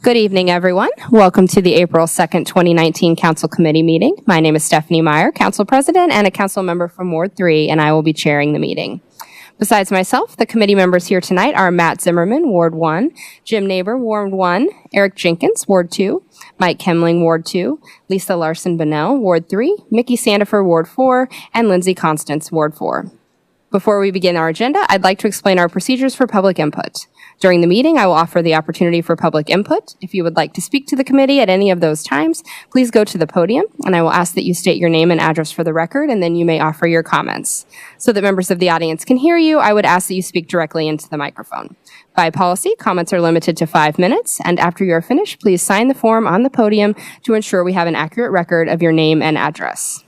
Good evening, everyone. Welcome to the April 2nd, 2019 Council Committee meeting. My name is Stephanie Meyer, Council President and a Council member from Ward 3, and I will be chairing the meeting. Besides myself, the committee members here tonight are Matt Zimmerman, Ward 1, Jim Neighbor, Ward 1, Eric Jenkins, Ward 2, Mike Kemling, Ward 2, Lisa Larson-Bonnell, Ward 3, Mickey Sandifer, Ward 4, and Lindsay Constance, Ward 4. Before we begin our agenda, I'd like to explain our procedures for public input. During the meeting, I will offer the opportunity for public input. If you would like to speak to the committee at any of those times, please go to the podium, and I will ask that you state your name and address for the record, and then you may offer your comments. So that members of the audience can hear you, I would ask that you speak directly into the microphone. By policy, comments are limited to 5 minutes, and after you are finished, please sign the form on the podium to ensure we have an accurate record of your name and address.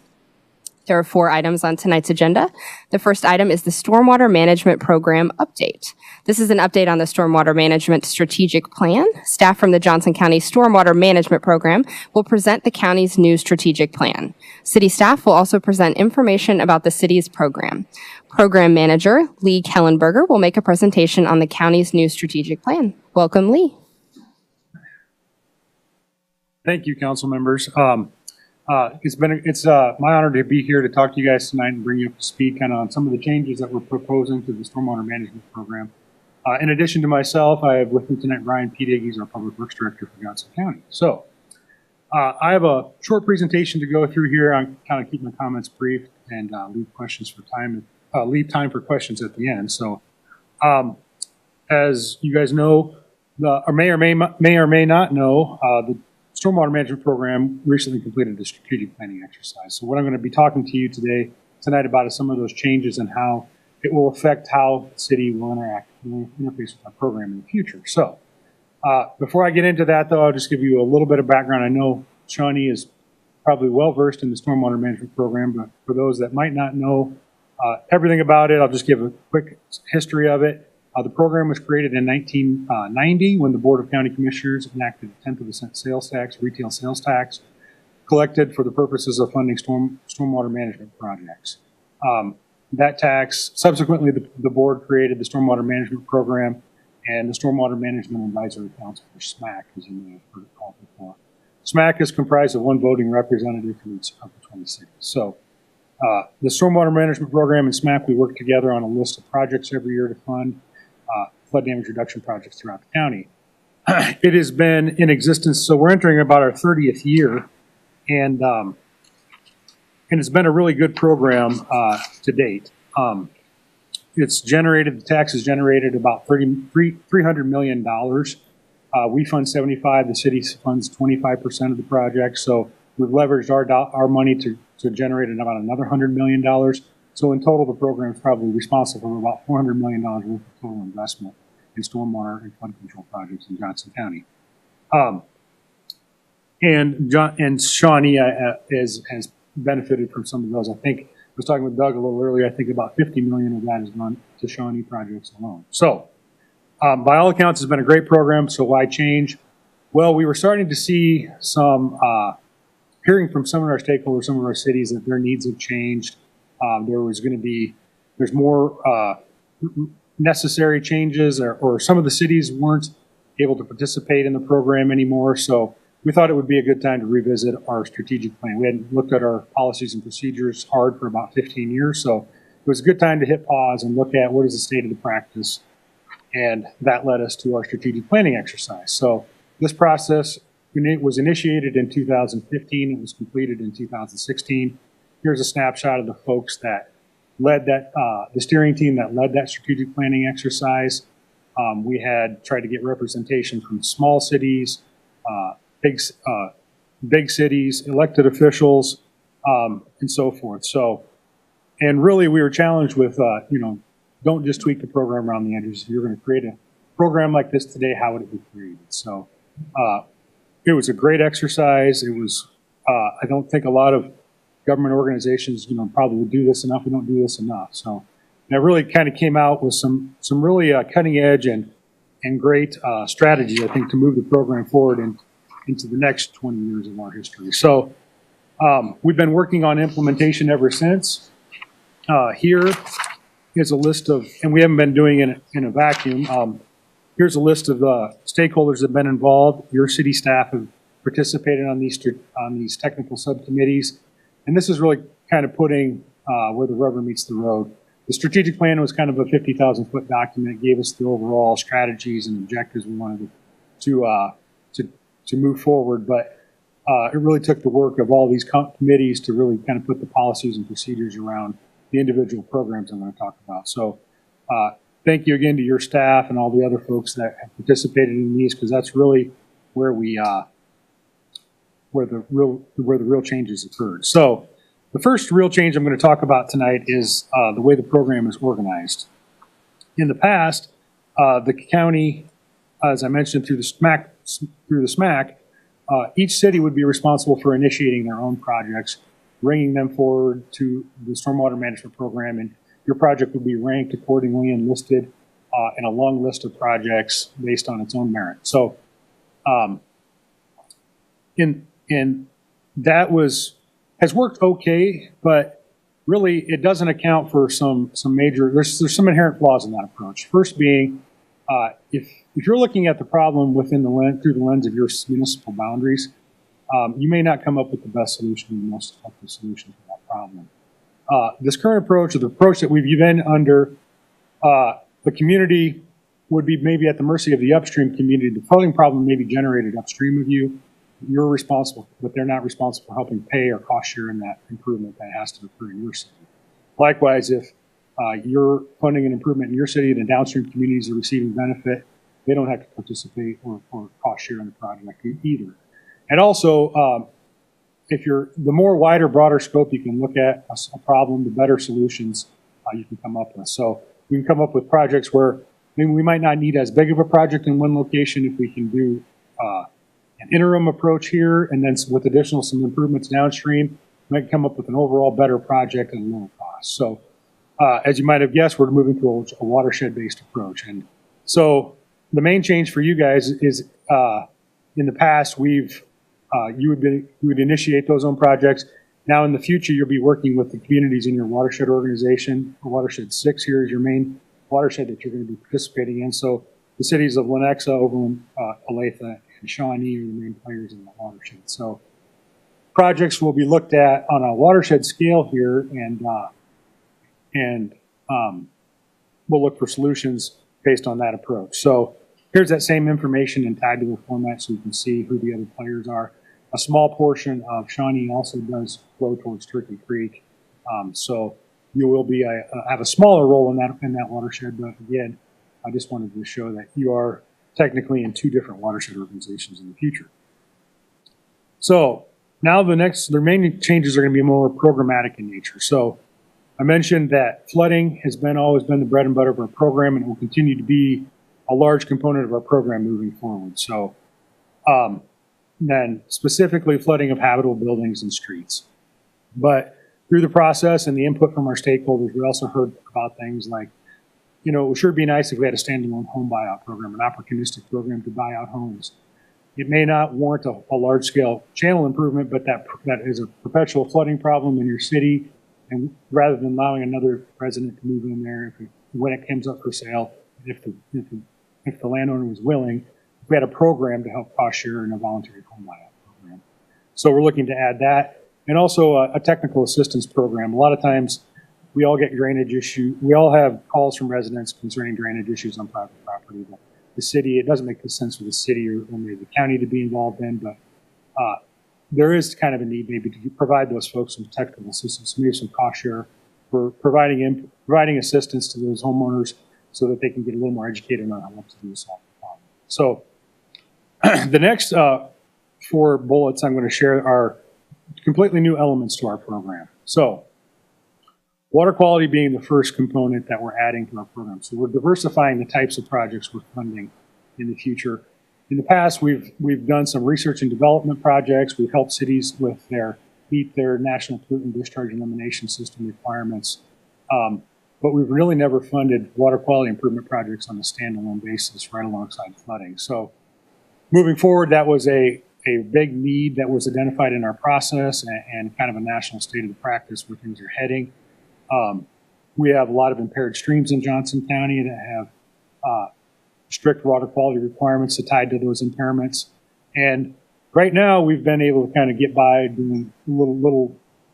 There are 4 items on tonight's agenda. The first item is the Stormwater Management Program update. This is an update on the Stormwater Management Strategic Plan. Staff from the Johnson County Stormwater Management Program will present the county's new strategic plan. City staff will also present information about the city's program. Program Manager Lee Kellenberger will make a presentation on the county's new strategic plan. Welcome, Lee. Thank you, council members. It's my honor to be here to talk to you guys tonight and bring you up to speed kind of on some of the changes that we're proposing to the Stormwater Management Program. In addition to myself, I have with me tonight Ryan Pedig. He's our Public Works Director for Johnson County. So I have a short presentation to go through here. I kind of keep my comments brief and leave time for questions at the end. So as you guys know, or may or may not know, the Stormwater Management Program recently completed a strategic planning exercise. So what I'm going to be talking to you tonight about is some of those changes and how it will affect how the city will interface with our program in the future. So before I get into that, though, I'll just give you a little bit of background. I know Shawnee is probably well-versed in the Stormwater Management Program, but for those that might not know everything about it, I'll just give a quick history of it. The program was created in 1990 when the Board of County Commissioners enacted a 10th of a cent sales tax, retail sales tax, collected for the purposes of funding stormwater management projects. That tax, subsequently the board created the Stormwater Management Program and the Stormwater Management Advisory Council, or SMAC, as you may have heard it called before. SMAC is comprised of 1 voting representative from each of the 20 cities. So the Stormwater Management Program and SMAC, we work together on a list of projects every year to fund flood damage reduction projects throughout the county. It has been in existence, so we're entering about our 30th year, and it's been a really good program to date. The tax has generated about $300 million. We fund 75, the city funds 25% of the project, so we've leveraged our money to generate about another $100 million. So in total, the program is probably responsible for about $400 million worth of total investment in stormwater and flood control projects in Johnson County. And Shawnee has benefited from some of those. I think I was talking with Doug a little earlier. I think about $50 million of that has gone to Shawnee projects alone. So by all accounts, it's been a great program. So why change? Well, we were starting to see some hearing from some of our stakeholders, some of our cities, that their needs have changed. There's more necessary changes, or some of the cities weren't able to participate in the program anymore. So we thought it would be a good time to revisit our strategic plan. We hadn't looked at our policies and procedures hard for about 15 years. So was a good time to hit pause and look at what is the state of the practice, and that led us to our strategic planning exercise. So this process was initiated in 2015. It was completed in 2016. Here's a snapshot of the folks that led that, the steering team that led that strategic planning exercise. We had tried to get representation from small cities, big cities, elected officials, and so forth. So, and really we were challenged with, don't just tweak the program around the edges. If you're going to create a program like this today, how would it be created? So it was a great exercise. It was, I don't think a lot of government organizations, probably do this enough. We don't do this enough. So that really kind of came out with some really cutting edge and great strategy, I think, to move the program forward into the next 20 years of our history. So we've been working on implementation ever since. Here is a list of, and we haven't been doing it in a vacuum. Here's a list of stakeholders that have been involved. Your city staff have participated on these technical subcommittees. And this is really kind of putting where the rubber meets the road. The strategic plan was kind of a 50,000-foot document. It gave us the overall strategies and objectives we wanted to move forward. But it really took the work of all these committees to really kind of put the policies and procedures around the individual programs I'm going to talk about. So thank you again to your staff and all the other folks that have participated in these, because that's really where where the real changes occurred. So the first real change I'm going to talk about tonight is the way the program is organized. In the past, the county, as I mentioned through the SMAC, each city would be responsible for initiating their own projects, bringing them forward to the stormwater management program, and your project would be ranked accordingly and listed in a long list of projects based on its own merit. So, and that has worked okay, but really it doesn't account for some major, there's some inherent flaws in that approach. First being, if you're looking at the problem through the lens of your municipal boundaries, you may not come up with the best solution, the most effective solution to that problem. This current approach, or the approach that we've been under, the community would be maybe at the mercy of the upstream community. The flooding problem may be generated upstream of you. You're responsible, but they're not responsible for helping pay or cost share in that improvement that has to occur in your city. Likewise, if you're funding an improvement in your city, the downstream communities are receiving benefit, they don't have to participate or cost share in the project either. And also, the more wider, broader scope you can look at a problem, the better solutions you can come up with. So we can come up with projects where maybe we might not need as big of a project in one location if we can do an interim approach here, and then with some improvements downstream, we might come up with an overall better project at a lower cost. So as you might have guessed, we're moving to a watershed-based approach. And so the main change for you guys is in the past, you would initiate those own projects. Now in the future, you'll be working with the communities in your watershed organization. Watershed 6 here is your main watershed that you're going to be participating in. So the cities of Lenexa, Overland, Olathe, and Shawnee are the main players in the watershed. So projects will be looked at on a watershed scale here, and we'll look for solutions based on that approach. So here's that same information in tabular format so you can see who the other players are. A small portion of Shawnee also does flow towards Turkey Creek. So you will have a smaller role in that watershed, but again, I just wanted to show that you are technically in two different watershed organizations in the future. So now the remaining changes are going to be more programmatic in nature. So I mentioned that flooding has always been the bread and butter of our program, and it will continue to be a large component of our program moving forward. So then specifically flooding of habitable buildings and streets. But through the process and the input from our stakeholders, we also heard about things like, it would sure be nice if we had a standalone home buyout program, an opportunistic program to buy out homes. It may not warrant a large-scale channel improvement, but that is a perpetual flooding problem in your city. And rather than allowing another resident to move in there, when it comes up for sale, if the landowner was willing, we had a program to help cost share in a voluntary home buyout program. So we're looking to add that, and also a technical assistance program. A lot of times, we all get drainage issues. We all have calls from residents concerning drainage issues on private property. But the city, it doesn't make sense for the city or maybe the county to be involved in, but there is kind of a need maybe to provide those folks some technical assistance, maybe some cost share for providing assistance to those homeowners so that they can get a little more educated on how to do this all the time. So the next 4 bullets I'm going to share are completely new elements to our program. So water quality being the first component that we're adding to our program. So we're diversifying the types of projects we're funding in the future. In the past, we've done some research and development projects. We've helped cities with meet their national pollutant discharge elimination system requirements. But we've really never funded water quality improvement projects on a standalone basis right alongside flooding. So moving forward, that was a big need that was identified in our process and kind of a national state of the practice where things are heading. We have a lot of impaired streams in Johnson County that have strict water quality requirements tied to those impairments. And right now we've been able to kind of get by doing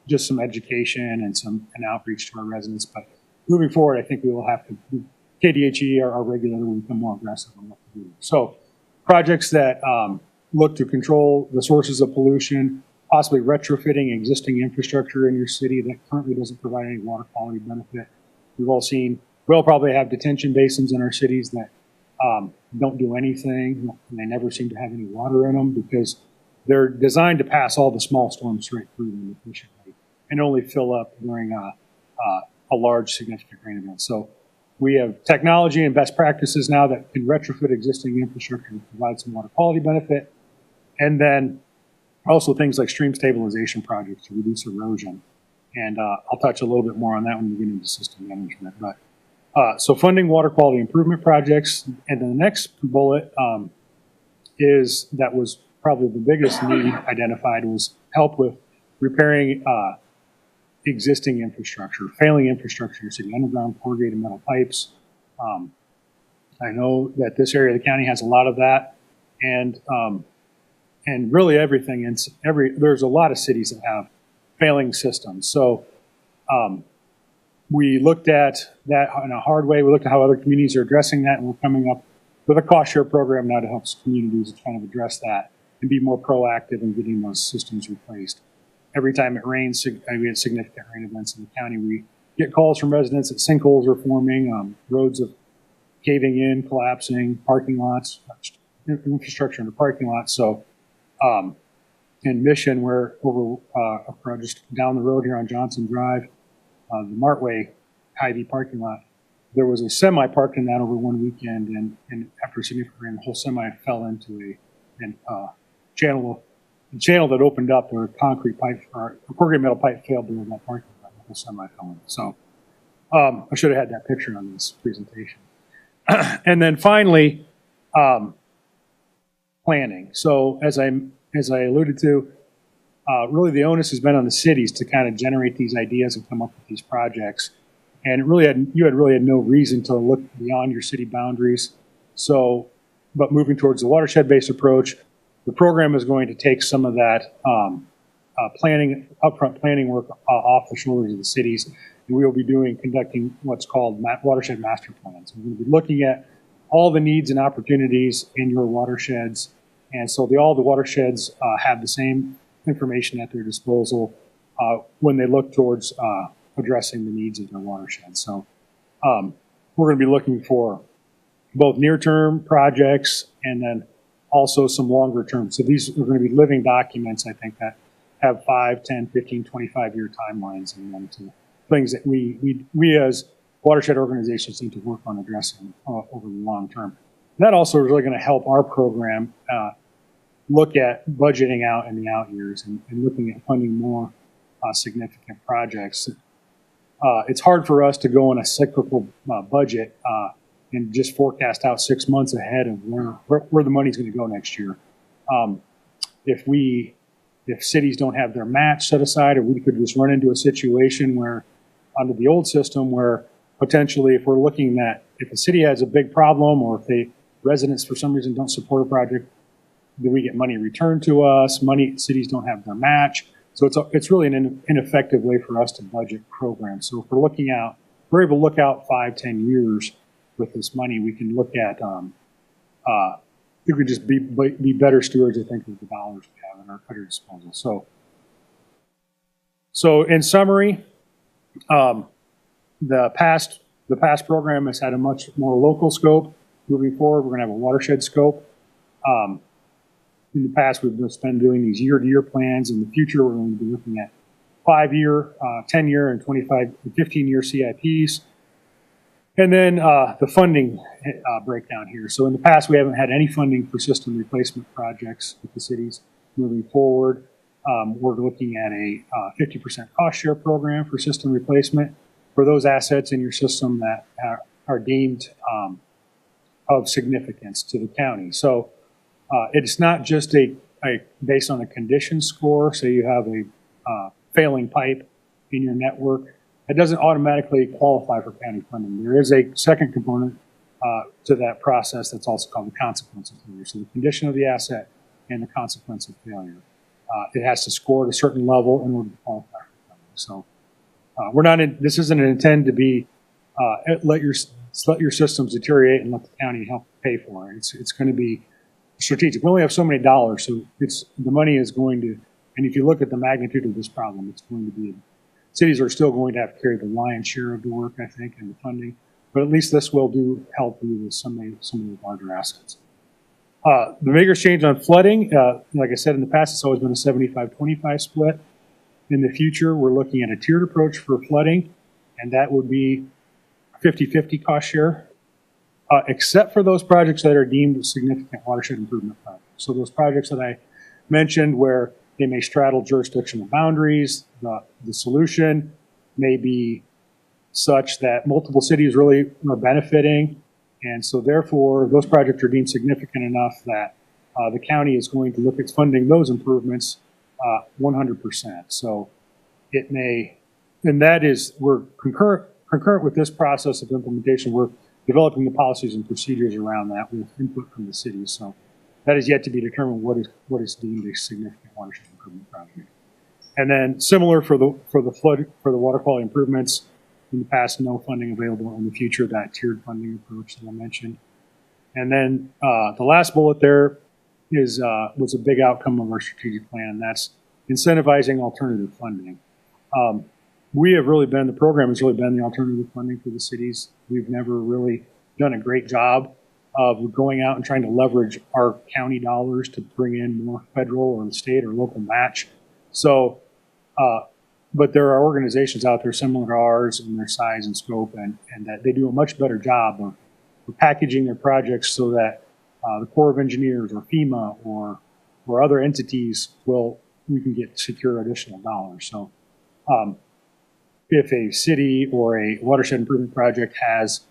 just some education and outreach to our residents. But moving forward, I think we will have to, KDHE, our regulator, will become more aggressive on what to do. So projects that look to control the sources of pollution, possibly retrofitting existing infrastructure in your city that currently doesn't provide any water quality benefit. We'll probably have detention basins in our cities that don't do anything, and they never seem to have any water in them because they're designed to pass all the small storms straight through them efficiently and only fill up during a large significant rain event. So we have technology and best practices now that can retrofit existing infrastructure to provide some water quality benefit. And then also things like stream stabilization projects to reduce erosion. And I'll touch a little bit more on that when we get into system management. But so funding water quality improvement projects. And then the next bullet that was probably the biggest need identified was help with repairing existing infrastructure, failing infrastructure in your city, underground corrugated metal pipes. I know that this area of the county has a lot of that, and really everything. There's a lot of cities that have failing systems. So we looked at that in a hard way. We looked at how other communities are addressing that, and we're coming up with a cost share program now to help communities kind of address that and be more proactive in getting those systems replaced. Every time it rains, we had significant rain events in the county. We get calls from residents that sinkholes are forming, roads are caving in, collapsing, parking lots, infrastructure in the parking lots. So in Mission, we're over just down the road here on Johnson Drive, the Martway Hy-Vee parking lot, there was a semi parked in that over one weekend, and after a significant rain, the whole semi fell into a channel that opened up where a concrete pipe or a corrugated metal pipe failed below that parking lot. The whole semi fell in. So I should have had that picture on this presentation. And then finally, planning. So as I alluded to, really the onus has been on the cities to kind of generate these ideas and come up with these projects. And you had no reason to look beyond your city boundaries. So, but moving towards the watershed-based approach, the program is going to take some of that upfront planning work off the shoulders of the cities. And we will be conducting what's called watershed master plans. We're going to be looking at all the needs and opportunities in your watersheds. And so all the watersheds have the same information at their disposal when they look towards addressing the needs of their watershed. So we're going to be looking for both near-term projects and then also some longer term. So these are going to be living documents, I think, that have 5, 10, 15, 25-year timelines in them to things that we as watershed organizations need to work on addressing over the long term. That also is really going to help our program look at budgeting out in the out years and looking at funding more significant projects. It's hard for us to go in a cyclical budget and just forecast out 6 months ahead of where the money's going to go next year. If cities don't have their match set aside, or we could just run into a situation where under the old system where potentially if we're looking at if a city has a big problem or if residents for some reason don't support a project, do we get money returned to us? Cities don't have their match. So it's really an ineffective way for us to budget programs. So if we're able to look out 5-10 years with this money, we can look at, you could just be better stewards, I think, of the dollars we have at our disposal. So in summary, the past program has had a much more local scope. Moving forward, we're going to have a watershed scope. In the past, we've just been doing these year-to-year plans. In the future, we're going to be looking at 5-year, 10-year, and 25 and 15-year CIPs. And then the funding breakdown here. So in the past, we haven't had any funding for system replacement projects with the cities. Moving forward, we're looking at a 50% cost share program for system replacement for those assets in your system that are deemed of significance to the county. So it's not just based on a condition score. So you have a failing pipe in your network. It doesn't automatically qualify for county funding. There is a second component to that process that's also called the consequence of failure. So the condition of the asset and the consequence of failure. It has to score at a certain level in order to qualify for funding. So this isn't intended to be let your systems deteriorate and let the county help pay for it. It's going to be strategic. We only have so many dollars, so the money is going to. And if you look at the magnitude of this problem, it's going to be. Cities are still going to have to carry the lion's share of the work, I think, and the funding. But at least this will help you with some of the larger assets. The biggest change on flooding, like I said in the past, it's always been a 75-25 split. In the future, we're looking at a tiered approach for flooding, and that would be 50-50 cost share, except for those projects that are deemed significant watershed improvement projects. So those projects that I mentioned where they may straddle jurisdictional boundaries, the solution may be such that multiple cities really are benefiting, and so therefore those projects are deemed significant enough that the county is going to look at funding those improvements 100%. So it may, and that is, we're concurrent with this process of implementation, we're developing the policies and procedures around that with input from the cities. So that is yet to be determined what is deemed a significant watershed improvement project. And then similar for the water quality improvements, in the past, no funding available. In the future, that tiered funding approach that I mentioned. And then the last bullet there was a big outcome of our strategic plan, and that's incentivizing alternative funding. The program has really been the alternative funding for the cities. We've never really done a great job of going out and trying to leverage our county dollars to bring in more federal or state or local match. So, but there are organizations out there similar to ours in their size and scope, and that they do a much better job of packaging their projects so that the Corps of Engineers or FEMA or other entities we can get secure additional dollars. So if a city or a watershed improvement project has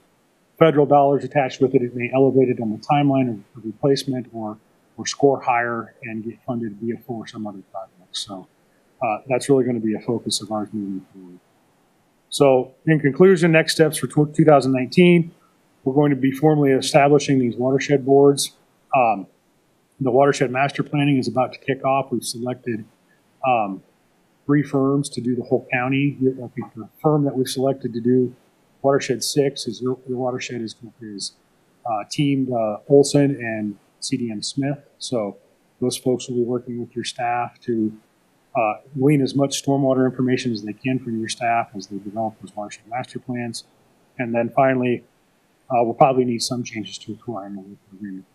federal dollars attached with it, it may elevate it on the timeline of replacement or score higher and get funded via for some other project. So that's really going to be a focus of ours moving forward. So in conclusion, next steps for 2019, we're going to be formally establishing these watershed boards. The watershed master planning is about to kick off. We've selected 3 firms to do the whole county. I think the firm that we've selected to do Watershed 6 is your watershed is teamed Olson and CDM Smith. So those folks will be working with your staff to glean as much stormwater information as they can from your staff as they develop those watershed master plans. And then finally, we'll probably need some changes to requirement agreement.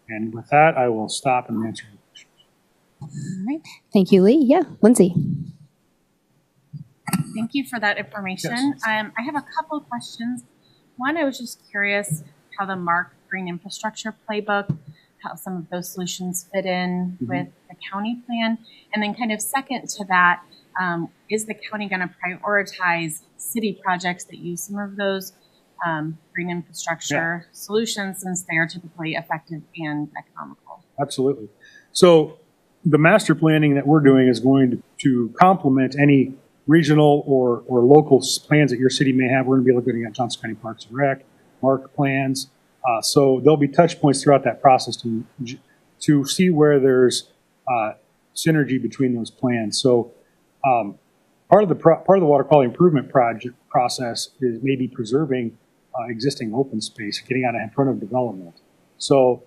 And with that, I will stop and answer your questions. All right. Thank you, Lee. Yeah, Lindsay. Thank you for that information. Yes. I have a couple of questions. One, I was just curious how the MARC Green Infrastructure Playbook, how some of those solutions fit in with the county plan. And then kind of second to that, is the county going to prioritize city projects that use some of those green infrastructure solutions, since they are typically effective and economical? Absolutely. So the master planning that we're doing is going to complement any regional or local plans that your city may have. We're going to be looking at Johnson County Parks and Rec, MARC plans. So there'll be touch points throughout that process to see where there's synergy between those plans. So part of the water quality improvement project process is maybe preserving existing open space, getting out in front of development. So,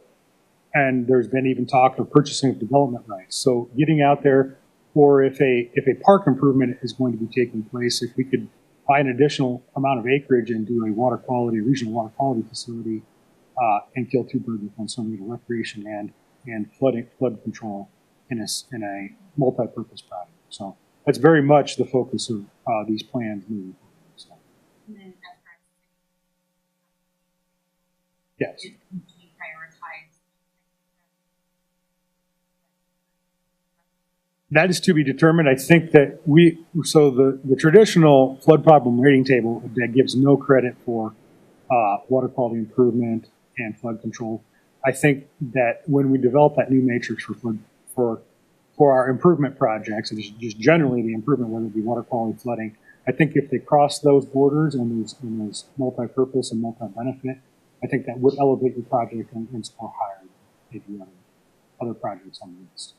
and there's been even talk of purchasing of development rights. So getting out there, or if a park improvement is going to be taking place, if we could buy an additional amount of acreage and do a regional water quality facility, and kill two birds with one stone, recreation and flood control in a multi-purpose project. So that's very much the focus of these plans moving forward. So. And then Yes. do you prioritize? That is to be determined. I think that the traditional flood problem rating table that gives no credit for water quality improvement and flood control. I think that when we develop that new matrix for our improvement projects, and just generally the improvement, whether it be water quality, flooding, I think if they cross those borders and there's multi-purpose and multi-benefit, I think that would elevate the project and score higher than maybe other projects on the list.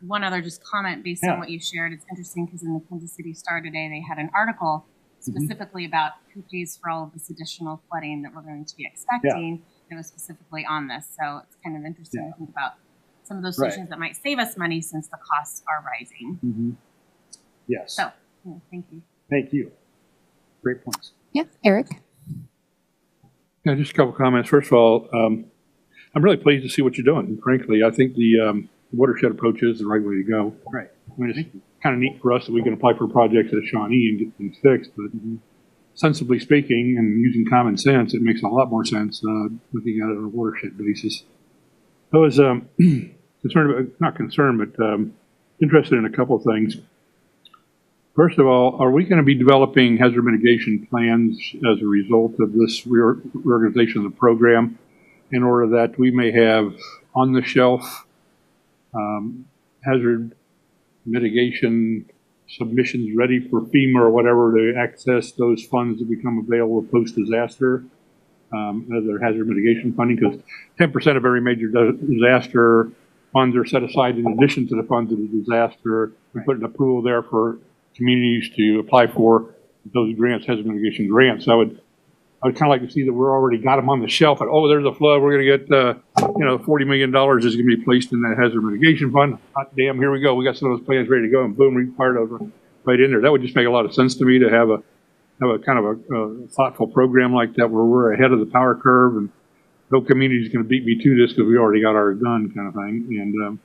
One other just comment based on what you shared. It's interesting because in the Kansas City Star today, they had an article specifically about who pays for all of this additional flooding that we're going to be expecting. It was specifically on this. So it's kind of interesting to think about some of those solutions that might save us money since the costs are rising. Yes. So thank you. Thank you. Great points. Yeah, Eric? Yeah, just a couple comments. First of all, I'm really pleased to see what you're doing. Frankly, I think the watershed approach is the right way to go. Right. I mean, it's kind of neat for us that we can apply for projects at Shawnee and get things fixed, but sensibly speaking and using common sense, it makes a lot more sense looking at it on a watershed basis. I was concerned about, not concerned, but interested in a couple of things. First of all, are we going to be developing hazard mitigation plans as a result of this reorganization of the program in order that we may have on-the-shelf hazard mitigation submissions ready for FEMA or whatever to access those funds that become available post-disaster as their hazard mitigation funding? Because 10% of every major disaster funds are set aside in addition to the funds of the disaster. We put an approval there for communities to apply for those grants, hazard mitigation grants. So I would kind of like to see that we're already got them on the shelf. And, oh, there's a flood. We're going to get, $40 million is going to be placed in that hazard mitigation fund. Hot damn, here we go. We got some of those plans ready to go, and boom, we fired over right in there. That would just make a lot of sense to me to have a kind of a thoughtful program like that where we're ahead of the power curve and no community is going to beat me to this because we already got ours done, kind of thing. And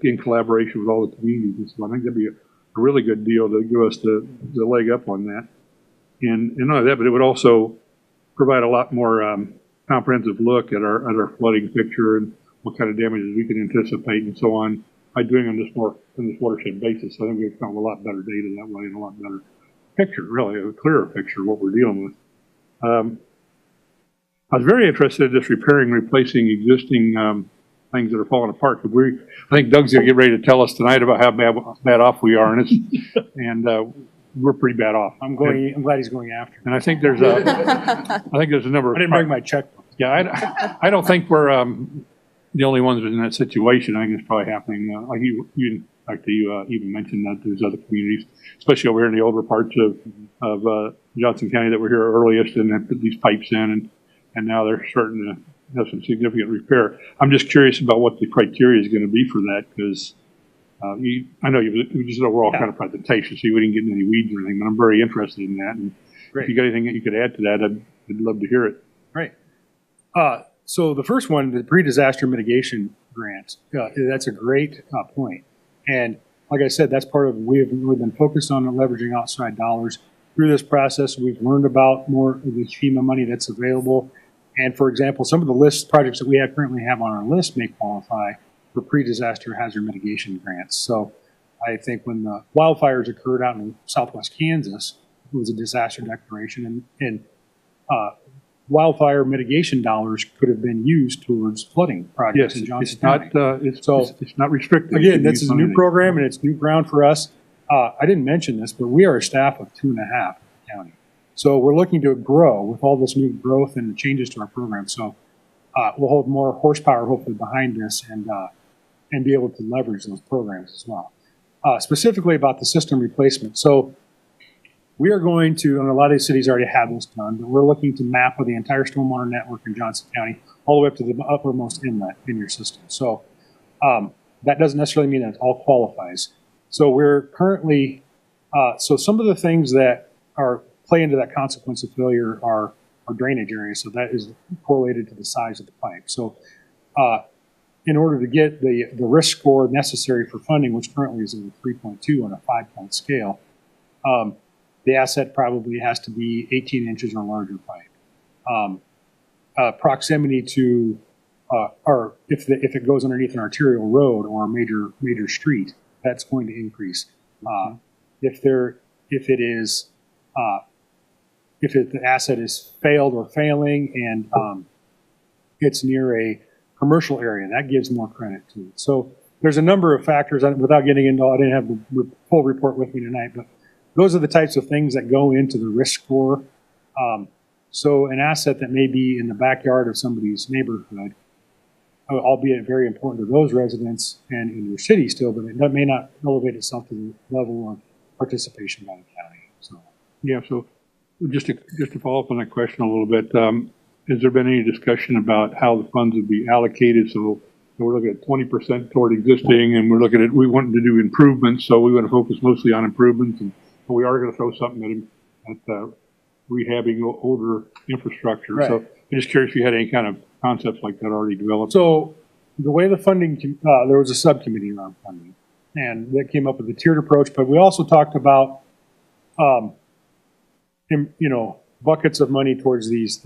in collaboration with all the communities. And so I think that'd be a really good deal to give us the leg up on that. And not only that, but it would also provide a lot more comprehensive look at our flooding picture and what kind of damages we can anticipate and so on by doing on this watershed basis. So I think we have a lot better data that way and a lot better picture, really a clearer picture of what we're dealing with. I was very interested in just repairing, replacing existing things that are falling apart. I think Doug's going to get ready to tell us tonight about how bad off we are, and we're pretty bad off. I'm glad he's going after. And I think there's a number. I didn't bring my checkbook. Yeah, I don't think we're the only ones in that situation. I think it's probably happening. Like you even mentioned that there's other communities, especially over here in the older parts of Johnson County that were here earliest and have put these pipes in, and now they're starting to have some significant repair. I'm just curious about what the criteria is going to be for that because. I know you just an overall kind of presentation, so you wouldn't get in any weeds or anything, but I'm very interested in that. And if you got anything that you could add to that, I'd love to hear it. Right. So the first one, the pre-disaster mitigation grant, that's a great point. And like I said, that's part of, we've been focused on leveraging outside dollars. Through this process, we've learned about more of the FEMA money that's available. And for example, some of the projects that we currently have on our list may qualify for pre-disaster hazard mitigation grants. So I think when the wildfires occurred out in southwest Kansas, it was a disaster declaration, and wildfire mitigation dollars could have been used towards flooding projects in Johnson County. It's not restricted. Again, this is a new program, and it's new ground for us. I didn't mention this, but we are a staff of 2.5 in the county. So we're looking to grow with all this new growth and changes to our program. So we'll hold more horsepower, hopefully, behind this, and and be able to leverage those programs as well. Specifically about the system replacement. So we are going to, and a lot of these cities already have this done, but we're looking to map the entire stormwater network in Johnson County all the way up to the uppermost inlet in your system. So that doesn't necessarily mean that it all qualifies. So we're currently, so some of the things that play into that consequence of failure are drainage areas. So that is correlated to the size of the pipe. So in order to get the risk score necessary for funding, which currently is a 3.2 on a 5-point scale, the asset probably has to be 18 inches or larger pipe. Proximity to, or if it goes underneath an arterial road or a major street, that's going to increase. If the asset is failed or failing and it's near a commercial area, that gives more credit to it. So there's a number of factors. Without getting into, I didn't have the full report with me tonight, but those are the types of things that go into the risk score. So an asset that may be in the backyard of somebody's neighborhood, albeit very important to those residents and in your city still, but it may not elevate itself to the level of participation by the county. So Yeah, so just to follow up on that question a little bit, has there been any discussion about how the funds would be allocated? So we're looking at 20% toward existing, and we want to do improvements, so we want to focus mostly on improvements, and we are going to throw something at rehabbing older infrastructure. Right. So I'm just curious if you had any kind of concepts like that already developed. So the way the funding, there was a subcommittee around funding, and that came up with a tiered approach. But we also talked about, buckets of money towards these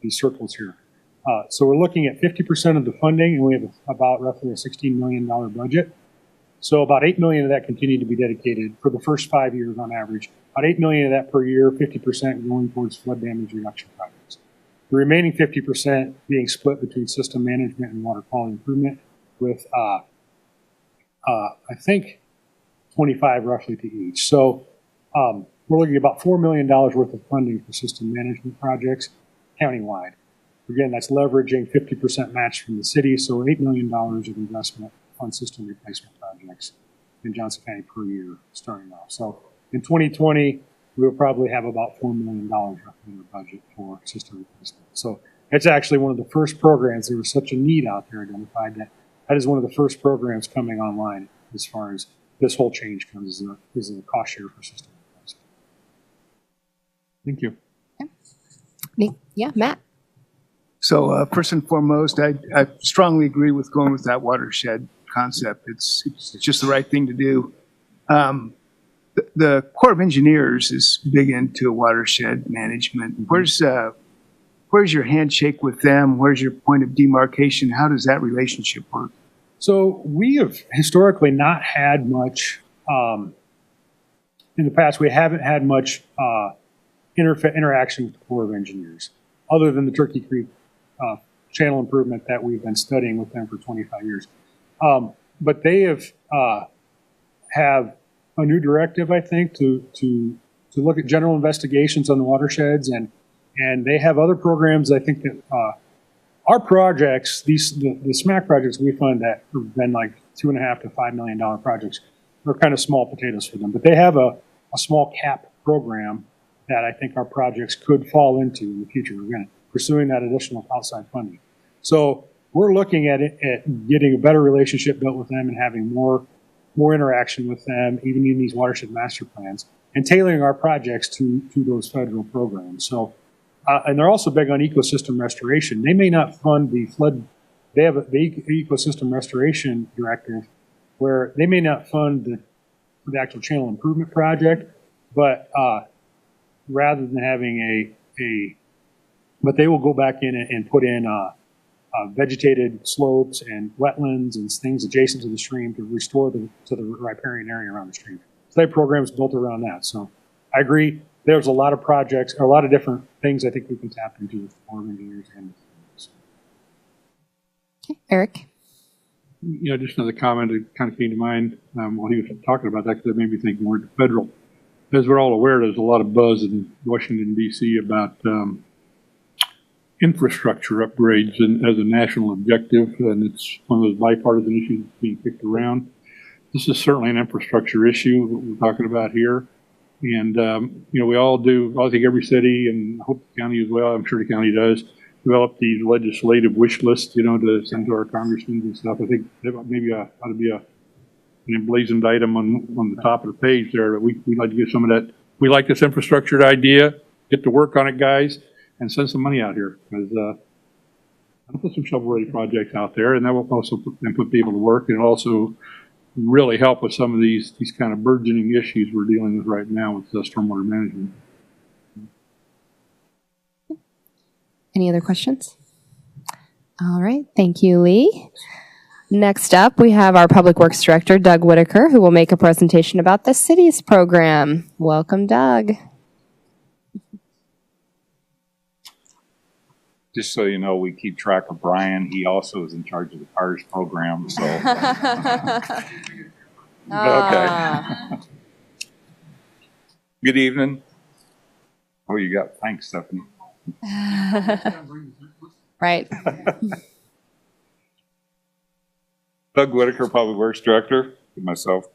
circles here. So we're looking at 50% of the funding, and we have about roughly a $16 million budget. So about $8 million of that continued to be dedicated for the first 5 years on average. About $8 million of that per year, 50% going towards flood damage reduction projects. The remaining 50% being split between system management and water quality improvement, with I think 25 roughly to each. So we're looking at about $4 million worth of funding for system management projects countywide. Again, that's leveraging 50% match from the city, so $8 million of investment on system replacement projects in Johnson County per year starting off. So in 2020, we'll probably have about $4 million roughly in the budget for system replacement. So it's actually one of the first programs. There was such a need out there identified that is one of the first programs coming online as far as this whole change comes is a cost share for system replacement. Thank you. Yeah, Matt. So first and foremost, I strongly agree with going with that watershed concept. It's just the right thing to do. The Corps of Engineers is big into watershed management. Where's your handshake with them? Where's your point of demarcation? How does that relationship work? So we have historically not had much, in the past, we haven't had much interaction with the Corps of Engineers, other than the Turkey Creek channel improvement that we've been studying with them for 25 years. But they have a new directive, I think, to look at general investigations on the watersheds, and they have other programs. I think that our projects, the SMAC projects we fund that have been like $2.5 to $5 million projects, are kind of small potatoes for them. But they have a small cap program that I think our projects could fall into in the future. We're going to pursuing that additional outside funding. So we're looking at getting a better relationship built with them and having more interaction with them, even in these watershed master plans, and tailoring our projects to those federal programs. So, and they're also big on ecosystem restoration. They may not fund the flood. They have the ecosystem restoration directive, where they may not fund the actual channel improvement project, but rather than having but they will go back in and put in vegetated slopes and wetlands and things adjacent to the stream to restore to the riparian area around the stream. So that program is built around that. So I agree. There's a lot of projects, or a lot of different things I think we can tap into with the Corps of Engineers and Okay, Eric. Just another comment that kind of came to mind while he was talking about that, because it made me think more federal. As we're all aware, there's a lot of buzz in Washington, D.C. about infrastructure upgrades as a national objective, and it's one of those bipartisan issues that's being kicked around. This is certainly an infrastructure issue that we're talking about here. And, we all do, I think every city, and I hope the county as well, I'm sure the county does, develop these legislative wish lists, to send to our congressmen and stuff. I think maybe ought to be an emblazoned item on the top of the page there. We'd like to get some of that. We like this infrastructure idea. Get to work on it, guys, and send some money out here. Because I'll put some shovel-ready projects out there, and that will also put people to work, and also really help with some of these kind of burgeoning issues we're dealing with right now with stormwater management. Any other questions? All right, thank you, Lee. Next up, we have our Public Works Director, Doug Whitaker, who will make a presentation about the city's program. Welcome, Doug. Just so you know, we keep track of Brian. He also is in charge of the CARS program, so. Okay. Good evening. Oh, you got, thanks, Stephanie. Right. Doug Whitaker, Public Works Director. Get myself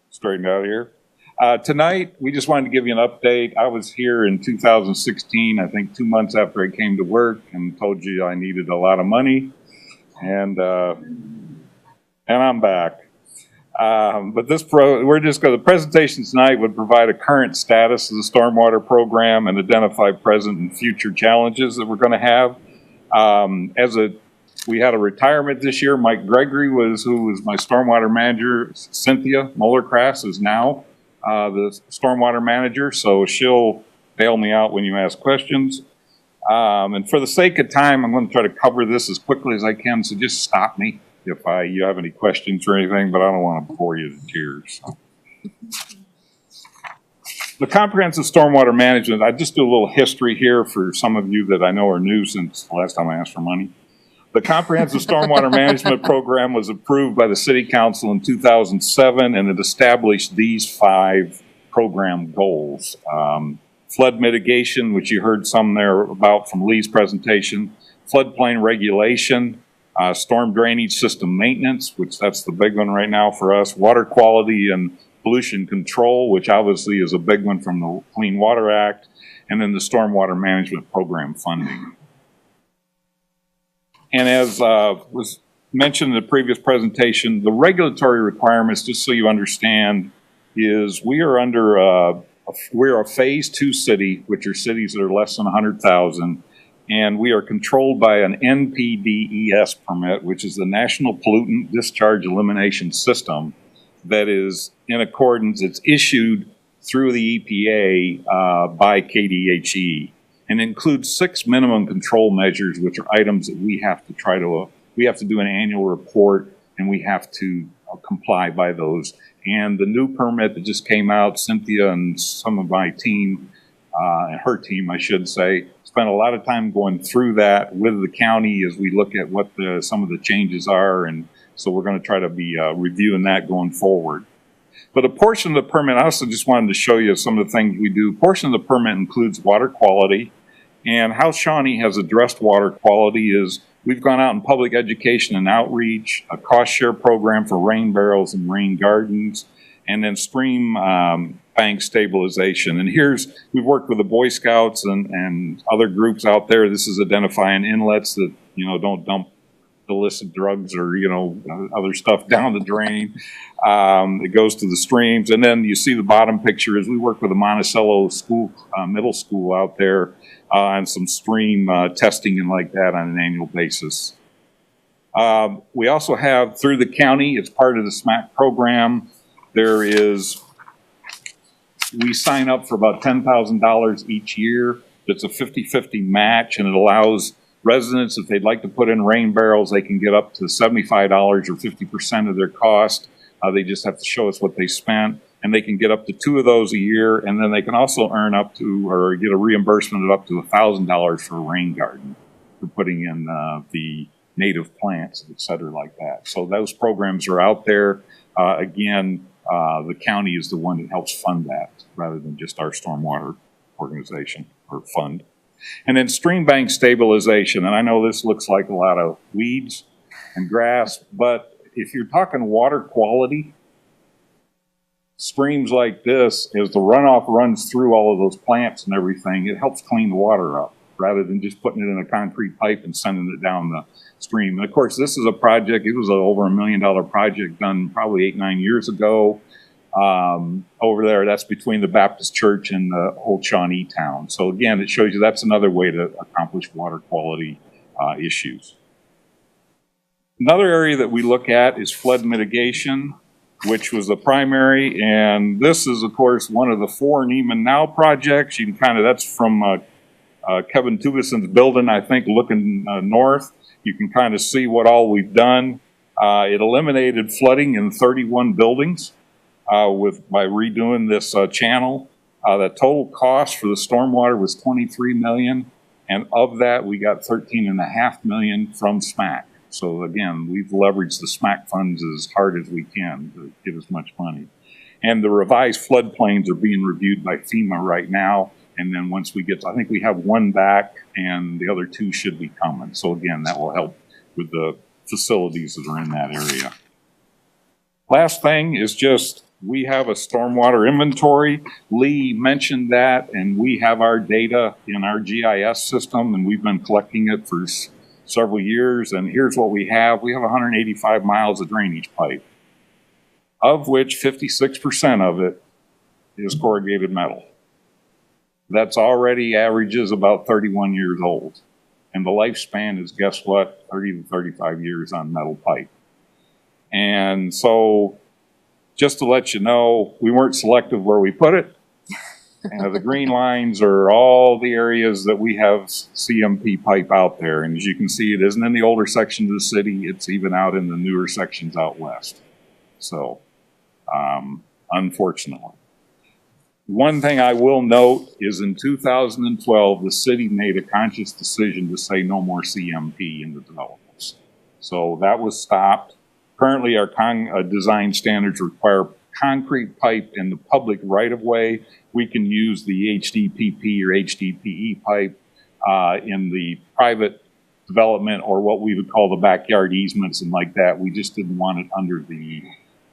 straightened out here. Tonight, we just wanted to give you an update. I was here in 2016, I think 2 months after I came to work, and told you I needed a lot of money, and I'm back. But the presentation tonight would provide a current status of the stormwater program and identify present and future challenges that we're going to have. We had a retirement this year. Mike Gregory who was my stormwater manager. Cynthia Moeller-Crass is now the stormwater manager, so she'll bail me out when you ask questions. And for the sake of time, I'm going to try to cover this as quickly as I can, so just stop me if you have any questions or anything, but I don't want to bore you to tears. So. The comprehensive stormwater management, I just do a little history here for some of you that I know are new since the last time I asked for money. The comprehensive stormwater management program was approved by the City Council in 2007, and it established these 5 program goals. Flood mitigation, which you heard some there about from Lee's presentation, floodplain regulation, storm drainage system maintenance, which that's the big one right now for us, water quality and pollution control, which obviously is a big one from the Clean Water Act, and then the stormwater management program funding. And as was mentioned in the previous presentation, the regulatory requirements, just so you understand, is we are under we're a phase 2 city, which are cities that are less than 100,000, and we are controlled by an NPDES permit, which is the National Pollutant Discharge Elimination System, that is in accordance. It's issued through the EPA by KDHE. And includes 6 minimum control measures, which are items that we have to we have to do an annual report, and we have to comply by those. And the new permit that just came out, Cynthia and some of my team, and her team, I should say, spent a lot of time going through that with the county as we look at what some of the changes are. And so we're going to try to be reviewing that going forward. But a portion of the permit, I also just wanted to show you some of the things we do. A portion of the permit includes water quality. And how Shawnee has addressed water quality is we've gone out in public education and outreach, a cost share program for rain barrels and rain gardens, and then stream bank stabilization. And we've worked with the Boy Scouts and other groups out there. This is identifying inlets that, don't dump illicit drugs or, other stuff down the drain. It goes to the streams. And then you see the bottom picture is we work with the Monticello school, middle school out there and some stream testing and like that on an annual basis. We also have through the county, it's part of the SMAC program, we sign up for about $10,000 each year. It's a 50-50 match, and it allows residents, if they'd like to put in rain barrels, they can get up to $75 or 50% of their cost. They just have to show us what they spent, and they can get up to 2 of those a year, and then they can also earn up to or get a reimbursement of up to $1,000 for a rain garden for putting in the native plants, et cetera, like that. So those programs are out there. Again, the county is the one that helps fund that rather than just our stormwater organization or fund. And then stream bank stabilization, and I know this looks like a lot of weeds and grass, but if you're talking water quality, streams like this, as the runoff runs through all of those plants and everything, it helps clean the water up rather than just putting it in a concrete pipe and sending it down the stream. And of course, this is a project, it was over $1 million project done probably 8-9 years ago. Over there, that's between the Baptist Church and the Old Shawnee town. So again, it shows you that's another way to accomplish water quality issues. Another area that we look at is flood mitigation, which was the primary, and this is, of course, one of the 4 Neiman Now projects. You can that's from Kevin Tubison's building, I think, looking north. You can see what all we've done. It eliminated flooding in 31 buildings by redoing this channel. The total cost for the stormwater was $23 million, and of that, we got $13.5 million from SMAC. So again, we've leveraged the SMAC funds as hard as we can to get as much money. And the revised floodplains are being reviewed by FEMA right now. And then once we get, I think we have 1 back and the other 2 should be coming. So again, that will help with the facilities that are in that area. Last thing is just, we have a stormwater inventory. Lee mentioned that, and we have our data in our GIS system, and we've been collecting it for several years, and here's what we have. We have 185 miles of drainage pipe, of which 56% of it is corrugated metal. That's already averages about 31 years old. And the lifespan is, guess what, 30 to 35 years on metal pipe. And so, just to let you know, we weren't selective where we put it. The green lines are all the areas that we have CMP pipe out there. And as you can see, it isn't in the older sections of the city. It's even out in the newer sections out west. So, unfortunately. One thing I will note is in 2012, the city made a conscious decision to say no more CMP in the developments. So that was stopped. Currently, our design standards require concrete pipe in the public right-of-way. We can use the HDPP or HDPE pipe in the private development, or what we would call the backyard easements and like that. We just didn't want it under the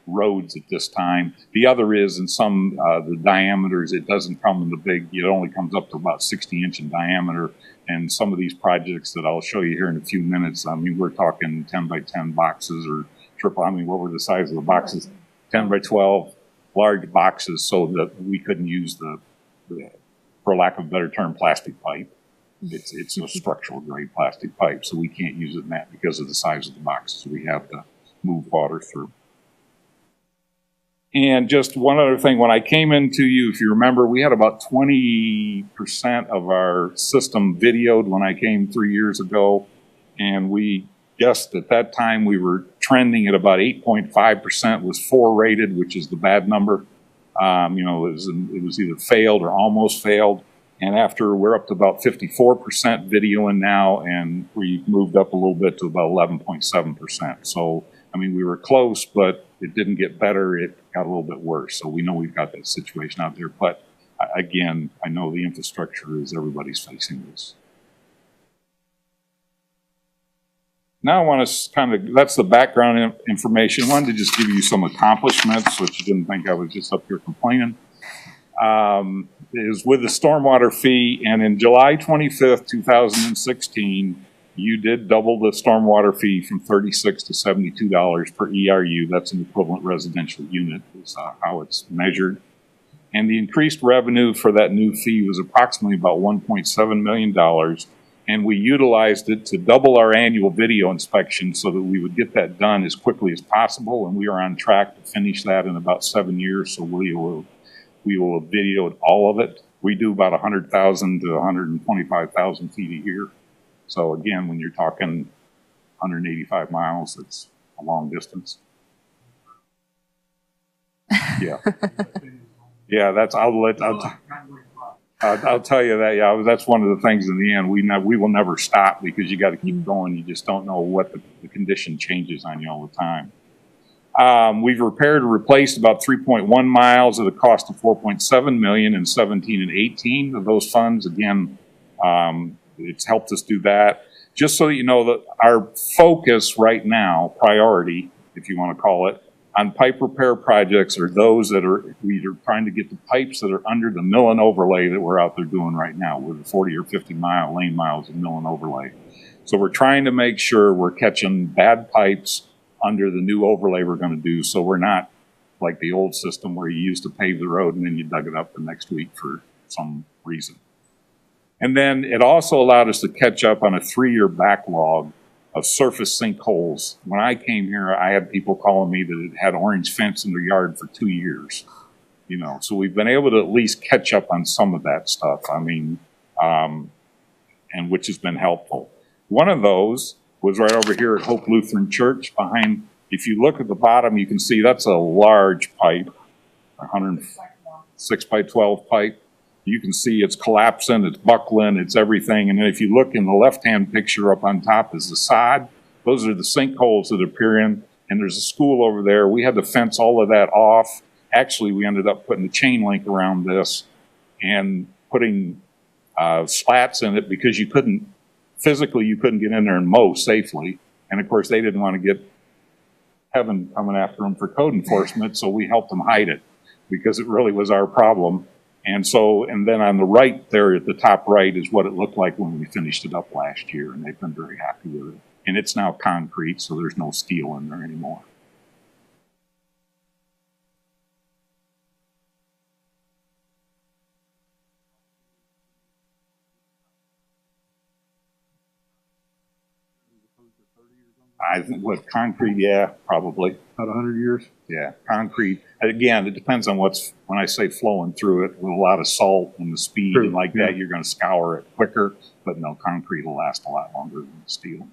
roads at this time. The other is in some the diameters, it doesn't come in the big, it only comes up to about 60-inch in diameter. And some of these projects that I'll show you here in a few minutes, I mean, we're talking 10 by 10 boxes or triple, I mean, what were the size of the boxes? 10 by 12 large boxes, so that we couldn't use the for lack of a better term, plastic pipe. It's a structural grade plastic pipe, so we can't use it in that because of the size of the boxes we have to move water through. And just one other thing, when I came into you, if you remember, we had about 20% of our system videoed when I came 3 years ago, and we guessed at that time we were trending at about 8.5% was 4 rated, which is the bad number. You know, it was either failed or almost failed. And after, we're up to about 54% videoing now, and we moved up a little bit to about 11.7%. So, I mean, we were close, but it didn't get better. It got a little bit worse. So we know we've got that situation out there. But again, I know the infrastructure is, everybody's facing this. Now I want to that's the background information. I wanted to just give you some accomplishments, which you didn't think I was just up here complaining. Is with the stormwater fee, and in July 25th, 2016, you did double the stormwater fee from $36 to $72 per ERU. That's an equivalent residential unit, is how it's measured. And the increased revenue for that new fee was approximately about $1.7 million. And we utilized it to double our annual video inspection so that we would get that done as quickly as possible. And we are on track to finish that in about 7 years. So we will have videoed all of it. We do about 100,000 to 125,000 feet a year. So again, when you're talking 185 miles, it's a long distance. Yeah. Yeah, that's, I'll tell you that, yeah, that's one of the things in the end, we will never stop because you got to keep going. You just don't know what the condition changes on you all the time. We've repaired or replaced about 3.1 miles at a cost of $4.7 million in 17 and 18 of those funds. Again, It's helped us do that. Just so you know that our focus right now, priority, if you want to call it, on pipe repair projects are those that are, we are trying to get the pipes that are under the mill and overlay that we're out there doing right now with the 40 or 50 mile lane miles of mill and overlay. So we're trying to make sure we're catching bad pipes under the new overlay we're going to do, so we're not like the old system where you used to pave the road and then you dug it up the next week for some reason. And then it also allowed us to catch up on a 3-year backlog of surface sinkholes. When I came here, I had people calling me that it had orange fence in their yard for 2 years. You know, so we've been able to at least catch up on some of that stuff. I mean, and which has been helpful. One of those was right over here at Hope Lutheran Church behind, if you look at the bottom, you can see that's a large pipe, 106 by 12 pipe. You can see it's collapsing, it's buckling, it's everything. And then if you look in the left-hand picture up on top is the sod. Those are the sinkholes that appear in, and there's a school over there. We had to fence all of that off. Actually, we ended up putting a chain link around this and putting slats in it because you couldn't get in there and mow safely. And of course, they didn't want to get Kevin coming after them for code enforcement, so we helped them hide it because it really was our problem. And so, and then on the right there at the top right is what it looked like when we finished it up last year, and they've been very happy with it. And it's now concrete, so there's no steel in there anymore. I think what concrete, yeah, probably. About 100 years. Yeah, concrete. Again, it depends on what's, when I say flowing through it, with a lot of salt and the speed and like that, you're going to scour it quicker. But no, concrete will last a lot longer than steel.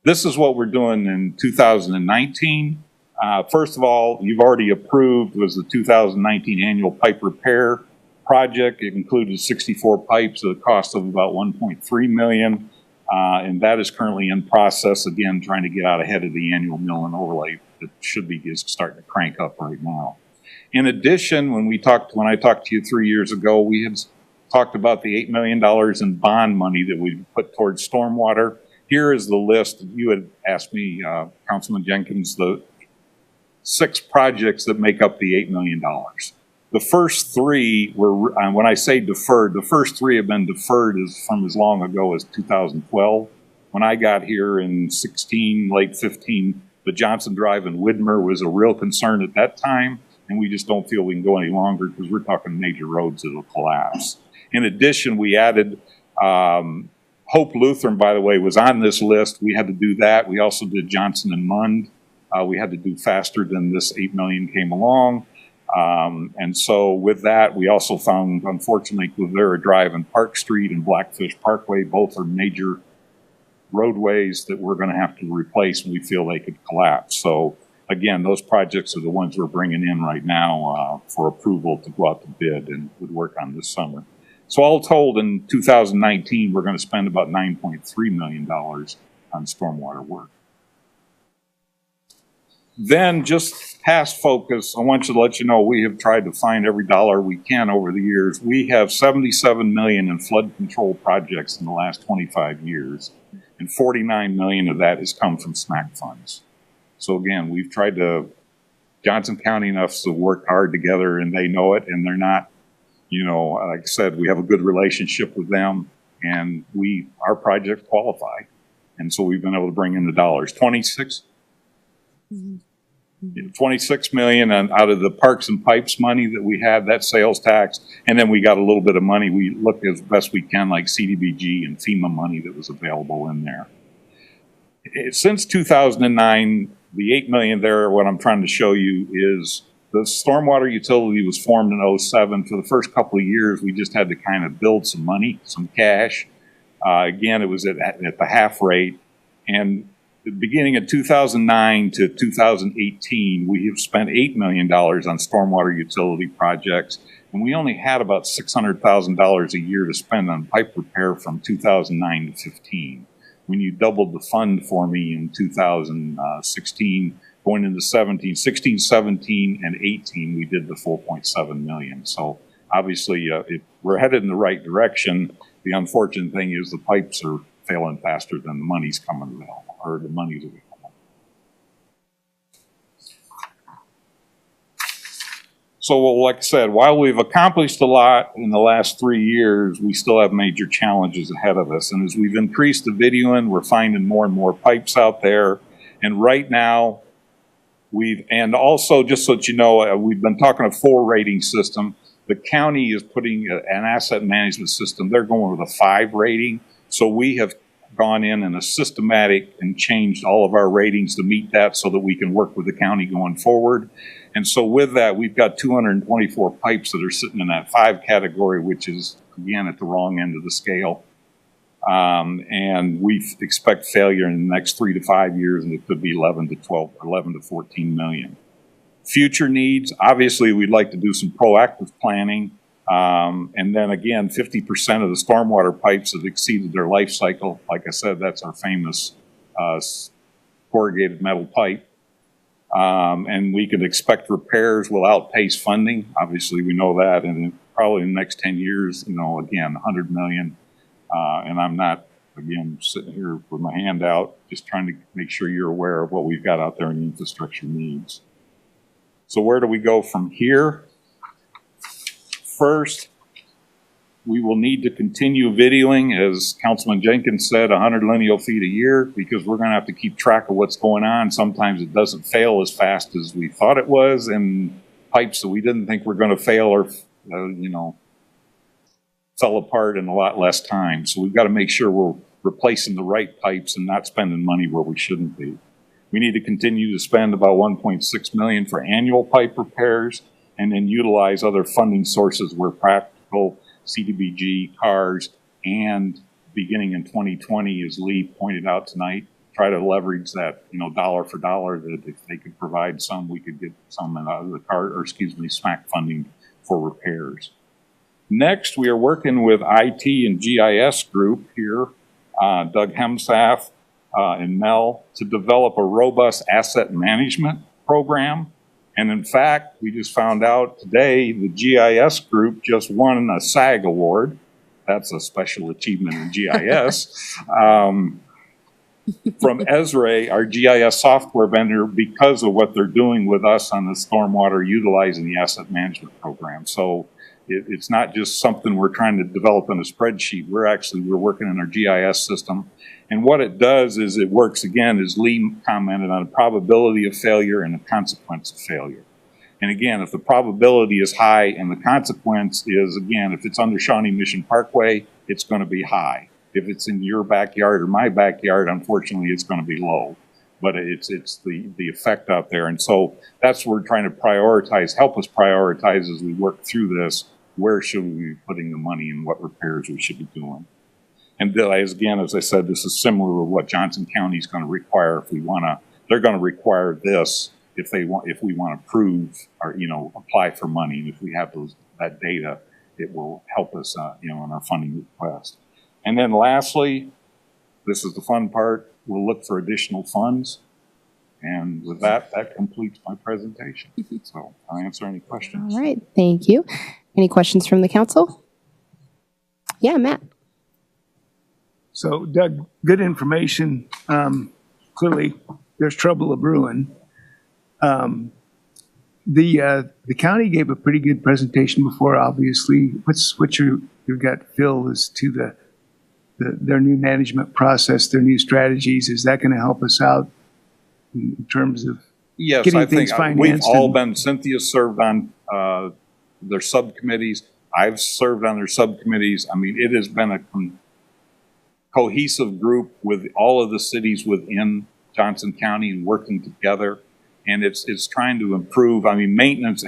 This is what we're doing in 2019. First of all, you've already approved was the 2019 annual pipe repair project. It included 64 pipes at a cost of about $1.3 million. And that is currently in process, again, trying to get out ahead of the annual mill and overlay that should be just starting to crank up right now. In addition, when I talked to you 3 years ago, we had talked about the $8 million in bond money that we put towards stormwater. Here is the list. You had asked me, Councilman Jenkins, the 6 projects that make up the $8 million. The first 3 were, when I say deferred, the first 3 have been deferred from as long ago as 2012. When I got here in 16, late 15, the Johnson Drive in Widmer was a real concern at that time, and we just don't feel we can go any longer because we're talking major roads that will collapse. In addition, we added Hope Lutheran, by the way, was on this list. We had to do that. We also did Johnson and Mund. We had to do faster than this $8 million came along. And so with that, we also found, unfortunately, Quivira Drive and Park Street and Blackfish Parkway, both are major roadways that we're going to have to replace, and we feel they could collapse. So again, those projects are the ones we're bringing in right now for approval to go out to bid and would work on this summer. So all told, in 2019, we're going to spend about $9.3 million on stormwater work. Then, just past focus, I want to let you know we have tried to find every dollar we can over the years. We have $77 million in flood control projects in the last 25 years, and $49 million of that has come from SMAC funds. So again, we've tried to, Johnson County enough to work hard together, and they know it, and they're not, you know, like I said, we have a good relationship with them, and our projects qualify. And so we've been able to bring in the dollars. 26 million out of the parks and pipes money that we had, that sales tax, and then we got a little bit of money. We looked as best we can, like CDBG and FEMA money that was available in there. Since 2009, the $8 million there, what I'm trying to show you is the stormwater utility was formed in 07. For the first couple of years, we just had to kind of build some money, some cash. Again, it was at the half rate. And the beginning of 2009 to 2018, we have spent $8 million on stormwater utility projects, and we only had about $600,000 a year to spend on pipe repair from 2009 to 15. when you doubled the fund for me in 2016, going into 16, 17, and 18, we did the 4.7 million. So obviously, we're headed in the right direction. The unfortunate thing is the pipes are failing faster than the money's coming available, or the money's available. So, well, like I said, while we've accomplished a lot in the last 3 years, we still have major challenges ahead of us. And as we've increased the videoing, we're finding more and more pipes out there. And right now, and also, just so that you know, we've been talking a 4 rating system. The county is putting an asset management system. They're going with a 5 rating. So we have gone in a systematic and changed all of our ratings to meet that so that we can work with the county going forward. And so with that, we've got 224 pipes that are sitting in that 5 category, which is, again, at the wrong end of the scale. And we expect failure in the next 3 to 5 years, and it could be 11 to 14 million. Future needs, obviously, we'd like to do some proactive planning. And then again, 50% of the stormwater pipes have exceeded their life cycle. Like I said, that's our famous corrugated metal pipe. And we could expect repairs will outpace funding. Obviously, we know that. And probably in the next 10 years, again, 100 million. And I'm not, again, sitting here with my hand out, just trying to make sure you're aware of what we've got out there in the infrastructure needs. So where do we go from here? First, we will need to continue videoing, as Councilman Jenkins said, 100 lineal feet a year, because we're going to have to keep track of what's going on. Sometimes it doesn't fail as fast as we thought it was, and pipes that we didn't think were going to fail or, fell apart in a lot less time. So we've got to make sure we're replacing the right pipes and not spending money where we shouldn't be. We need to continue to spend about 1.6 million for annual pipe repairs, and then utilize other funding sources where practical, CDBG, CARS, and beginning in 2020, as Lee pointed out tonight, try to leverage that, dollar for dollar, that if they could provide some, we could get some out of the SMAC funding for repairs. Next, we are working with IT and GIS group here, Doug Hemsath and Mel, to develop a robust asset management program. And in fact, we just found out today the GIS group just won a SAG award. That's a special achievement in GIS. From Esri, our GIS software vendor, because of what they're doing with us on the stormwater utilizing the asset management program. So it's not just something we're trying to develop in a spreadsheet. We're working in our GIS system. And what it does is it works, again, as Lee commented, on a probability of failure and a consequence of failure. And again, if the probability is high and the consequence is, again, if it's under Shawnee Mission Parkway, it's going to be high. If it's in your backyard or my backyard, unfortunately, it's going to be low. But it's the effect out there. And so that's what we're trying to prioritize, help us prioritize as we work through this. Where should we be putting the money and what repairs we should be doing? And as I said, this is similar to what Johnson County is going to require if we want to. They're going to require this if we want to prove or apply for money. And if we have that data, it will help us in our funding request. And then lastly, this is the fun part. We'll look for additional funds. And with that completes my presentation. So I'll answer any questions. All right, thank you. Any questions from the council? Yeah, Matt. So, Doug, good information. Clearly, there's trouble brewing. The county gave a pretty good presentation before. Obviously, what's your gut feel as to their new management process, their new strategies? Is that going to help us out in terms of getting things financed? We've all been. Cynthia served on their subcommittees. I've served on their subcommittees. I mean, it has been a cohesive group with all of the cities within Johnson County and working together. And it's trying to improve. I mean, maintenance,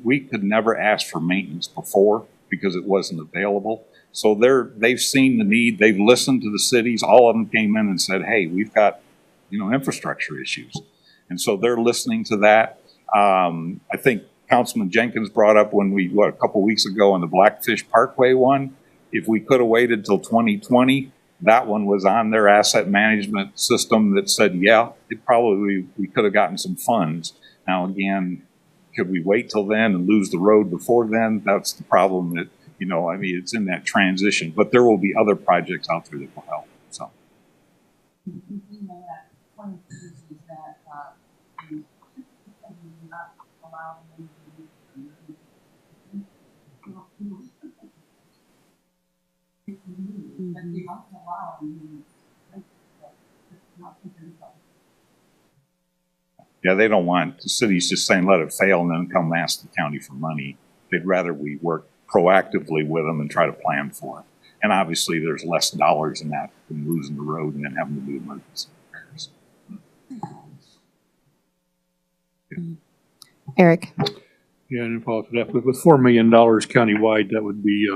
we could never ask for maintenance before because it wasn't available. So they've seen the need. They've listened to the cities. All of them came in and said, hey, we've got, infrastructure issues. And so they're listening to that. I think Councilman Jenkins brought up a couple weeks ago on the Blackfish Parkway one, if we could have waited till 2020, That one was on their asset management system that said, yeah, we could have gotten some funds. Now, again, could we wait till then and lose the road before then? That's the problem that, it's in that transition. But there will be other projects out there that will help, so. Yeah, they don't want the cities just saying let it fail and then come ask the county for money. They'd rather we work proactively with them and try to plan for it. And obviously, there's less dollars in that than losing the road and then having to do emergency repairs. Eric? Yeah, and follow up to that. With $4 million countywide, that would be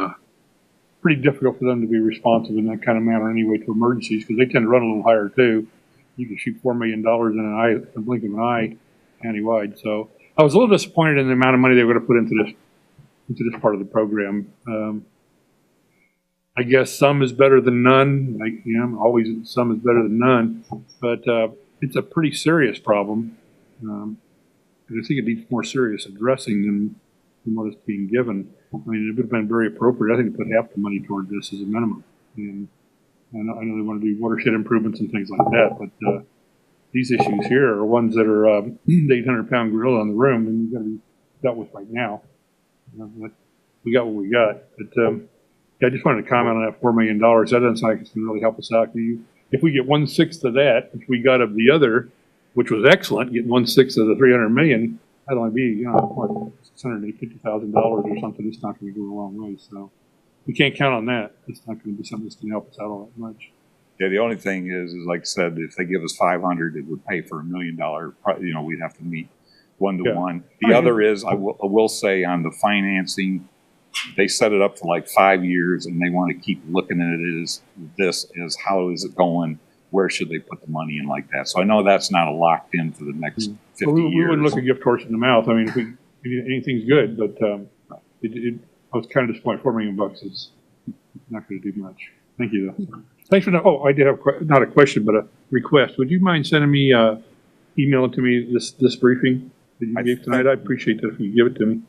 pretty difficult for them to be responsive in that kind of manner anyway to emergencies, because they tend to run a little higher too. You can shoot $4 million in a blink of an eye countywide. So I was a little disappointed in the amount of money they were going to put into this part of the program. I guess some is better than none. Always some is better than none, but it's a pretty serious problem. And I think it needs more serious addressing than what is being given. I mean, it would have been very appropriate, I think, to put half the money toward this as a minimum. And I know they want to do watershed improvements and things like that, but these issues here are ones that are the 800-pound gorilla in the room, and you've got to be dealt with right now. We got what we got. But I just wanted to comment on that $4 million. That doesn't sound like it's going to really help us out. If we get 1/6 of that, which we got of the other, which was excellent, getting 1/6 of the $300 million, that'd only be $650,000 or something. It's not going to go a long way. So we can't count on that. It's not going to be something that's going to help us out all that much. Yeah, the only thing is like I said, if they give us 500, it would pay for $1 million. We'd have to meet 1-to-1. The other is, I will say on the financing, they set it up for like 5 years, and they want to keep looking at it as how is it going? Where should they put the money in like that? So I know that's not locked in for the next 50 years. We wouldn't look a gift horse in the mouth. I mean, if anything's good, but I was kind of disappointed. $4 million is not going to do much. Thank you, though. Thanks for that. Oh, I did have not a question, but a request. Would you mind sending me, email it to me, this briefing that you gave tonight? I appreciate that if you give it to me.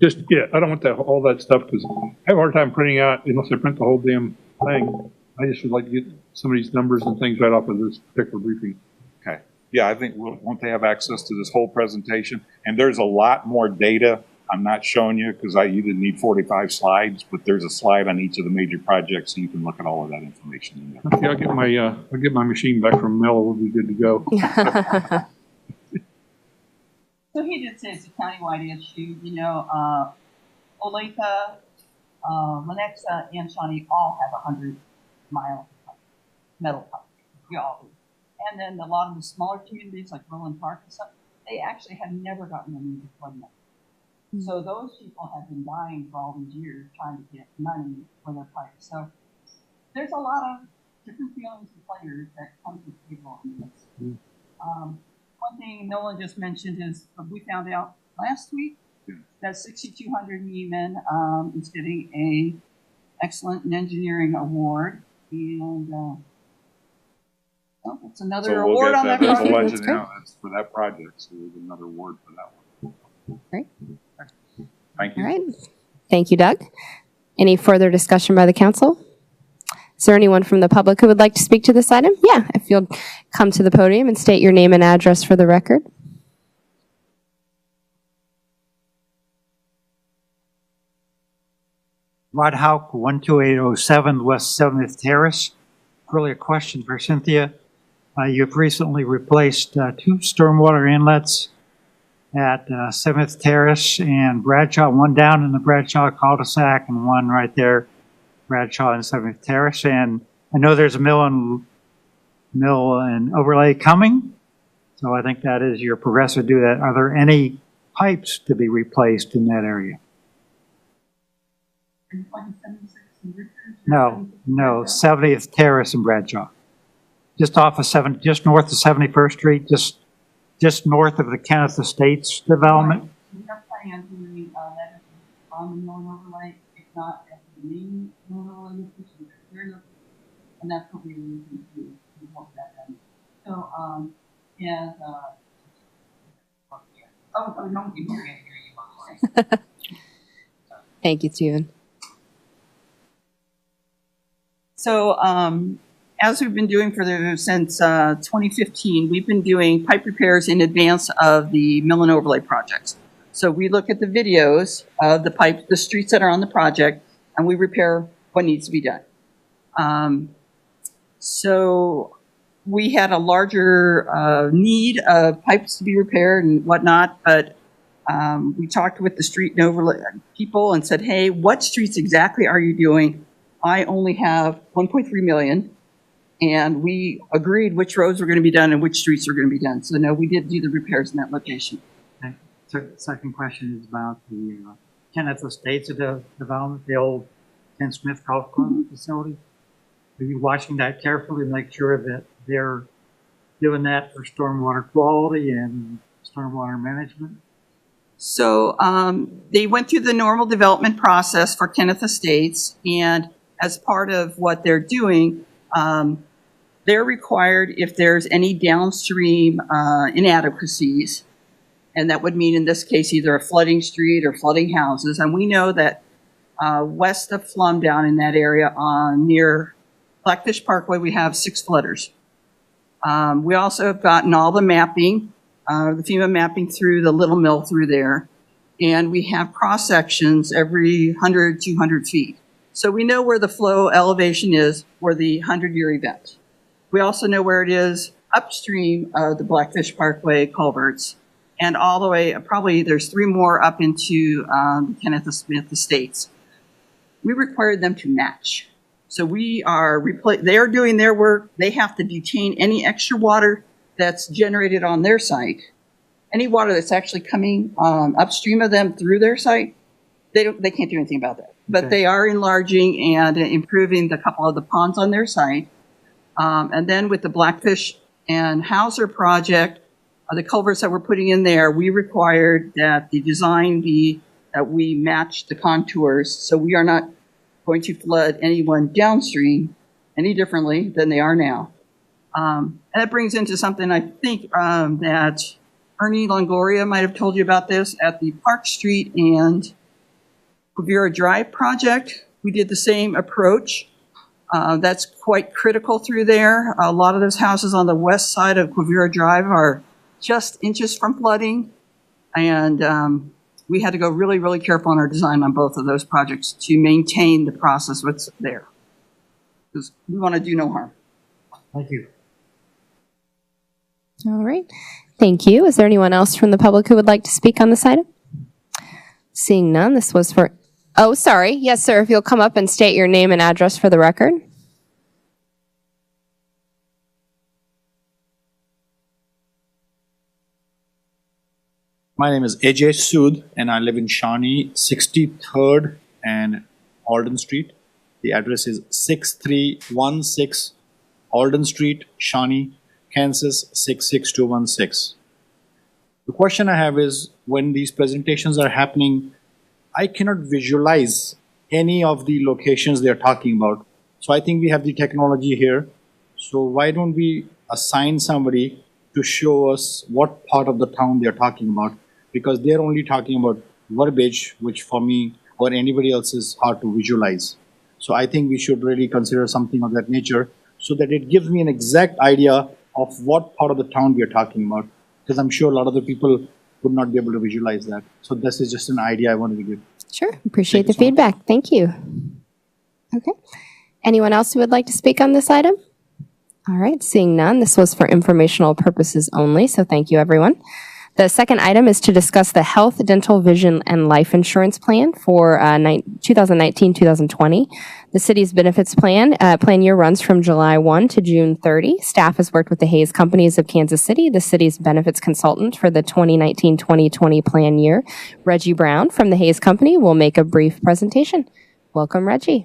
I don't want all that stuff, because I have a hard time printing out unless I print the whole damn thing. I just would like to get some of these numbers and things right off of this particular briefing. Okay. Yeah, I think won't they have access to this whole presentation? And there's a lot more data. I'm not showing you because you didn't need 45 slides, but there's a slide on each of the major projects, so you can look at all of that information in there. Okay, I'll get my machine back from Mel. We'll be good to go. So he did say it's a countywide issue. Olathe, Lenexa, and Shawnee all have 100-mile metal pipe. We all do. And then a lot of the smaller communities like Roland Park and stuff, they actually have never gotten any deployment. So those people have been dying for all these years trying to get money for their pipes. So there's a lot of different feelings and players that come to the table in this. One thing Nolan just mentioned is we found out last week that 6,200 Neiman is getting a excellent in engineering award, and it's another award on that project. That's for that project, so there's another award for that one. Great. Thank you. All right. Thank you, Doug. Any further discussion by the council? Is there anyone from the public who would like to speak to this item? Yeah, if you'll come to the podium and state your name and address for the record. Rod Hauk, 12807 West 7th Terrace. Really a question for Cynthia. You've recently replaced 2 stormwater inlets at 7th Terrace and Bradshaw, one down in the Bradshaw cul-de-sac and one right there, Bradshaw and 7th Terrace. And I know there's a mill and overlay coming, so I think that is your progressive do that. Are there any pipes to be replaced in that area? No, 70th Terrace and Bradshaw. Just north of 71st Street, just north of the Kenneth Estates development. We have plans doing that on the mill and overlay, if not at the main mill and overlay location. and that's what we were looking to do. We hope that done. So, as, no one can hear you. I'm sorry. Thank you, Stephen. So, as we've been doing since 2015, we've been doing pipe repairs in advance of the mill and overlay projects. So we look at the videos of the streets that are on the project, and we repair what needs to be done. So we had a larger need of pipes to be repaired and whatnot, but we talked with the street and overlay people and said, hey, what streets exactly are you doing? I only have 1.3 million. And we agreed which roads were going to be done and which streets were going to be done. So no, we did do the repairs in that location. Okay. So second question is about the Kenneth Estates development, the old Ken Smith Golf Club facility. Are you watching that carefully to make sure that they're doing that for stormwater quality and stormwater management? So they went through the normal development process for Kenneth Estates, and as part of what they're doing, they're required if there's any downstream inadequacies, and that would mean in this case either a flooding street or flooding houses. And we know that west of Flum down in that area near Blackfish Parkway, we have 6 flooders. We also have gotten all the mapping, the FEMA mapping through the Little Mill through there, and we have cross sections every 100, 200 feet. So we know where the flow elevation is for the 100-year event. We also know where it is upstream of the Blackfish Parkway culverts, and all the way, probably there's 3 more up into Kenneth Smith Estates. We required them to match. So they are doing their work. They have to detain any extra water that's generated on their site. Any water that's actually coming upstream of them through their site, they can't do anything about that. But Okay. they are enlarging and improving the couple of the ponds on their site. And then with the Blackfish and Hauser project, the culverts that we're putting in there, we required that the design be that we match the contours. So we are not going to flood anyone downstream any differently than they are now. And that brings into something I think that Ernie Longoria might have told you about this at the Park Street and Quivira Drive project. We did the same approach. That's quite critical through there. A lot of those houses on the west side of Quivira Drive are just inches from flooding. And we had to go really, really careful in our design on both of those projects to maintain the process that's there. Because we want to do no harm. Thank you. All right. Thank you. Is there anyone else from the public who would like to speak on this item? Seeing none, this was for... Oh, sorry. Yes, sir. If you'll come up and state your name and address for the record. My name is AJ Sood, and I live in Shawnee, 63rd and Alden Street. The address is 6316 Alden Street, Shawnee, Kansas 66216. The question I have is, when these presentations are happening, I cannot visualize any of the locations they're talking about. So I think we have the technology here. So why don't we assign somebody to show us what part of the town they're talking about? Because they're only talking about verbiage, which for me or anybody else is hard to visualize. So I think we should really consider something of that nature so that it gives me an exact idea of what part of the town we are talking about. Because I'm sure a lot of the people would not be able to visualize that. So this is just an idea I wanted to give. Sure. Appreciate the feedback. Thank you. Okay. Anyone else who would like to speak on this item? All right. Seeing none, this was for informational purposes only. So thank you, everyone. The second item is to discuss the health, dental, vision, and life insurance plan for 2019-2020. The city's benefits plan year runs from July 1 to June 30. Staff has worked with the Hayes Companies of Kansas City, the city's benefits consultant for the 2019-2020 plan year. Reggie Brown from the Hayes Company will make a brief presentation. Welcome, Reggie.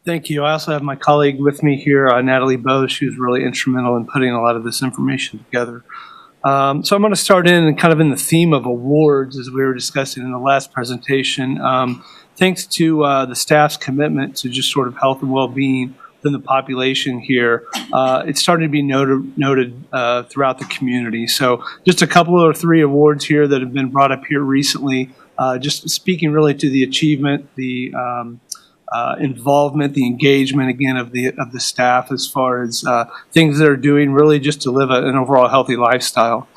Thank you. I also have my colleague with me here, Natalie Bose. She was really instrumental in putting a lot of this information together. So I'm going to start in the theme of awards, as we were discussing in the last presentation. Thanks to the staff's commitment to just sort of health and well-being, within the population here, it's starting to be noted throughout the community. So just a couple or three awards here that have been brought up here recently, just speaking really to the achievement, the involvement, the engagement again of the staff as far as things they're doing really just to live an overall healthy lifestyle.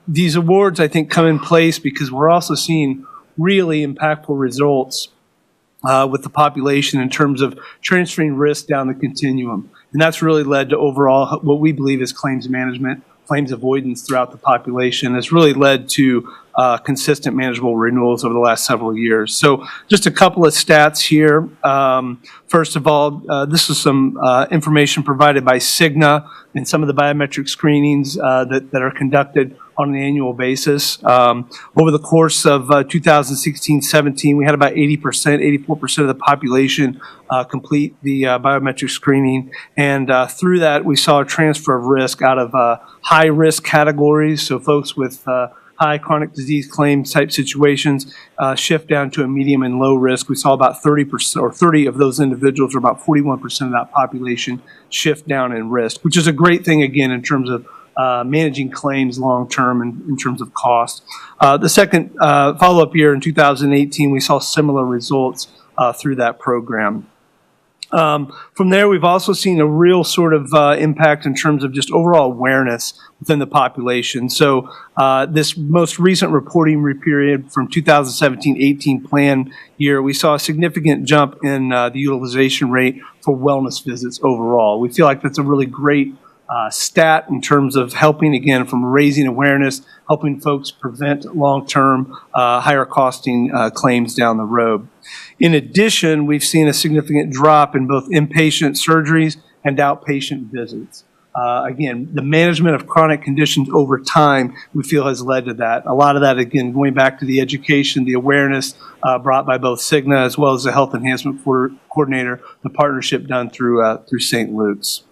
These awards, I think, come in place because we're also seeing really impactful results with the population in terms of transferring risk down the continuum. And that's really led to overall what we believe is claims management, claims avoidance throughout the population. It's really led to consistent manageable renewals over the last several years. So just a couple of stats here. First of all, this is some information provided by Cigna and some of the biometric screenings that are conducted on an annual basis. Over the course of 2016-17, we had about 80%, 84% of the population complete the biometric screening. And through that, we saw a transfer of risk out of high-risk categories, so folks with high chronic disease claim type situations shift down to a medium and low risk. We saw about 30% or 30 of those individuals, or about 41% of that population, shift down in risk, which is a great thing, again, in terms of managing claims long-term in terms of cost. The second follow-up year in 2018, we saw similar results through that program. From there, we've also seen a real sort of impact in terms of just overall awareness within the population. So this most recent reporting period from 2017-18 plan year, we saw a significant jump in the utilization rate for wellness visits overall. We feel like that's a really great stat in terms of helping, again, from raising awareness, helping folks prevent long-term higher costing claims down the road. In addition, we've seen a significant drop in both inpatient surgeries and outpatient visits. Again, the management of chronic conditions over time, we feel, has led to that. A lot of that, again, going back to the education, the awareness brought by both Cigna as well as the Health Enhancement Coordinator, the partnership done through St. Luke's.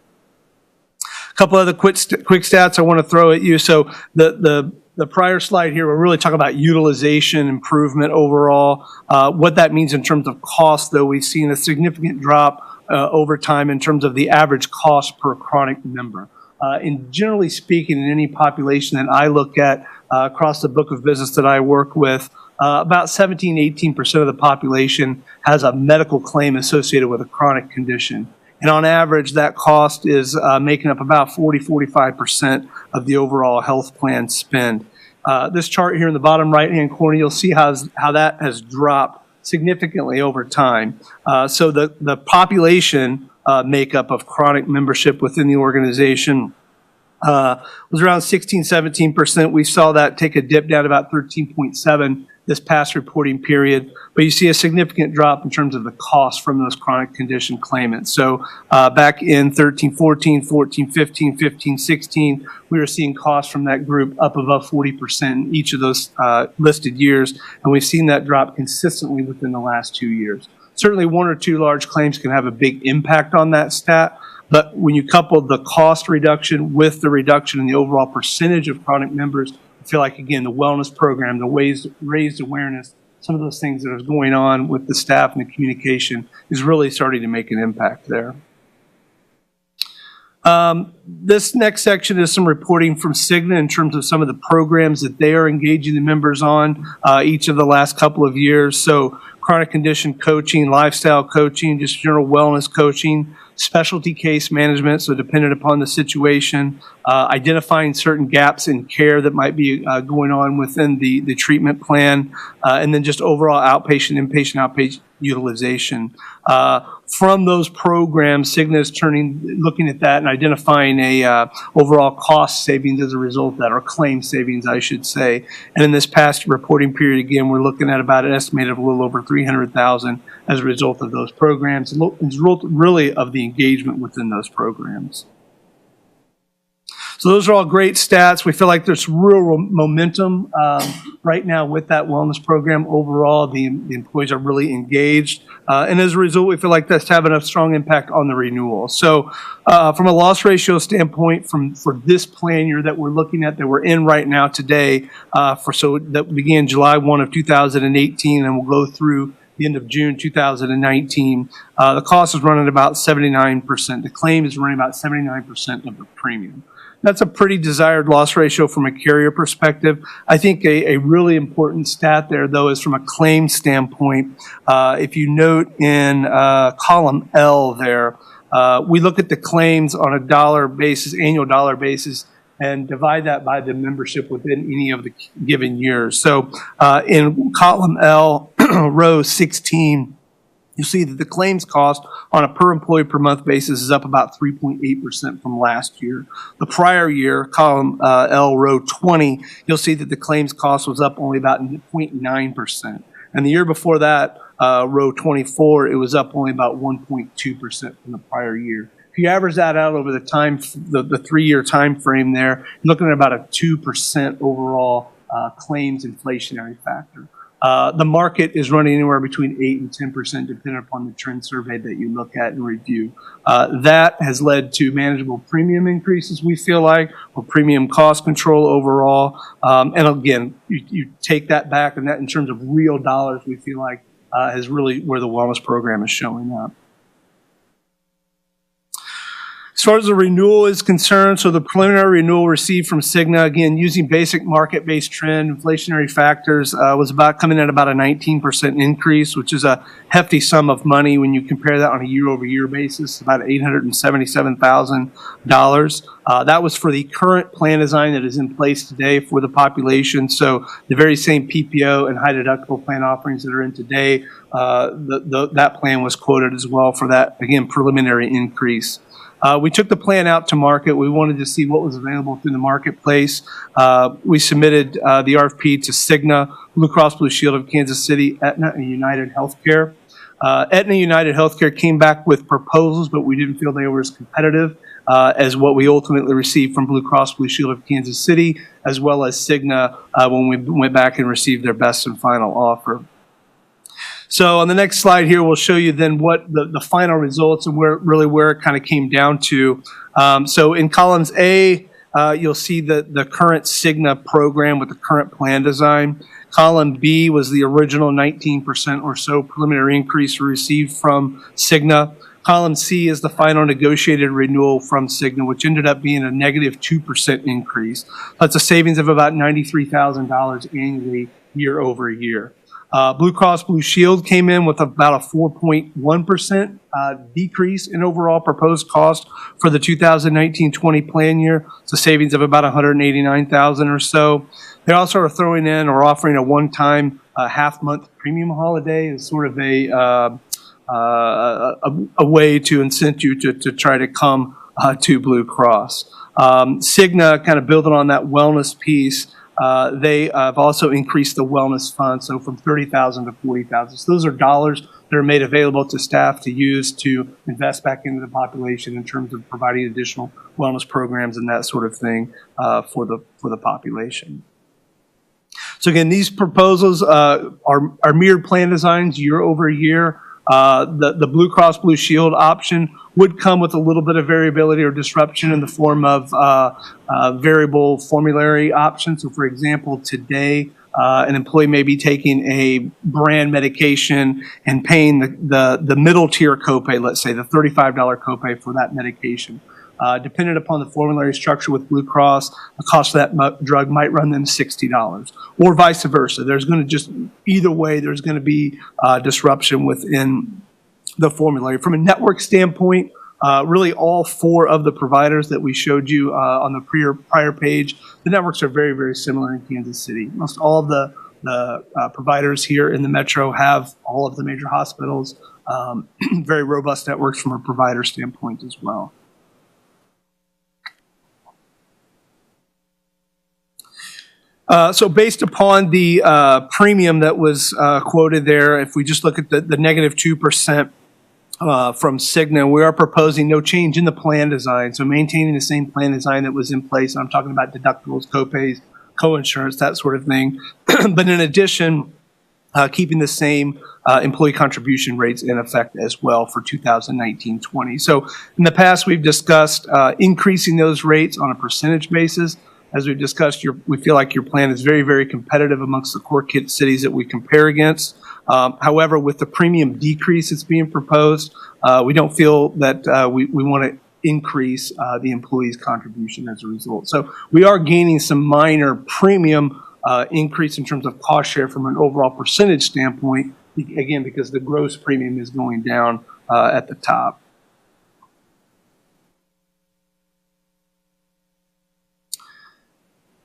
A couple other quick stats I want to throw at you. So the prior slide here, we're really talking about utilization improvement overall. What that means in terms of cost, though, we've seen a significant drop over time in terms of the average cost per chronic member. And generally speaking, in any population that I look at across the book of business that I work with, about 17-18% of the population has a medical claim associated with a chronic condition. And on average, that cost is making up about 40-45% of the overall health plan spend. This chart here in the bottom right-hand corner, you'll see how that has dropped significantly over time. So the population makeup of chronic membership within the organization was around 16-17%. We saw that take a dip down to about 13.7 this past reporting period, but you see a significant drop in terms of the cost from those chronic condition claimants. So back in 13-14, 14-15, 15-16, we were seeing costs from that group up above 40% in each of those listed years, and we've seen that drop consistently within the last 2 years. Certainly one or two large claims can have a big impact on that stat, but when you couple the cost reduction with the reduction in the overall percentage of chronic members, I feel like, again, the wellness program, the raised awareness, some of those things that are going on with the staff and the communication is really starting to make an impact there. This next section is some reporting from Cigna in terms of some of the programs that they are engaging the members on each of the last couple of years. So chronic condition coaching, lifestyle coaching, just general wellness coaching, specialty case management, so dependent upon the situation, identifying certain gaps in care that might be going on within the treatment plan, and then just overall outpatient, outpatient utilization. From those programs, Cigna is looking at that and identifying a overall cost savings as a result of that, or claim savings, I should say. And in this past reporting period, again, we're looking at about an estimate of a little over $300,000 as a result of those programs, as a result really of the engagement within those programs. So those are all great stats. We feel like there's real momentum right now with that wellness program. Overall, the employees are really engaged. And as a result, we feel like that's having a strong impact on the renewal. So from a loss ratio standpoint, for this plan year that we're looking at, that we're in right now today, so that began July 1 of 2018 and will go through the end of June 2019, the cost is running about 79%. The claim is running about 79% of the premium. That's a pretty desired loss ratio from a carrier perspective. I think a really important stat there, though, is from a claim standpoint. If you note in column L there, we look at the claims on a dollar basis, annual dollar basis, and divide that by the membership within any of the given years. So in column L, row 16, you see that the claims cost on a per employee per month basis is up about 3.8% from last year. The prior year, column L, row 20, you'll see that the claims cost was up only about 0.9%. And the year before that, row 24, it was up only about 1.2% from the prior year. If you average that out over the time, the 3-year time frame there, you're looking at about a 2% overall claims inflationary factor. The market is running anywhere between 8 and 10%, depending upon the trend survey that you look at and review. That has led to manageable premium increases, we feel like, or premium cost control overall. And again, you take that back, and that in terms of real dollars, we feel like is really where the wellness program is showing up. As far as the renewal is concerned, so the preliminary renewal received from Cigna, again, using basic market-based trend, inflationary factors, was about coming at about a 19% increase, which is a hefty sum of money when you compare that on a year-over-year basis, about $877,000. That was for the current plan design that is in place today for the population. So the very same PPO and high deductible plan offerings that are in today, that plan was quoted as well for that, again, preliminary increase. We took the plan out to market. We wanted to see what was available through the marketplace. We submitted the RFP to Cigna, Blue Cross Blue Shield of Kansas City, Aetna, and United Healthcare. Aetna and United Healthcare came back with proposals, but we didn't feel they were as competitive as what we ultimately received from Blue Cross Blue Shield of Kansas City, as well as Cigna when we went back and received their best and final offer. So on the next slide here, we'll show you then what the final results and where it kind of came down to. So in columns A, you'll see the current Cigna program with the current plan design. Column B was the original 19% or so preliminary increase we received from Cigna. Column C is the final negotiated renewal from Cigna, which ended up being a negative 2% increase. That's a savings of about $93,000 annually year over year. Blue Cross Blue Shield came in with about a 4.1% decrease in overall proposed cost for the 2019-20 plan year. It's a savings of about $189,000 or so. They also are throwing in or offering a one-time half-month premium holiday as sort of a way to incent you to try to come to Blue Cross. Cigna, kind of building on that wellness piece, they have also increased the wellness fund, so from $30,000 to $40,000. So those are dollars that are made available to staff to use to invest back into the population in terms of providing additional wellness programs and that sort of thing for the population. So again, these proposals are mirrored plan designs year over year. The Blue Cross Blue Shield option would come with a little bit of variability or disruption in the form of variable formulary options. So for example, today, an employee may be taking a brand medication and paying the middle tier copay, let's say the $35 copay for that medication. Depending upon the formulary structure with Blue Cross, the cost of that drug might run them $60, or vice versa. There's going to just, either way, there's going to be disruption within the formulary. From a network standpoint, really all 4 of the providers that we showed you on the prior page, the networks are very, very similar in Kansas City. Most all of the providers here in the metro have all of the major hospitals, very robust networks from a provider standpoint as well. So based upon the premium that was quoted there, if we just look at the negative 2% from Cigna, we are proposing no change in the plan design. So maintaining the same plan design that was in place. I'm talking about deductibles, copays, coinsurance, that sort of thing. But in addition, keeping the same employee contribution rates in effect as well for 2019-20. So in the past, we've discussed increasing those rates on a percentage basis. As we've discussed, we feel like your plan is very, very competitive amongst the core cities that we compare against. However, with the premium decrease that's being proposed, we don't feel that we want to increase the employee's contribution as a result. So we are gaining some minor premium increase in terms of cost share from an overall percentage standpoint, again, because the gross premium is going down at the top.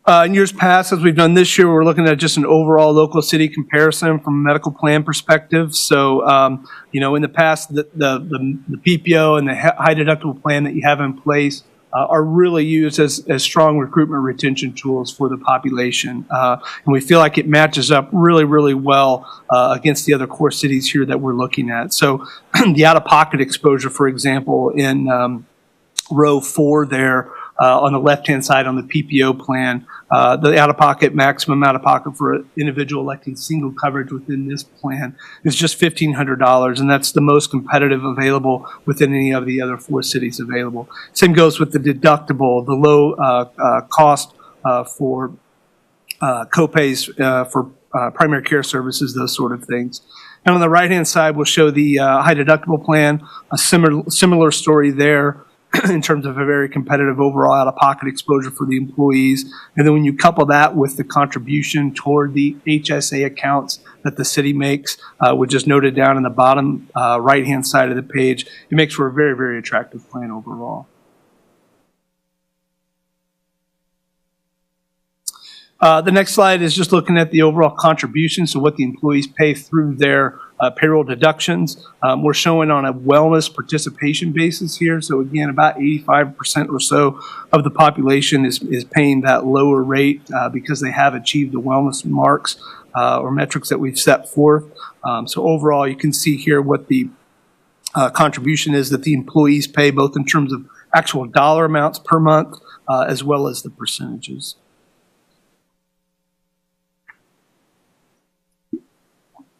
In years past, as we've done this year, we're looking at just an overall local city comparison from a medical plan perspective. So, you know, in the past, the PPO and the high deductible plan that you have in place are really used as strong recruitment retention tools for the population. And we feel like it matches up really, really well against the other core cities here that we're looking at. So the out-of-pocket exposure, for example, in row 4 there, on the left-hand side on the PPO plan, the out-of-pocket, maximum out-of-pocket for an individual electing single coverage within this plan is just $1,500, and that's the most competitive available within any of the other 4 cities available. Same goes with the deductible, the low cost for copays for primary care services, those sort of things. And on the right-hand side, we'll show the high deductible plan, a similar story there, in terms of a very competitive overall out-of-pocket exposure for the employees. And then when you couple that with the contribution toward the HSA accounts that the city makes, which is noted down in the bottom right-hand side of the page, it makes for a very, very attractive plan overall. The next slide is just looking at the overall contribution, so what the employees pay through their payroll deductions. We're showing on a wellness participation basis here. So again, about 85% or so of the population is paying that lower rate because they have achieved the wellness marks or metrics that we've set forth. So overall, you can see here what the contribution is that the employees pay, both in terms of actual dollar amounts per month as well as the percentages.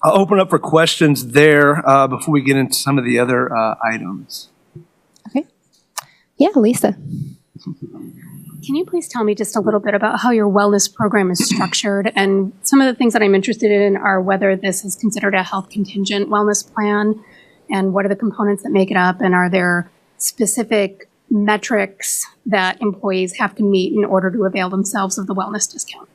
I'll open up for questions there before we get into some of the other items. Okay. Yeah, Lisa. Can you please tell me just a little bit about how your wellness program is structured? And some of the things that I'm interested in are whether this is considered a health contingent wellness plan, and what are the components that make it up, and are there specific metrics that employees have to meet in order to avail themselves of the wellness discount?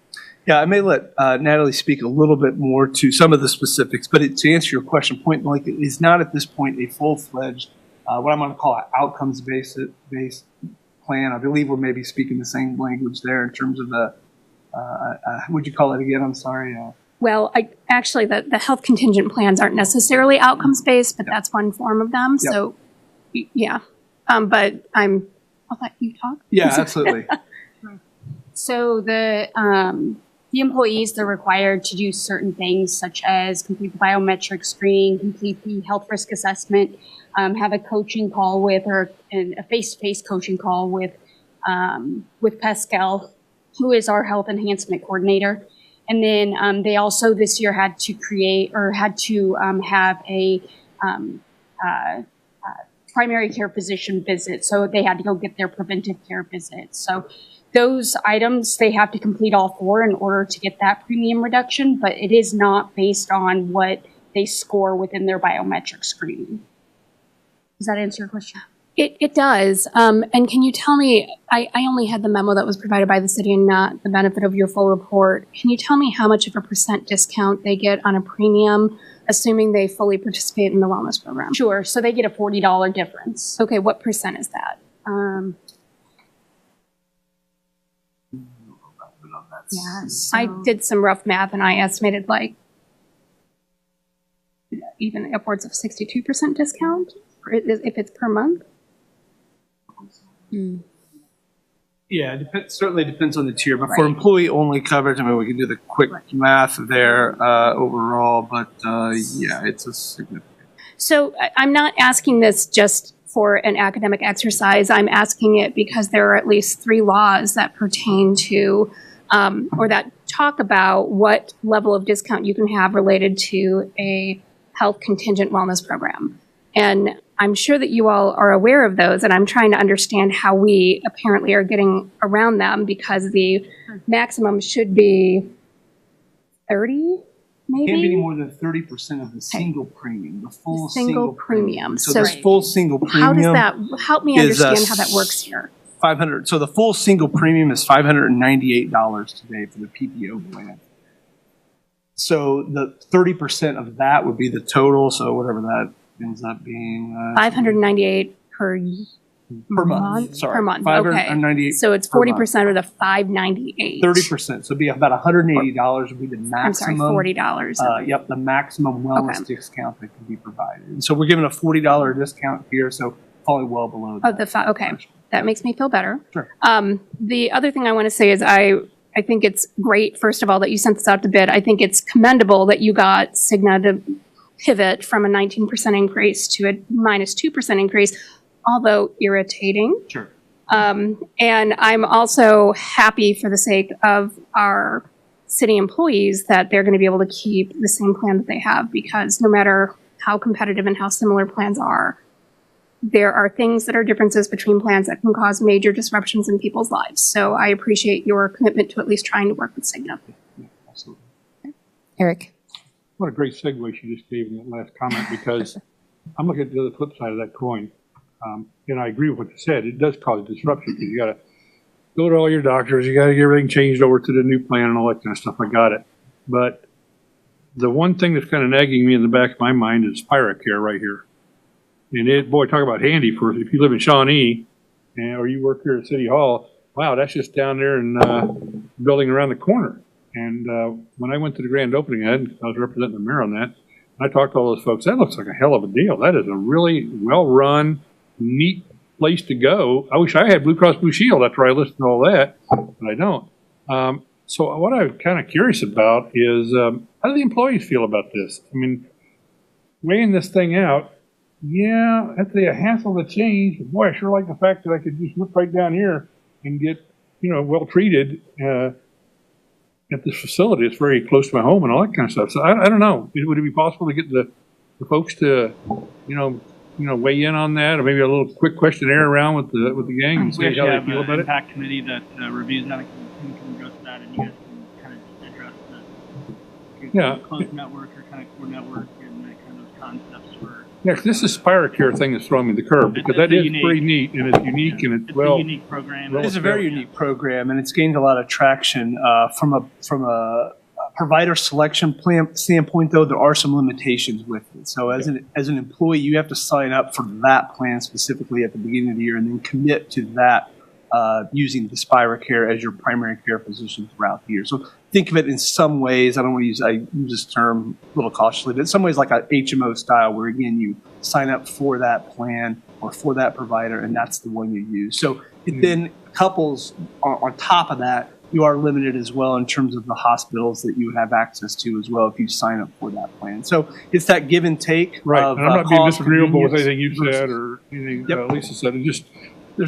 Yeah, I may let Natalie speak a little bit more to some of the specifics, but to answer your question, point blank, it is not at this point a full-fledged, what I'm going to call an outcomes-based plan. I believe we're maybe speaking the same language there in terms of the, what'd you call it again? I'm sorry. Well, actually, the health contingent plans aren't necessarily outcomes-based, but that's one form of them. Yep. So, yeah. But I'll let you talk. Yeah, absolutely. So the employees, they're required to do certain things such as complete the biometric screening, complete the health risk assessment, have a coaching call with, or a face-to-face coaching call with Pascal, who is our health enhancement coordinator. And then they also this year had to create, or had to have a primary care physician visit. So they had to go get their preventive care visit. So those items, they have to complete all 4 in order to get that premium reduction, but it is not based on what they score within their biometric screening. Does that answer your question? It does. And can you tell me, I only had the memo that was provided by the city and not the benefit of your full report. Can you tell me how much of a % discount they get on a premium, assuming they fully participate in the wellness program? Sure. So they get a $40 difference. Okay, what % is that? Yeah, so I did some rough math and I estimated like even upwards of 62% discount if it's per month. Yeah, it certainly depends on the tier. But for employee-only coverage, I mean, we can do the quick math there overall. But yeah, it's a significant. So I'm not asking this just for an academic exercise. I'm asking it because there are at least 3 laws that pertain to or that talk about what level of discount you can have related to a health contingent wellness program. And I'm sure that you all are aware of those, and I'm trying to understand how we apparently are getting around them, because the maximum should be 30 maybe? Can't be any more than 30% of the single premium, the full Single premium. So So this full single how does premium that, help me is, understand how that works here. 500. So the full single premium is $598 today for the PPO plan. So the 30% of that would be the total. So whatever that ends up being. 598 per month. Sorry. Per month, 598 okay. So it's per 40% of the 598. 30%. So it'd be about $180 would be the I'm sorry, maximum. $40. Yep, the maximum wellness Okay. discount that can be provided. And so we're giving a $40 discount here, so probably well below Oh, that. okay. That makes me feel better. Sure. The other thing I want to say is I think it's great, first of all, that you sent this out to bid. I think it's commendable that you got Cigna to pivot from a 19% increase to a minus 2% increase, although irritating. Sure. And I'm also happy for the sake of our city employees that they're going to be able to keep the same plan that they have, because no matter how competitive and how similar plans are, there are things that are differences between plans that can cause major disruptions in people's lives. So I appreciate your commitment to at least trying to work with Cigna. Yeah, absolutely. Eric? What a great segue she just gave in that last comment, because I'm looking at the other flip side of that coin. And I agree with what you said. It does cause disruption because you got to go to all your doctors. You got to get everything changed over to the new plan and all that kind of stuff. I got it. But the one thing that's kind of nagging me in the back of my mind is PyroCare right here. And it, boy, talk about handy for if you live in Shawnee or you work here at City Hall. Wow, that's just down there in building around the corner. And when I went to the grand opening, I was representing the mayor on that. I talked to all those folks. That looks like a hell of a deal. That is a really well-run, neat place to go. I wish I had Blue Cross Blue Shield after I listened to all that, but I don't. So what I'm kind of curious about is how do the employees feel about this? I mean, weighing this thing out, yeah, that's a hassle to change. Boy, I sure like the fact that I could just look right down here and get, well treated at this facility. It's very close to my home and all that kind of stuff. So I don't know. Would it be possible to get the folks to, weigh in on that, or maybe a little quick questionnaire around with the gang and see how they feel about it? Impact committee that reviews that and can address that, and you guys can kind of address the closed network or kind of core network and that kind of concepts for. Yeah, 'cause this is Spiracare thing that's throwing me the curve, because that is pretty neat, and it's unique, and it's a unique program. It's a very unique program, and it's gained a lot of traction from a provider selection plan standpoint. Though there are some limitations with it. So as an employee, you have to sign up for that plan specifically at the beginning of the year, and then commit to that using the Spiracare as your primary care physician throughout the year. So think of it in some ways. I use this term a little cautiously, but in some ways like a HMO style, where again you sign up for that plan or for that provider, and that's the one you use. So it then couples on top of that, you are limited as well in terms of the hospitals that you have access to as well if you sign up for that plan. So it's that give and take. Right, of, and I'm not being disagreeable with convenience anything you said versus- or anything Yep. Lisa said. It just, they're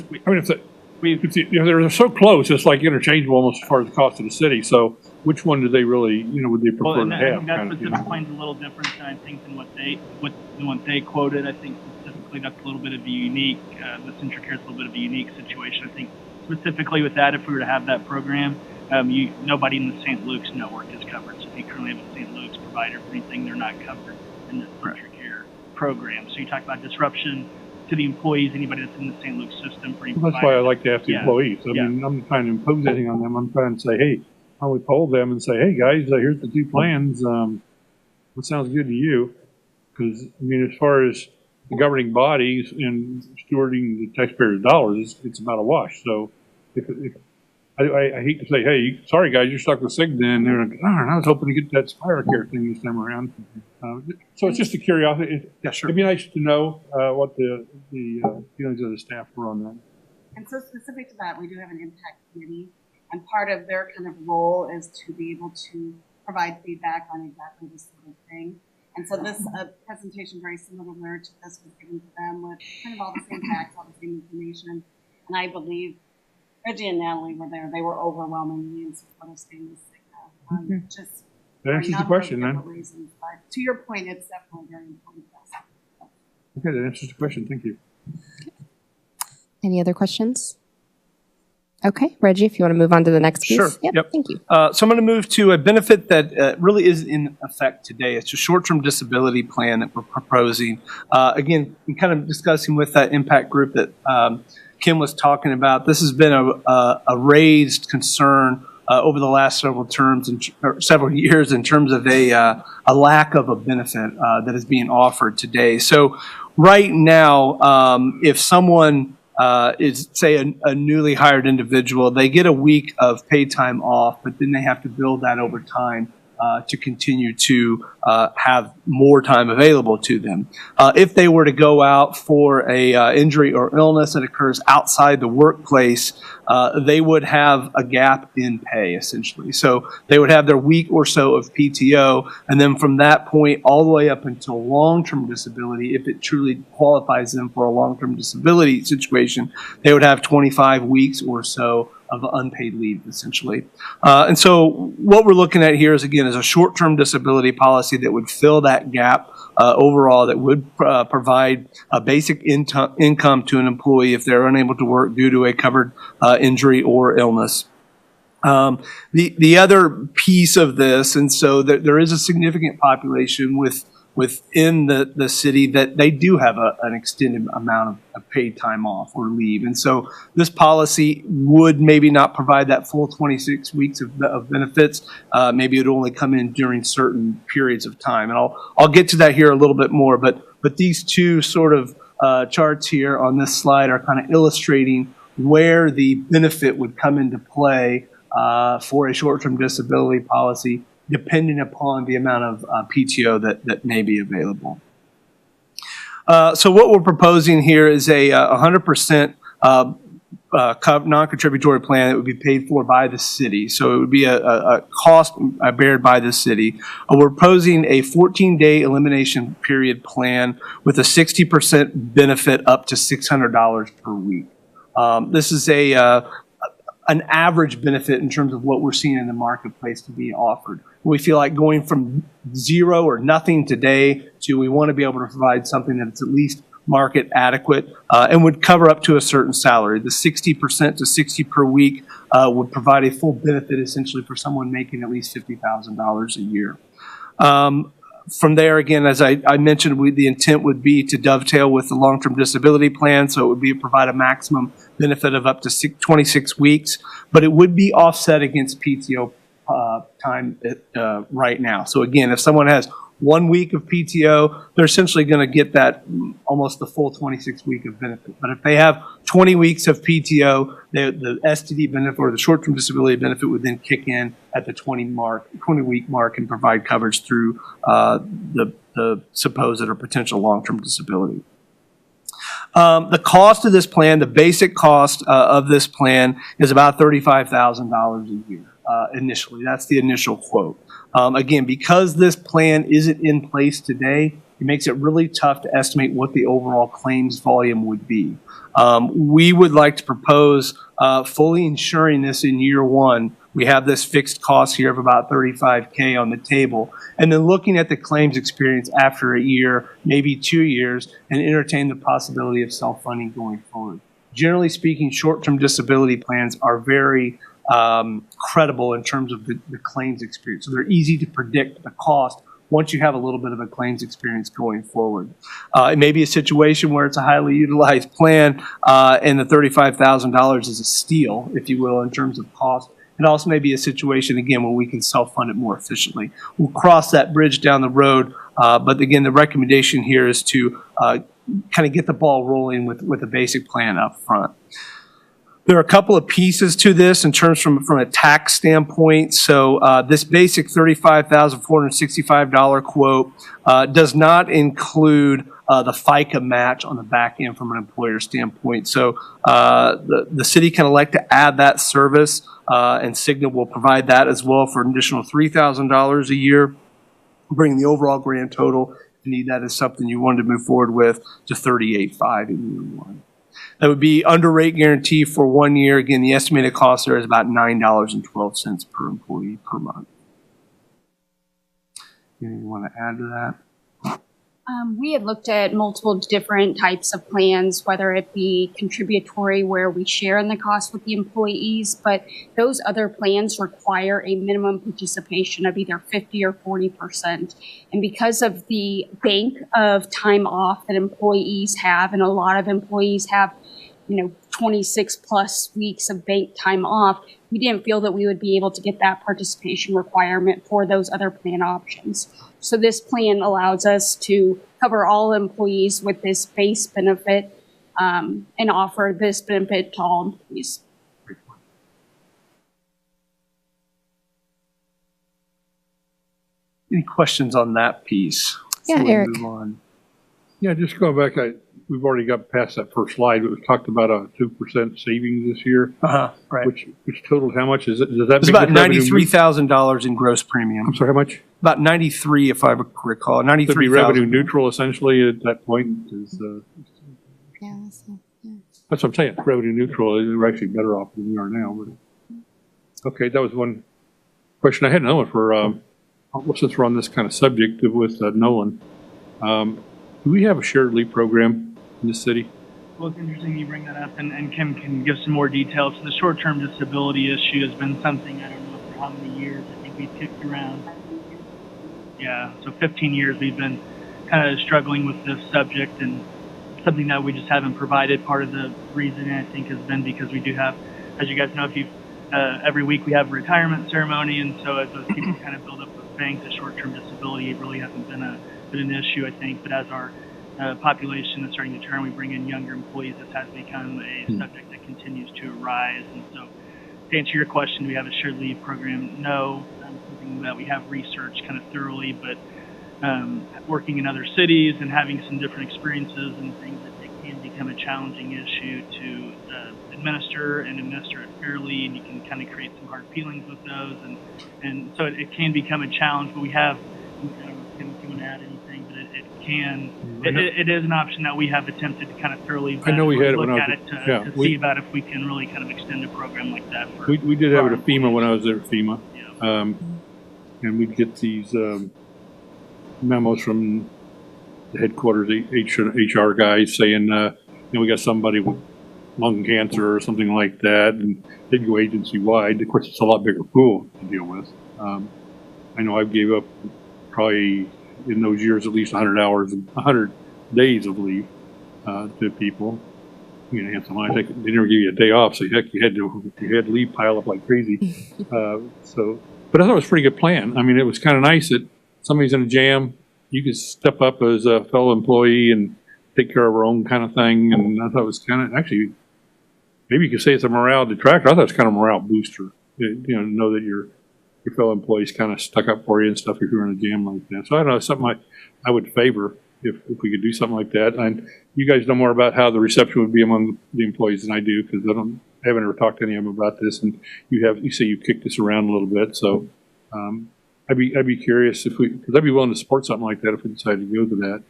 so close. It's like interchangeable almost as far as the cost of the city. So which one do they really, would they prefer Well, and to I have? think that kind of, specific plan's a little different than I think than what they quoted. I think specifically that's a little bit of a unique. The Central Care is a little bit of a unique situation. I think specifically with that, if we were to have that program, nobody in the St. Luke's network is covered. So if you currently have a St. Luke's provider for anything, they're not covered in the Central Care program. So you talk about disruption to the employees, anybody that's in the St. Luke's system for any Well, that's why I provider. like to ask the employees. I mean, I'm not trying to impose anything on them. I'm trying to say, hey, I would poll them and say, hey, guys, here's the two plans. What sounds good to you? Because, as far as the governing bodies and stewarding the taxpayers' dollars, it's about a wash. So if I hate to say, hey, sorry, guys, you're stuck with Cigna, and they're like, darn, I was hoping to get that Spiracare thing this time around. So it's just a curiosity. Yeah, sure. It'd be nice to know what the feelings of the staff were on that. And so specific to that, we do have an impact committee, and part of their kind of role is to be able to provide feedback on exactly this sort of thing. And so this presentation, very similar to this, was given to them with kind of all the same facts, all the same information. And I believe Reggie and Natalie were there. They were overwhelmingly in support of staying with Cigna. Just That answers the question, then. reasons. But to your point, it's definitely very important to us. Okay, that answers the question. Thank you. Any other questions? Okay, Reggie, if you want to move on to the next piece. Sure. Yep. Thank you. So I'm going to move to a benefit that really is in effect today. It's a short-term disability plan that we're proposing. Again, we're kind of discussing with that impact group that Kim was talking about. This has been a raised concern over the last several years in terms of a lack of a benefit that is being offered today. So right now, if someone is, say, a newly hired individual, they get a week of paid time off, but then they have to build that over time to continue to have more time available to them. If they were to go out for a injury or illness that occurs outside the workplace, they would have a gap in pay, essentially. So they would have their week or so of PTO, and then from that point all the way up until long-term disability, if it truly qualifies them for a long-term disability situation, they would have 25 weeks or so of unpaid leave, essentially. And so what we're looking at here is, again, is a short-term disability policy that would fill that gap overall, that would provide a basic income to an employee if they're unable to work due to a covered injury or illness. The other piece of this, and so there is a significant population within the city that they do have an extended amount of paid time off or leave. And so this policy would maybe not provide that full 26 weeks of benefits. Maybe it would only come in during certain periods of time. And I'll get to that here a little bit more, but these two sort of charts here on this slide are kind of illustrating where the benefit would come into play for a short-term disability policy, depending upon the amount of PTO that may be available. So what we're proposing here is a 100% non-contributory plan that would be paid for by the city. So it would be a cost bared by the city. We're proposing a 14-day elimination period plan with a 60% benefit up to $600 per week. This is an average benefit in terms of what we're seeing in the marketplace to be offered. We feel like going from zero or nothing today to we want to be able to provide something that's at least market adequate and would cover up to a certain salary. The 60% to 60 per week would provide a full benefit essentially for someone making at least $50,000 a year. From there, again, as I mentioned, the intent would be to dovetail with the long-term disability plan, so it would be to provide a maximum benefit of up to 26 weeks, but it would be offset against PTO time right now. So again, if someone has 1 week of PTO, they're essentially going to get that almost the full 26 week of benefit. But if they have 20 weeks of PTO, the STD benefit or the short-term disability benefit would then kick in at the 20-week mark and provide coverage through the supposed or potential long-term disability. The cost of this plan, the basic cost of this plan is about $35,000 a year initially. That's the initial quote. Again, because this plan isn't in place today, it makes it really tough to estimate what the overall claims volume would be. We would like to propose fully insuring this in year one. We have this fixed cost here of about $35K on the table, and then looking at the claims experience after a year, maybe 2 years, and entertain the possibility of self-funding going forward. Generally speaking, short-term disability plans are very credible in terms of the claims experience. So they're easy to predict the cost once you have a little bit of a claims experience going forward. It may be a situation where it's a highly utilized plan and the $35,000 is a steal, if you will, in terms of cost. It also may be a situation, again, where we can self-fund it more efficiently. We'll cross that bridge down the road, but again, the recommendation here is to kind of get the ball rolling with a basic plan up front. There are a couple of pieces to this in terms from a tax standpoint. So this basic $35,465 quote does not include the FICA match on the back end from an employer standpoint. So the city can elect to add that service, and Cigna will provide that as well for an additional $3,000 a year, bringing the overall grand total, if you need that as something you wanted to move forward with, to $38,500 in year one. That would be under rate guarantee for 1 year. Again, the estimated cost there is about $9.12 per employee per month. Anything you want to add to that? We had looked at multiple different types of plans, whether it be contributory where we share in the cost with the employees, but those other plans require a minimum participation of either 50 or 40%. And because of the bank of time off that employees have, and a lot of employees have, 26 plus weeks of bank time off, we didn't feel that we would be able to get that participation requirement for those other plan options. So this plan allows us to cover all employees with this base benefit and offer this benefit to all employees. Any questions on that piece? Yeah, before we Eric. move on? Yeah, just going back, we've already got past that first slide, but we talked about a 2% savings this year. Right. Which totaled how much? Does that It's make about the revenue- $93,000 in gross premium. I'm sorry, how much? About 93, if I recall. Could be 93,000. revenue neutral essentially at that point. Yeah, That's what I'm saying. Revenue neutral. We're actually better off than we are now. But okay, that was one question. I had another one for since we're on this kind of subject with Nolan. Do we have a shared leave program in this city? Well, it's interesting you bring that up, and Kim can give some more details. So the short-term disability issue has been something, I don't know for how many years, I think we've kicked around. Yeah, so 15 years we've been kind of struggling with this subject, and something that we just haven't provided. Part of the reason, I think, has been because we do have, as you guys know, if you every week we have a retirement ceremony, and so as those people kind of build up those banks, the short-term disability, it really hasn't been an issue, I think. But as our population is starting to turn, we bring in younger employees. This has become a subject that continues to arise. And so, to answer your question, do we have a shared leave program? No, something that we have researched kind of thoroughly, but working in other cities and having some different experiences and things, that it can become a challenging issue to administer it fairly, and you can kind of create some hard feelings with those, and so it can become a challenge. But we have, I don't know if you want to add anything, but it is an option that we have attempted to kind of thoroughly vet. I know we had it look when I at was- it yeah, to we- see about if we can really kind of extend a program like that. We did have it at FEMA when I was there at FEMA. And we'd get these memos from the headquarters, HR guys saying, we got somebody with lung cancer or something like that, and they'd go agency-wide. Of course, it's a lot bigger pool to deal with. I know I gave up probably in those years at least 100 days of leave to people. And sometimes they never give you a day off, so heck, you had to leave pile up like crazy. But I thought it was a pretty good plan. I mean, it was kind of nice that somebody's in a jam, you could step up as a fellow employee and take care of our own kind of thing. And I thought it was kind of, actually, maybe you could say it's a morale detractor. I thought it was kind of a morale booster. To know that your fellow employees kind of stuck up for you and stuff if you're in a jam like that. So I don't know, something I would favor if we could do something like that. And you guys know more about how the reception would be among the employees than I do, because I haven't ever talked to any of them about this. And you say you kicked this around a little bit. So I'd be curious because I'd be willing to support something like that if we decided to go to that.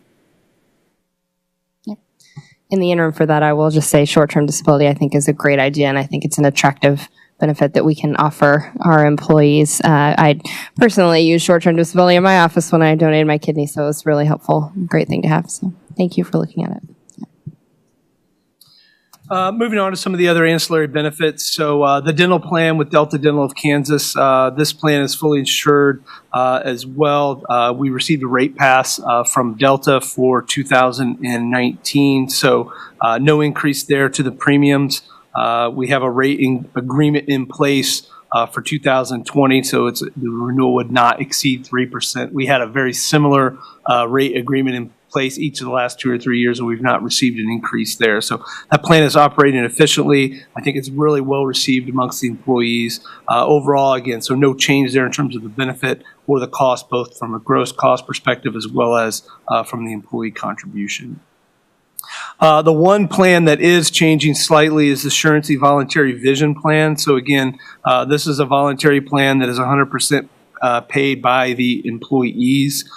In the interim for that, I will just say short-term disability, I think, is a great idea, and I think it's an attractive benefit that we can offer our employees. I personally use short-term disability in my office when I donated my kidney, so it's really helpful. Great thing to have. So thank you for looking at it. Moving on to some of the other ancillary benefits. So the dental plan with Delta Dental of Kansas, this plan is fully insured as well. We received a rate pass from Delta for 2019, so no increase there to the premiums. We have a rate agreement in place for 2020, so the renewal would not exceed 3%. We had a very similar rate agreement in place each of the last 2 or 3 years, and we've not received an increase there. So that plan is operating efficiently. I think it's really well received amongst the employees. Overall, again, so no change there in terms of the benefit or the cost, both from a gross cost perspective as well as from the employee contribution. The one plan that is changing slightly is the Surety Voluntary Vision Plan. So again, this is a voluntary plan that is 100% paid by the employees.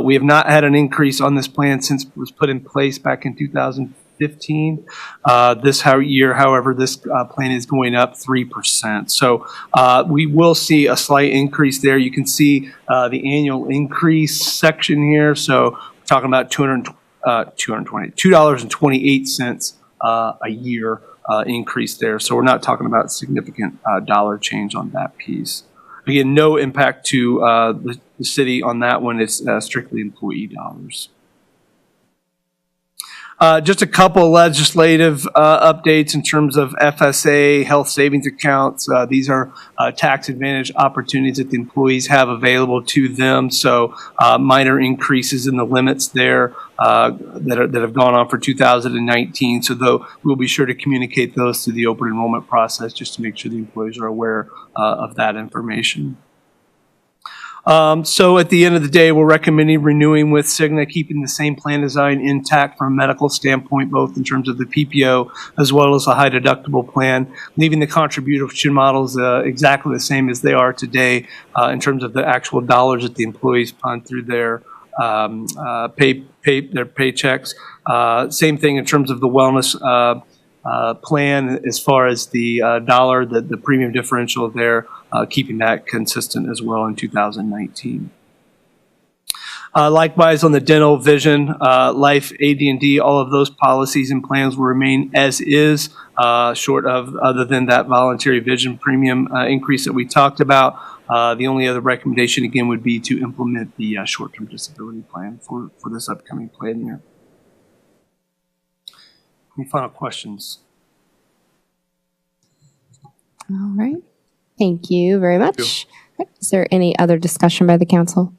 We have not had an increase on this plan since it was put in place back in 2015. This year, however, this plan is going up 3%. So we will see a slight increase there. You can see the annual increase section here. So talking about $2.28 a year increase there. So we're not talking about significant dollar change on that piece. Again, no impact to the city on that one. It's strictly employee dollars. Just a couple legislative updates in terms of FSA, health savings accounts. These are tax advantage opportunities that the employees have available to them. So minor increases in the limits there that have gone on for 2019. So though we'll be sure to communicate those through the open enrollment process just to make sure the employees are aware of that information. So at the end of the day, we're recommending renewing with Cigna, keeping the same plan design intact from a medical standpoint, both in terms of the PPO as well as the high deductible plan, leaving the contribution models exactly the same as they are today in terms of the actual dollars that the employees fund through their paychecks. Same thing in terms of the wellness plan as far as the dollar, the premium differential there, keeping that consistent as well in 2019. Likewise, on the dental, vision, life, AD&D, all of those policies and plans will remain as is, short of other than that voluntary vision premium increase that we talked about. The only other recommendation, again, would be to implement the short-term disability plan for this upcoming plan year. Any final questions? All right. Thank you very much. Is there any other discussion by the council?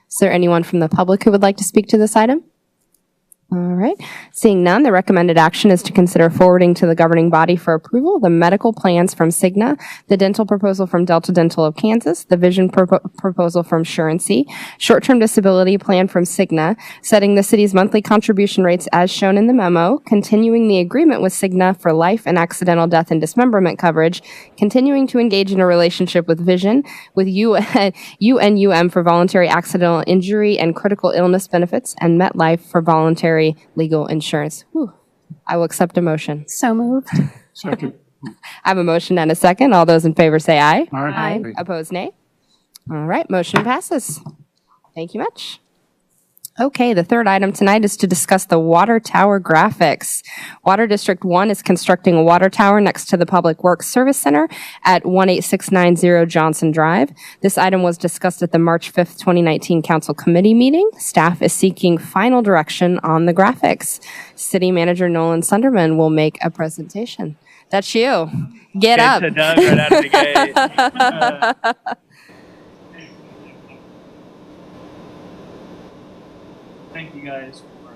Is there anyone from the public who would like to speak to this item? All right. Seeing none, the recommended action is to consider forwarding to the governing body for approval the medical plans from Cigna, the dental proposal from Delta Dental of Kansas, the vision proposal from Surancy, short-term disability plan from Cigna, setting the city's monthly contribution rates as shown in the memo, continuing the agreement with Cigna for life and accidental death and dismemberment coverage, continuing to engage in a relationship with Vision, with UNUM for voluntary accidental injury and critical illness benefits, and MetLife for voluntary legal insurance. Whew. I will accept a motion. So moved. Second. I have a motion and a second. All those in favor say aye. Aye. Opposed, nay. All right, motion passes. Thank you much. Okay, the third item tonight is to discuss the water tower graphics. Water District 1 is constructing a water tower next to the Public Works Service Center at 18690 Johnson Drive. This item was discussed at the March 5th, 2019 Council Committee meeting. Staff is seeking final direction on the graphics. City Manager Nolan Sunderman will make a presentation. That's you. Get up. To Doug right out of the gate. Thank you guys for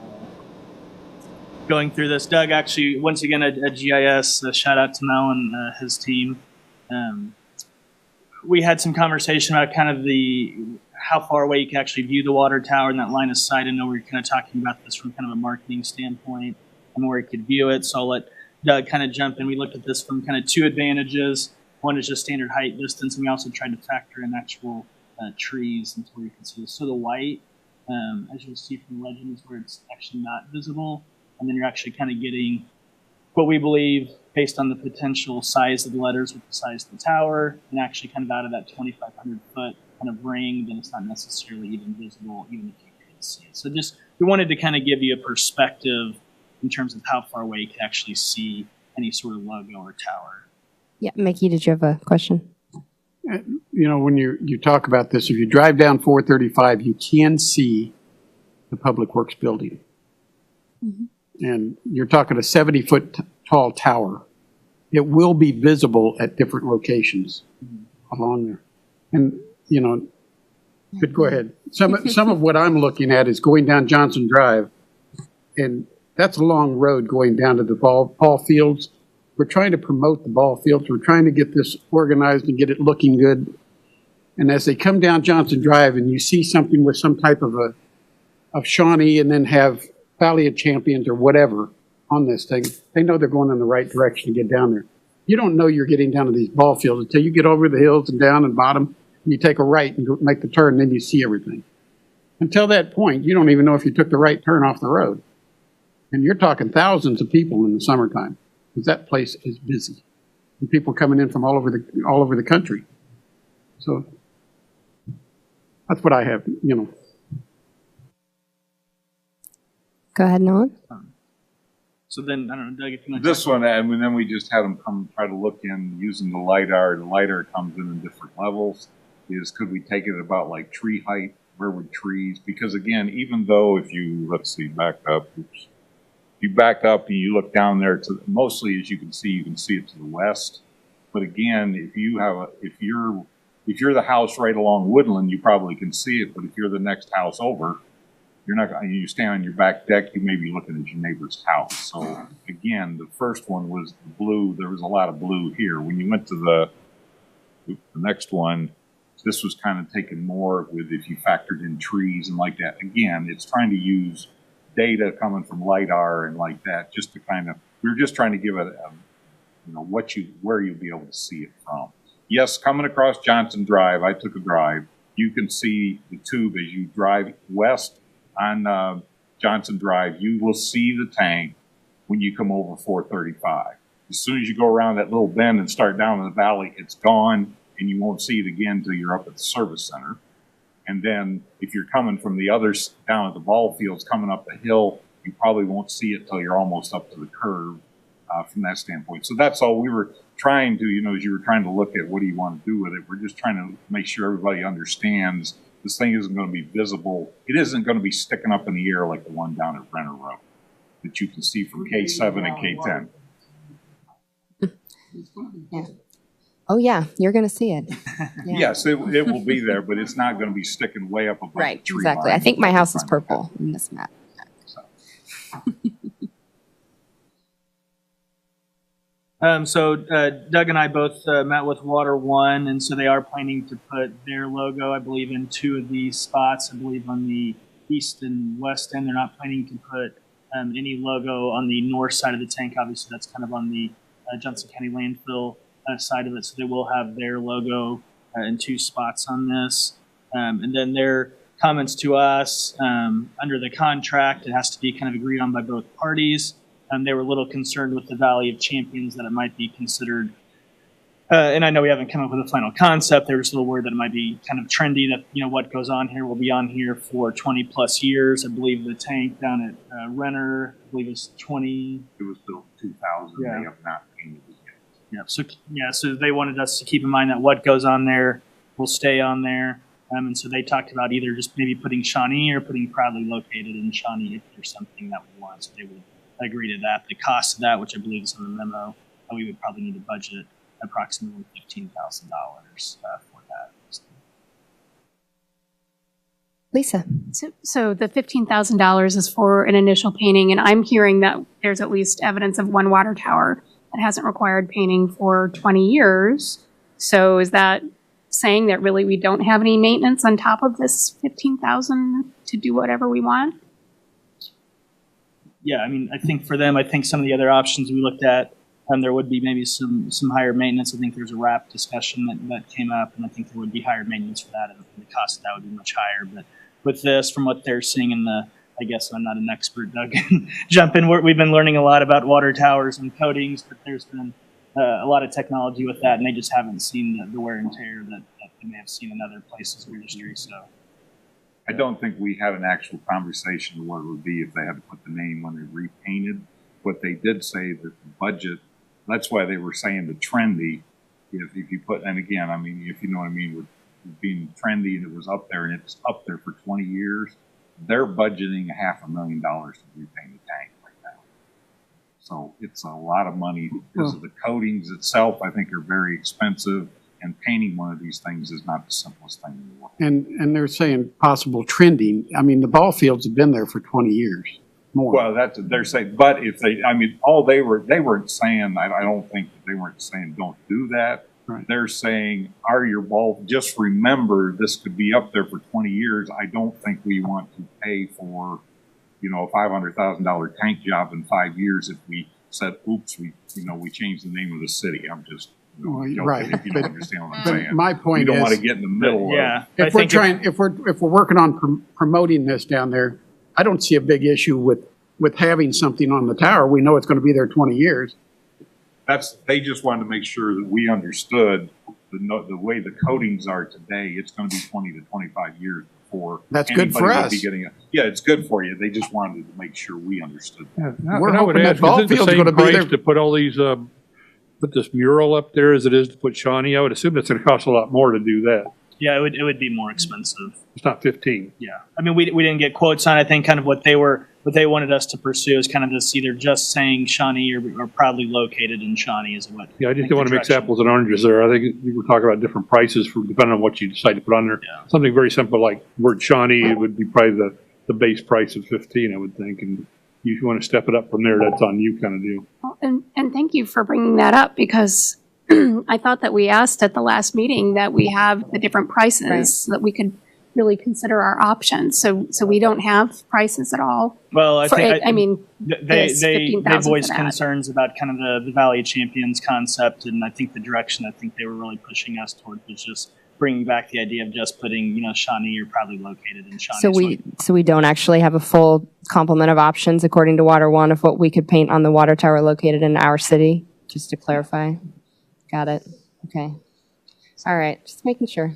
going through this. Doug, actually, once again, at GIS, shout out to Mel and his team. We had some conversation about kind of how far away you can actually view the water tower and that line of sight. I know we were kind of talking about this from kind of a marketing standpoint and where you could view it. So I'll let Doug kind of jump in. We looked at this from kind of two advantages. One is just standard height distance, and we also tried to factor in actual trees and where you can see this. So the white, as you'll see from the legend, is where it's actually not visible. And then you're actually kind of getting what we believe, based on the potential size of the letters with the size of the tower, and actually kind of out of that 2,500 foot kind of ring, then it's not necessarily even visible, even if you can see it. So just, we wanted to kind of give you a perspective in terms of how far away you can actually see any sort of logo or tower. Yeah, Mickey, did you have a question? You know, when you talk about this, if you drive down 435, you can see the Public Works building. Mm-hmm. And you're talking a 70-foot tall tower. It will be visible at different locations along there. And, you know, but go ahead. Some of what I'm looking at is going down Johnson Drive, and that's a long road going down to the ball fields. We're trying to promote the ball fields. We're trying to get this organized and get it looking good. And as they come down Johnson Drive and you see something with some type of Shawnee and then have Valley of Champions or whatever on this thing, they know they're going in the right direction to get down there. You don't know you're getting down to these ball fields until you get over the hills and down and bottom, and you take a right and go make the turn, and then you see everything. Until that point, you don't even know if you took the right turn off the road. And you're talking thousands of people in the summertime, because that place is busy. And people coming in from all over the country. So that's what I have, you know. Go ahead, Nolan. So then, I don't know, Doug, if you want This one, and then we just had them come try to look in using the LiDAR. The LiDAR comes in different levels. Could we take it about like tree height? Where would trees? Because again, even though if you, let's see, back up, oops. You back up and you look down there to, mostly as you can see it to the west. But again, if you're the house right along Woodland, you probably can see it. But if you're the next house over, you're not, you stand on your back deck, you may be looking at your neighbor's house. So again, the first one was the blue. There was a lot of blue here. When you went to the next one, this was kind of taken more with if you factored in trees and like that. Again, it's trying to use data coming from LiDAR and like that, just to kind of, we were just trying to give it, where you'll be able to see it from. Yes, coming across Johnson Drive, I took a drive. You can see the tube as you drive west on Johnson Drive. You will see the tank when you come over 435. As soon as you go around that little bend and start down in the valley, it's gone, and you won't see it again until you're up at the service center. And then if you're coming from the others down at the ball fields, coming up the hill, you probably won't see it till you're almost up to the curve from that standpoint. So that's all we were trying to, as you were trying to look at what do you want to do with it, we're just trying to make sure everybody understands this thing isn't going to be visible. It isn't going to be sticking up in the air like the one down at Renner Road that you can see from K7 and K10. Yeah. Oh, yeah, you're going to see it. Yeah. Yes, it will be there, but it's not going to be sticking way up above Right, the tree exactly. line. I think my house is purple in this map. So Doug and I both met with Water One, and so they are planning to put their logo, I believe, in two of these spots. I believe on the east and west end. They're not planning to put any logo on the north side of the tank. Obviously, that's kind of on the Johnson County landfill side of it. So they will have their logo in two spots on this. And then their comments to us under the contract, it has to be kind of agreed on by both parties. They were a little concerned with the Valley of Champions that it might be considered, and I know we haven't come up with a final concept. They were just a little worried that it might be kind of trendy, that what goes on here will be on here for 20 plus years. I believe the tank down at Renner, I believe it's 20. It was built 2000. Yeah. They have not painted it yet. So they wanted us to keep in mind that what goes on there will stay on there. And so they talked about either just maybe putting Shawnee or putting proudly located in Shawnee if there's something that we want. So they would agree to that. The cost of that, which I believe is in the memo, we would probably need to budget approximately $15,000 for that. Lisa. So the $15,000 is for an initial painting, and I'm hearing that there's at least evidence of one water tower that hasn't required painting for 20 years. So is that saying that really we don't have any maintenance on top of this $15,000 to do whatever we want? Yeah, I mean, I think for them, I think some of the other options we looked at, there would be maybe some higher maintenance. I think there's a RAP discussion that came up, and I think there would be higher maintenance for that, and the cost of that would be much higher. But with this, from what they're seeing in the, I guess I'm not an expert, Doug, jump in. We've been learning a lot about water towers and coatings, but there's been a lot of technology with that, and they just haven't seen the wear and tear that they may have seen in other places in the industry. So I don't think we had an actual conversation of what it would be if they had to put the name when they repainted. What they did say that the budget, that's why they were saying the trendy, if you put, and again, I mean, if you know what I mean, with being trendy and it was up there and it's up there for 20 years, they're budgeting $500,000 to repaint the tank right now. So it's a lot of money because of the coatings itself, I think are very expensive. And painting one of these things is not the simplest thing in the world. And they're saying possible trending. I mean, the ball fields have been there for 20 years. More. Well, they're saying, but if they, I mean, they weren't saying, I don't think that they weren't saying don't do that. Right. They're saying, are your ball, just remember this could be up there for 20 years. I don't think we want to pay for, a $500,000 tank job in 5 years if we said, oops, we changed the name of the city. I'm just, right. If you don't understand what I'm saying. My point is, we don't want is, to get in the middle of if we're working on promoting this down there, I don't see a big issue with having something on the tower. We know it's going to be there 20 years. They just wanted to make sure that we understood the way the coatings are today. It's going to be 20 to 25 years before. That's good for anybody would be us. getting it. Yeah, it's good for you. They just wanted to make sure we understood that. We're And I would hoping that ask, ball is it the field's same gonna be there. price to put all these, put this mural up there as it is to put Shawnee? I would assume that's gonna cost a lot more to do that. Yeah, it would be more expensive. It's not 15. Yeah, I mean, we didn't get quotes on. I think kind of what they wanted us to pursue is kind of this either just saying Shawnee or proudly located in Shawnee is what. Yeah, I just think don't want the to mix direction. apples and oranges there. I think we were talking about different prices for depending on what you decide to put on there. Yeah. Something very simple like word Shawnee, it would be probably the base price of 15, I would think. And if you want to step it up from there, that's on you kind of deal. Well, and thank you for bringing that up because I thought that we asked at the last meeting that we have the different prices so that we could really consider our options. So we don't have prices at all. Well, I mean, they it's $15,000 voiced for that. concerns about kind of the Valley of Champions concept, and I think the direction I think they were really pushing us toward was just bringing back the idea of just putting Shawnee or probably located in Shawnee. So we don't actually have a full complement of options according to Water One of what we could paint on the water tower located in our city, just to clarify. Got it. Okay. All right. Just making sure.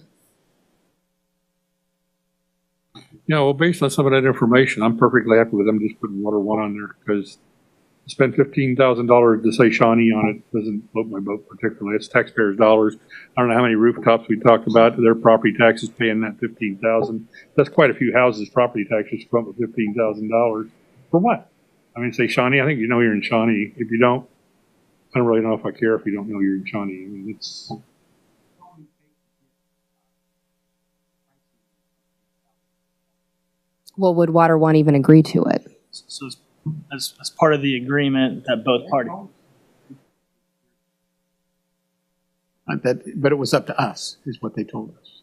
Yeah, well, based on some of that information, I'm perfectly happy with them just putting Water One on there because to spend $15,000 to say Shawnee on it doesn't float my boat particularly. It's taxpayers' dollars. I don't know how many rooftops we talked about. Their property taxes paying that $15,000. That's quite a few houses' property taxes come up with $15,000 for what? I mean, say Shawnee. I think you know you're in Shawnee. If you don't, I don't really know if I care if you don't know you're in Shawnee. I mean, it's. Well, would Water One even agree to it? So as part of the agreement that both parties. But it was up to us, is what they told us.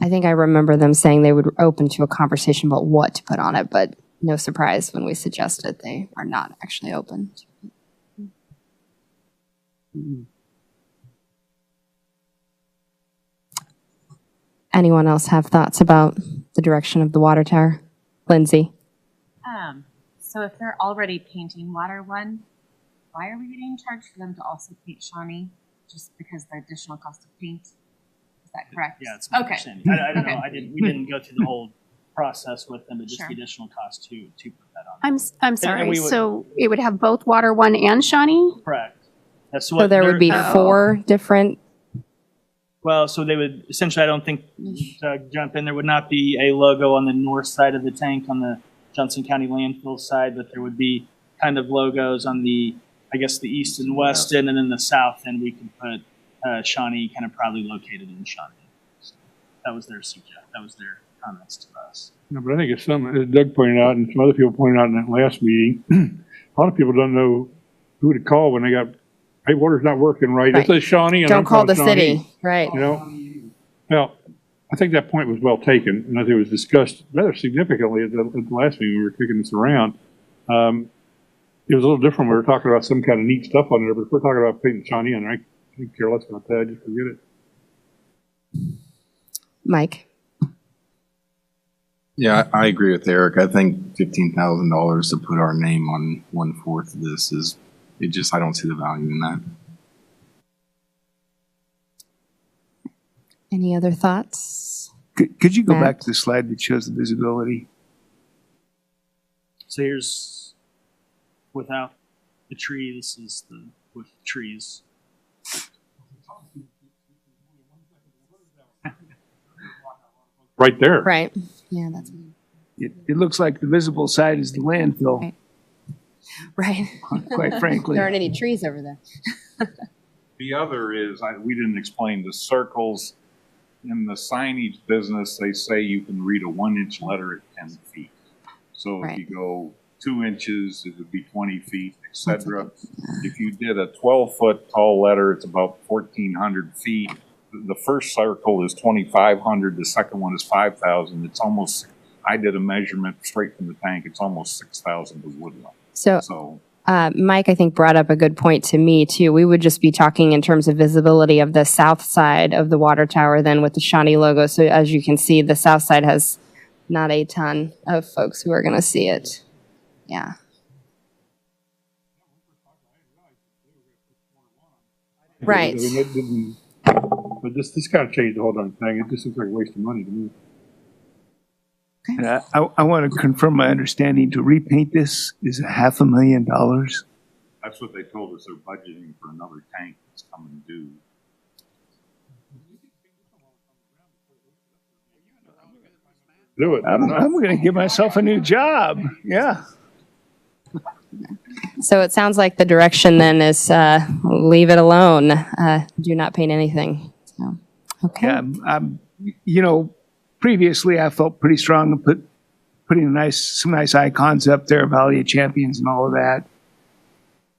I think I remember them saying they would open to a conversation about what to put on it, but no surprise when we suggested they are not actually open. Anyone else have thoughts about the direction of the water tower? Lindsay? So if they're already painting Water One, why are we getting charged for them to also paint Shawnee? Just because the additional cost of paint? Is that correct? Yeah, it's my okay. understanding. I don't Okay. know. We didn't go through the whole process with them, but just Sure. the additional cost to put that on. I'm sorry. we would- So it would have both Water One and Shawnee? Correct. That's So there would be four different. Well, so they would essentially, I don't think, jump in, there would not be a logo on the north side of the tank on the Johnson County landfill side, but there would be kind of logos on the, I guess, the east and west end, and then the south end we could put Shawnee kind of proudly located in Shawnee. So that was their comments to us. No, but I think it's as Doug pointed out, and some other people pointed out in that last meeting, a lot of people don't know who to call when they got, hey, water's not working right. It says Shawnee. And Don't I'm call the calling Shawnee. city, right? You know, well, I think that point was well taken, and I think it was discussed rather significantly at the last meeting we were kicking this around. It was a little different. We were talking about some kind of neat stuff on there, but if we're talking about painting Shawnee on there, I couldn't care less about that. I just forget it. Mike? Yeah, I agree with Eric. I think $15,000 to put our name on 1/4 of this is, I don't see the value in that. Any other thoughts? Could you go Matt? back to the slide that shows the visibility? So here's without the tree, this is the with trees. Right there. Right. Yeah, that's It looks like the visible side is the landfill, right. quite frankly. There aren't any trees over there. The other is, we didn't explain the circles. In the signage business, they say you can read a 1-inch letter at 10 feet. So if you go 2 inches, it would be 20 feet, etc. If you did a 12-foot tall letter, it's about 1,400 feet. The first circle is 2,500. The second one is 5,000. It's almost, I did a measurement straight from the tank. It's almost 6,000 to Woodland. So Mike, I think, brought up a good point to me, too. We would just be talking in terms of visibility of the south side of the water tower then with the Shawnee logo. So as you can see, the south side has not a ton of folks who are going to see it. Yeah. Right. I mean, it didn't, but this kind of changed the whole darn thing. It just looks like a waste of money to me. And I want to confirm my understanding. To repaint this is $500,000. That's what they told us. They're budgeting for another tank that's coming due. Do it. I'm going to give myself a new job. Yeah. So it sounds like the direction then is leave it alone. Do not paint anything. So, okay. Yeah, previously I felt pretty strong and putting some nice icons up there, Valley of Champions and all of that.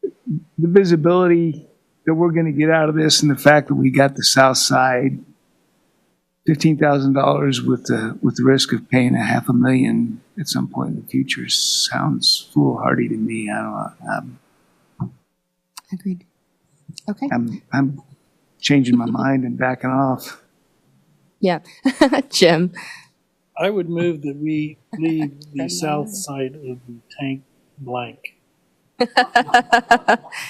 The visibility that we're going to get out of this and the fact that we got the south side, $15,000 with the risk of paying $500,000 at some point in the future sounds foolhardy to me. I don't know. Agreed. Okay. I'm changing my mind and backing off. Yeah. Jim. I would move that we leave the south side of the tank blank.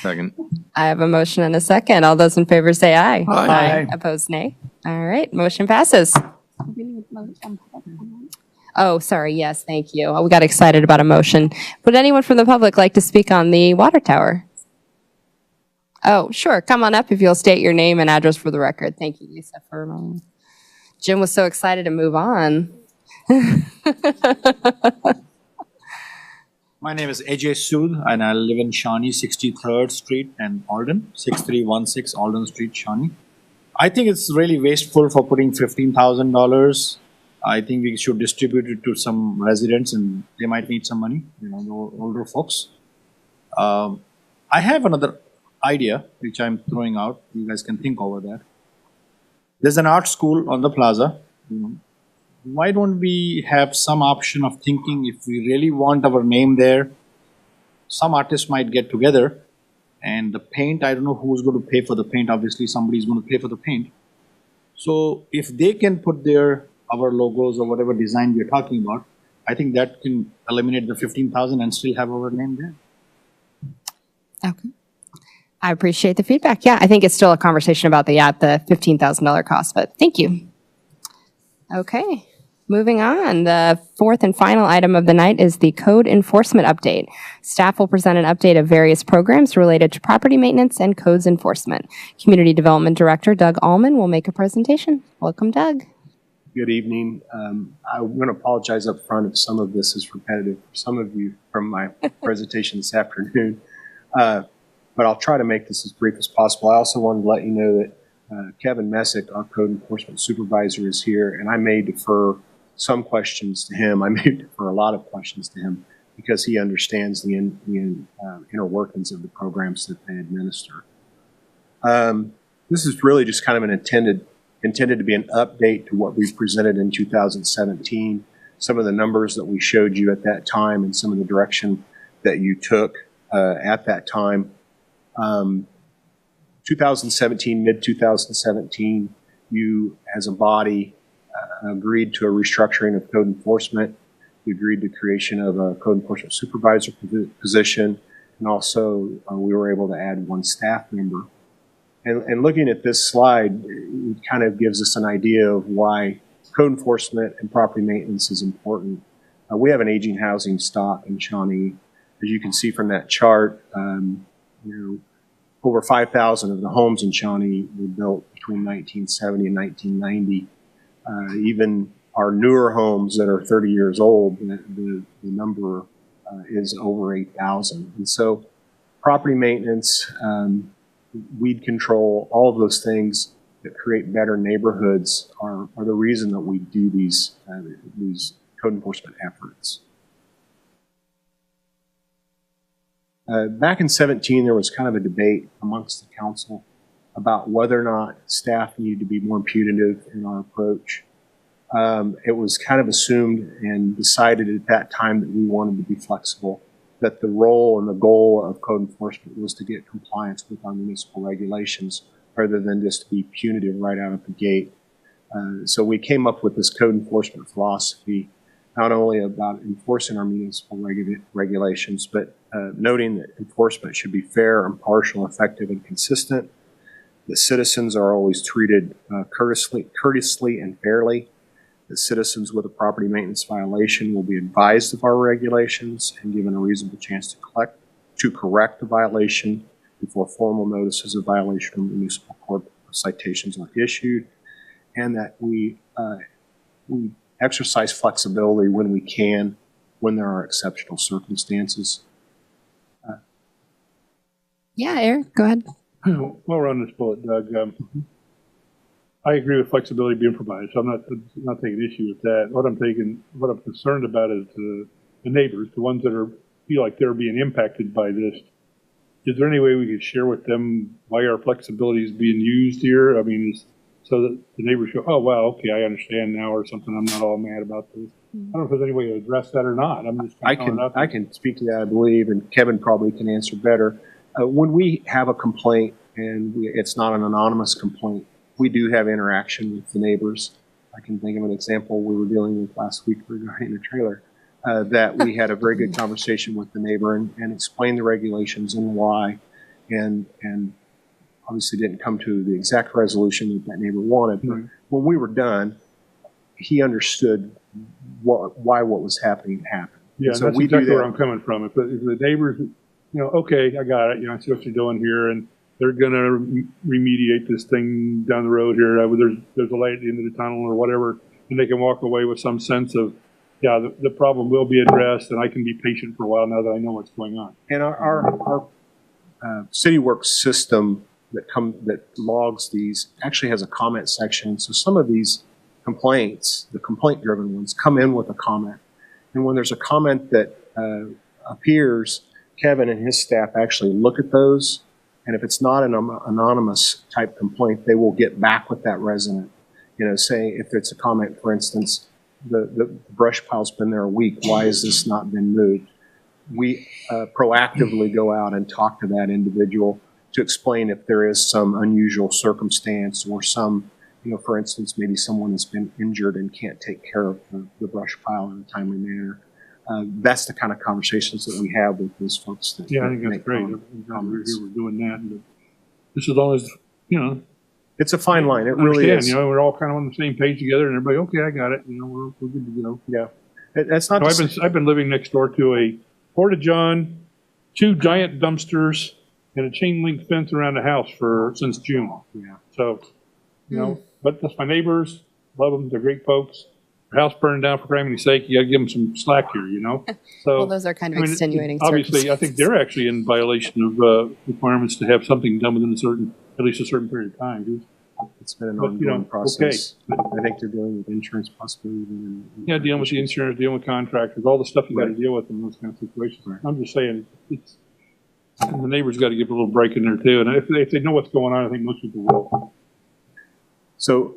Second. I have a motion and a second. All those in favor say aye. Aye. Opposed, nay. All right, motion passes. Oh, sorry. Yes, thank you. We got excited about a motion. Would anyone from the public like to speak on the water tower? Oh, sure. Come on up if you'll state your name and address for the record. Thank you, Lisa, for reminding me. Jim was so excited to move on. My name is AJ Sood, and I live in Shawnee, 63rd Street and Alden, 6316 Alden Street, Shawnee. I think it's really wasteful for putting $15,000. I think we should distribute it to some residents, and they might need some money, the older folks. I have another idea, which I'm throwing out. You guys can think over that. There's an art school on the plaza. Why don't we have some option of thinking if we really want our name there, some artists might get together and the paint, I don't know who's going to pay for the paint. Obviously, somebody's going to pay for the paint. So if they can put our logos or whatever design we're talking about, I think that can eliminate the 15,000 and still have our name there. Okay. I appreciate the feedback. Yeah, I think it's still a conversation about the $15,000 cost, but thank you. Okay. Moving on, the fourth and final item of the night is the code enforcement update. Staff will present an update of various programs related to property maintenance and codes enforcement. Community Development Director Doug Allman will make a presentation. Welcome, Doug. Good evening. I'm going to apologize up front if some of this is repetitive for some of you from my presentation this afternoon, but I'll try to make this as brief as possible. I also wanted to let you know that Kevin Messick, our code enforcement supervisor, is here, and I may defer some questions to him. I may defer a lot of questions to him because he understands the inner workings of the programs that they administer. This is really just kind of an intended to be an update to what we presented in 2017, some of the numbers that we showed you at that time and some of the direction that you took at that time. 2017, mid-2017, you as a body agreed to a restructuring of code enforcement. We agreed to creation of a code enforcement supervisor position, and also we were able to add one staff member. And looking at this slide, it kind of gives us an idea of why code enforcement and property maintenance is important. We have an aging housing stock in Shawnee. As you can see from that chart, over 5,000 of the homes in Shawnee were built between 1970 and 1990. Even our newer homes that are 30 years old, the number is over 8,000. And so property maintenance, weed control, all of those things that create better neighborhoods are the reason that we do these code enforcement efforts. Back in 17, there was kind of a debate amongst the council about whether or not staff needed to be more punitive in our approach. It was kind of assumed and decided at that time that we wanted to be flexible, that the role and the goal of code enforcement was to get compliance with our municipal regulations rather than just to be punitive right out of the gate. So we came up with this code enforcement philosophy, not only about enforcing our municipal regulations, but noting that enforcement should be fair, impartial, effective, and consistent. The citizens are always treated courteously and fairly. that citizens with a property maintenance violation will be advised of our regulations and given a reasonable chance to correct the violation before formal notices of violation from municipal court citations are issued, and that we exercise flexibility when we can, when there are exceptional circumstances. Yeah, Eric, go ahead. While we're on this bullet, Doug, I agree with flexibility being provided, so I'm not taking issue with that. What I'm concerned about is the neighbors, the ones that feel like they're being impacted by this. Is there any way we could share with them why our flexibility is being used here? I mean, so that the neighbors go, oh, wow, okay, I understand now, or something. I'm not all mad about this. I don't know if there's any way to address that or not. I'm just I can speak to that, I believe, and Kevin probably can answer better. When we have a complaint and it's not an anonymous complaint, we do have interaction with the neighbors. I can think of an example we were dealing with last week regarding a trailer, that we had a very good conversation with the neighbor and explained the regulations and why, and obviously didn't come to the exact resolution that neighbor wanted. But when we were done, he understood why what was happening happened. Yeah, so that's exactly where I'm coming from. If the neighbors, okay, I got it. I see what you're doing here, and they're going to remediate this thing down the road here. There's a light at the end of the tunnel or whatever, and they can walk away with some sense of, yeah, the problem will be addressed, and I can be patient for a while now that I know what's going on. And our CityWorks system that logs these actually has a comment section. So some of these complaints, the complaint-driven ones, come in with a comment. And when there's a comment that appears, Kevin and his staff actually look at those. And if it's not an anonymous type complaint, they will get back with that resident. Say if it's a comment, for instance, the brush pile's been there a week, why has this not been moved? We proactively go out and talk to that individual to explain if there is some unusual circumstance or some, for instance, maybe someone has been injured and can't take care of the brush pile in a timely manner. That's the kind of conversations that we have with those folks. I think that's great. We're doing that. But just as long as, it's a fine line. It really is. We're all kind of on the same page together, and everybody, okay, I got it. We're good to go. Yeah. That's not. I've been living next door to a porta-john, 2 giant dumpsters, and a chain link fence around the house since June. Yeah. So, but that's my neighbors. Love them. They're great folks. Their house burned down, for criminy sake. You got to give them some slack here, So, well, those are kind of extenuating obviously, I think they're actually in violation of requirements to have something done within at least a certain period of time. It's been an ongoing process. Okay. I think they're dealing with insurance possibly. Dealing with the insurance, dealing with contractors, all the stuff you got to deal with in those kind of situations. Right. I'm just saying, the neighbors got to give a little break in there too. And if they know what's going on, I think most people will. So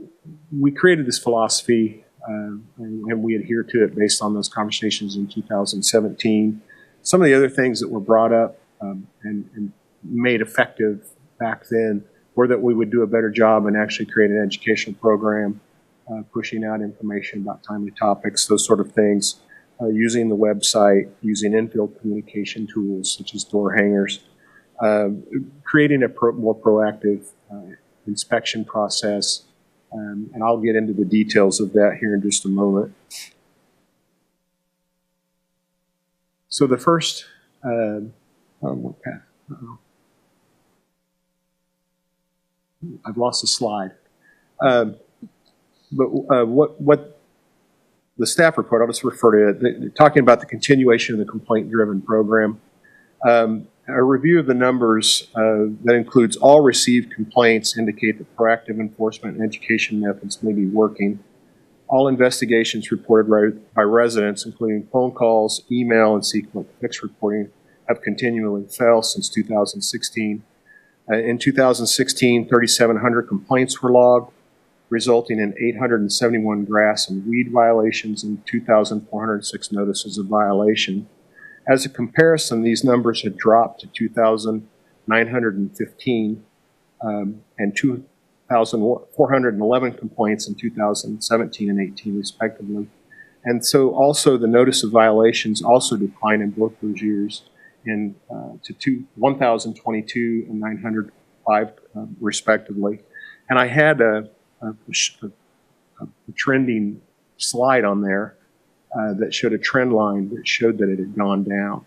we created this philosophy, and we adhere to it based on those conversations in 2017. Some of the other things that were brought up and made effective back then were that we would do a better job and actually create an educational program, pushing out information about timely topics, those sort of things, using the website, using in-field communication tools such as door hangers, creating a more proactive inspection process, and I'll get into the details of that here in just a moment. So the first, I've lost a slide. But what the staff report, I'll just refer to it, talking about the continuation of the complaint-driven program. A review of the numbers that includes all received complaints indicate that proactive enforcement and education methods may be working. All investigations reported by residents, including phone calls, email, and sequence fix reporting, have continually fell since 2016. In 2016, 3,700 complaints were logged, resulting in 871 grass and weed violations and 2,406 notices of violation. As a comparison, these numbers had dropped to 2,915 and 2,411 complaints in 2017 and 18, respectively. And so also the notice of violations also declined in both those years to 1,022 and 905, respectively. And I had a trending slide on there that showed a trend line that showed that it had gone down.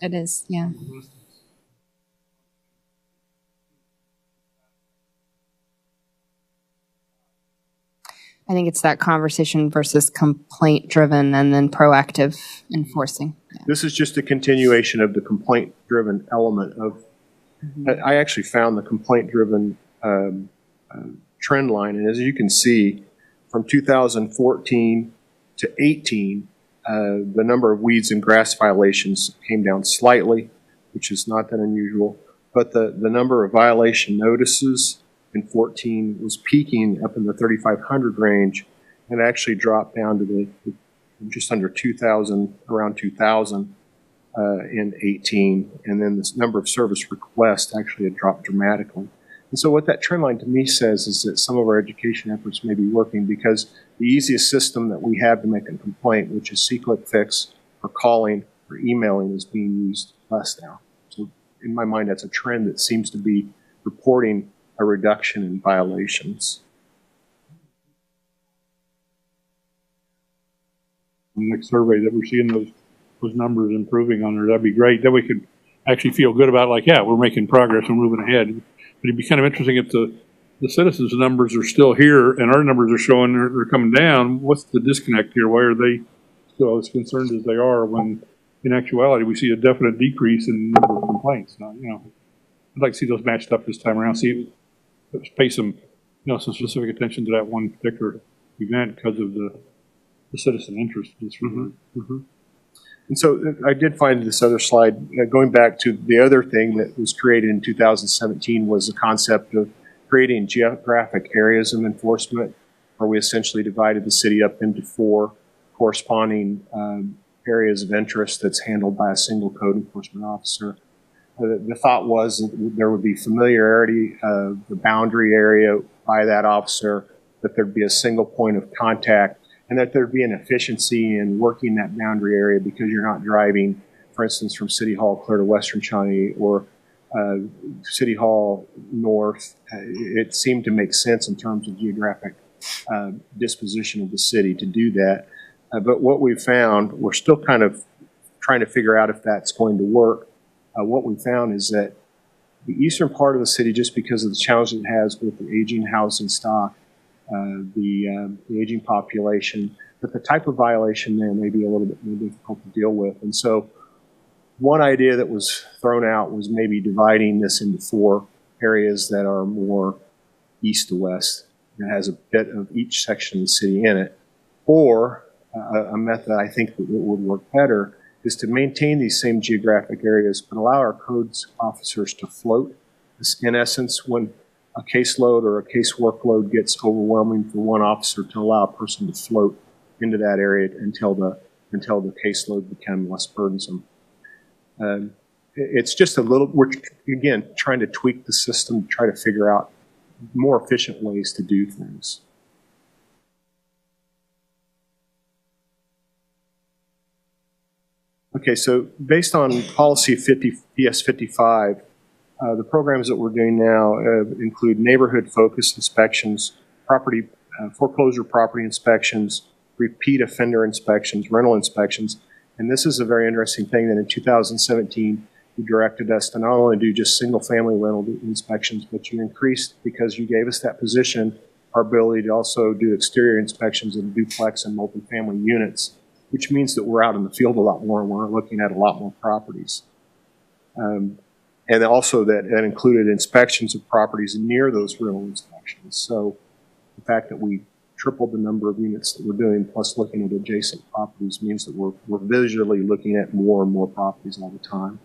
It is, yeah. I think it's that conversation versus complaint driven and then proactive enforcing. Yeah. This is just a continuation of the complaint driven element of, I actually found the complaint driven trend line. And as you can see, from 2014 to 18, the number of weeds and grass violations came down slightly, which is not that unusual. But the number of violation notices in 14 was peaking up in the 3,500 range and actually dropped down to the just under 2,000, around 2,000 in 18. And then this number of service requests actually had dropped dramatically. And so what that trend line to me says is that some of our education efforts may be working because the easiest system that we have to make a complaint, which is C-click fix or calling or emailing, is being used less now. So in my mind, that's a trend that seems to be reporting a reduction in violations. The next survey that we're seeing those numbers improving on there, that'd be great. Then we could actually feel good about, like, yeah, we're making progress and moving ahead. But it'd be kind of interesting if the citizens' numbers are still here and our numbers are showing they're coming down. What's the disconnect here? Why are they still as concerned as they are when in actuality we see a definite decrease in the number of complaints? Now, I'd like to see those matched up this time around. Pay some specific attention to that one particular event because of the citizen interest. And so I did find this other slide, going back to the other thing that was created in 2017 was the concept of creating geographic areas of enforcement, where we essentially divided the city up into 4 corresponding areas of interest that's handled by a single code enforcement officer. The thought was that there would be familiarity of the boundary area by that officer, that there'd be a single point of contact, and that there'd be an efficiency in working that boundary area because you're not driving, for instance, from City Hall clear to Western Shawnee or City Hall north. It seemed to make sense in terms of geographic disposition of the city to do that. But what we found, we're still kind of trying to figure out if that's going to work. What we found is that the eastern part of the city, just because of the challenge it has with the aging housing stock, the aging population, that the type of violation there may be a little bit more difficult to deal with. And so one idea that was thrown out was maybe dividing this into 4 areas that are more east to west and has a bit of each section of the city in it. Or a method I think that would work better is to maintain these same geographic areas, but allow our codes officers to float. In essence, when a caseload or a case workload gets overwhelming for one officer, to allow a person to float into that area until the caseload becomes less burdensome. It's just we're again trying to tweak the system to try to figure out more efficient ways to do things. Okay, so based on policy PS 55, the programs that we're doing now include neighborhood-focused inspections, foreclosure property inspections, repeat offender inspections, rental inspections. And this is a very interesting thing that in 2017, you directed us to not only do just single-family rental inspections, but you increased, because you gave us that position, our ability to also do exterior inspections of duplex and multifamily units, which means that we're out in the field a lot more and we're looking at a lot more properties. And also that included inspections of properties near those rental inspections. So the fact that we tripled the number of units that we're doing, plus looking at adjacent properties, means that we're visually looking at more and more properties all the time.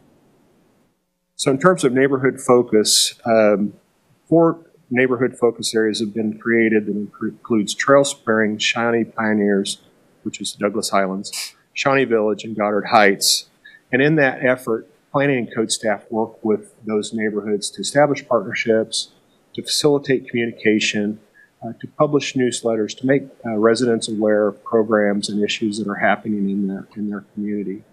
So in terms of neighborhood focus, 4 neighborhood focus areas have been created that includes Trail Spring, Shawnee Pioneers, which is Douglas Highlands, Shawnee Village, and Goddard Heights. And in that effort, planning and code staff work with those neighborhoods to establish partnerships, to facilitate communication, to publish newsletters, to make residents aware of programs and issues that are happening in their community.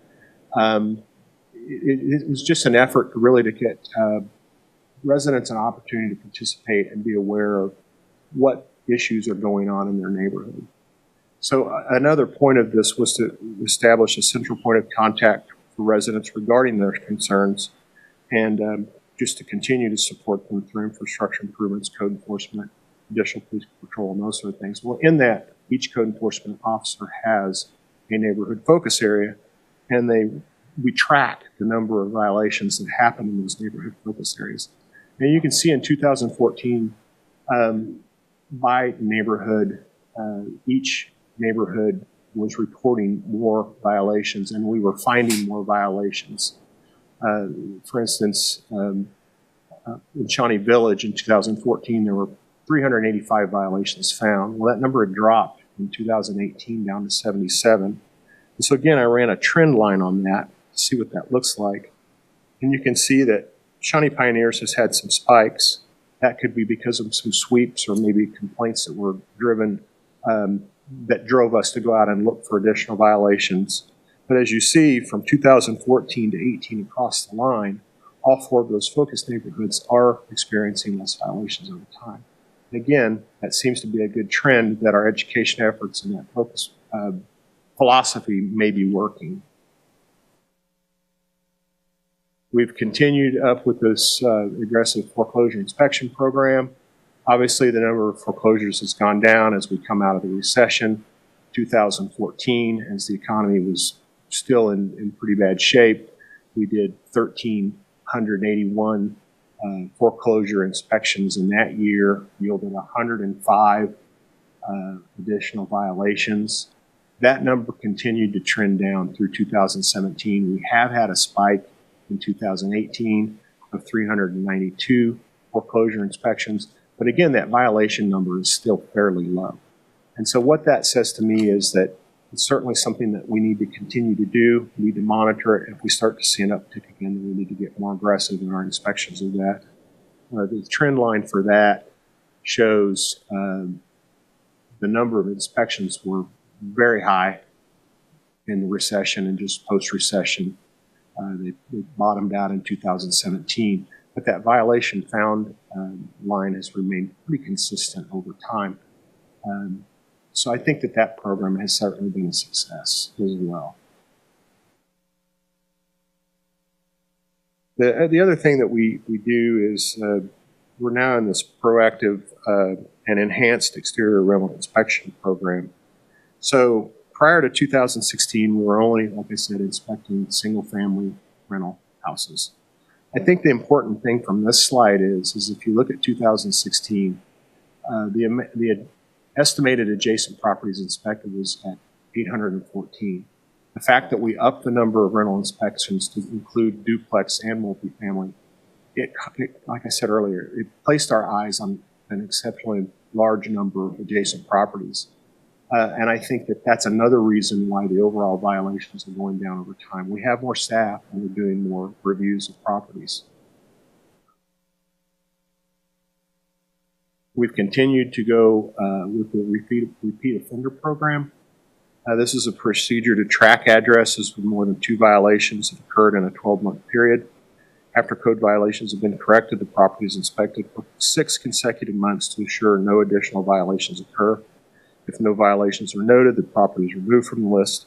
It was just an effort really to get residents an opportunity to participate and be aware of what issues are going on in their neighborhood. So another point of this was to establish a central point of contact for residents regarding their concerns, and just to continue to support them through infrastructure improvements, code enforcement, additional police patrol, and those sort of things. Well, in that, each code enforcement officer has a neighborhood focus area, and we track the number of violations that happen in those neighborhood focus areas. And you can see in 2014, by neighborhood, each neighborhood was reporting more violations, and we were finding more violations. For instance, in Shawnee Village in 2014, there were 385 violations found. Well, that number had dropped in 2018 down to 77. And so again, I ran a trend line on that to see what that looks like. And you can see that Shawnee Pioneers has had some spikes. That could be because of some sweeps or maybe complaints that were driven that drove us to go out and look for additional violations. But as you see, from 2014 to 18 across the line, all 4 of those focus neighborhoods are experiencing less violations over time. And again, that seems to be a good trend that our education efforts and that focus philosophy may be working. We've continued up with this aggressive foreclosure inspection program. Obviously, the number of foreclosures has gone down as we come out of the recession. 2014, as the economy was still in pretty bad shape, we did 1,381 foreclosure inspections in that year, yielded 105 additional violations. That number continued to trend down through 2017. We have had a spike in 2018 of 392 foreclosure inspections. But again, that violation number is still fairly low. And so what that says to me is that it's certainly something that we need to continue to do. We need to monitor it. If we start to see an uptick again, then we need to get more aggressive in our inspections of that. The trend line for that shows the number of inspections were very high in the recession and just post-recession. They bottomed out in 2017. But that violation found line has remained pretty consistent over time. So I think that program has certainly been a success as well. The other thing that we do is we're now in this proactive and enhanced exterior rental inspection program. So prior to 2016, we were only, like I said, inspecting single-family rental houses. I think the important thing from this slide is if you look at 2016, the estimated adjacent properties inspected was at 814. The fact that we upped the number of rental inspections to include duplex and multifamily, it, like I said earlier, it placed our eyes on an exceptionally large number of adjacent properties. And I think that that's another reason why the overall violations are going down over time. We have more staff and we're doing more reviews of properties. We've continued to go with the repeat offender program. This is a procedure to track addresses with more than 2 violations that occurred in a 12-month period. After code violations have been corrected, the property is inspected for 6 consecutive months to ensure no additional violations occur. If no violations are noted, the property is removed from the list.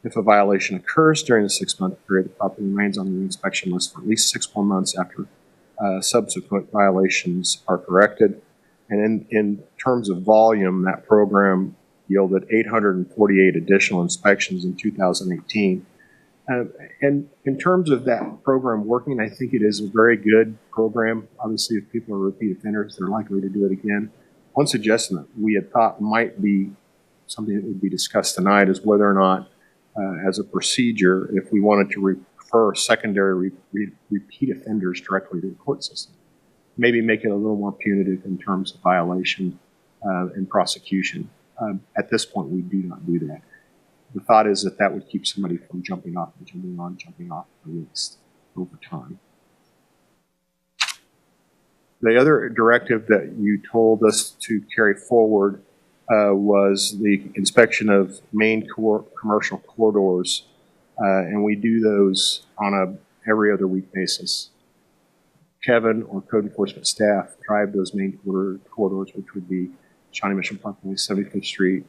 If a violation occurs during the 6-month period, the property remains on the inspection list for at least 6 more months after subsequent violations are corrected. And in terms of volume, that program yielded 848 additional inspections in 2018. And in terms of that program working, I think it is a very good program. Obviously, if people are repeat offenders, they're likely to do it again. One suggestion that we had thought might be something that would be discussed tonight is whether or not, as a procedure, if we wanted to refer secondary repeat offenders directly to the court system, maybe make it a little more punitive in terms of violation and prosecution. At this point, we do not do that. The thought is that would keep somebody from jumping off and jumping off the list over time. The other directive that you told us to carry forward was the inspection of main commercial corridors, and we do those on a every other week basis. Kevin or code enforcement staff drive those main corridors, which would be Shawnee Mission Parkway, 75th Street,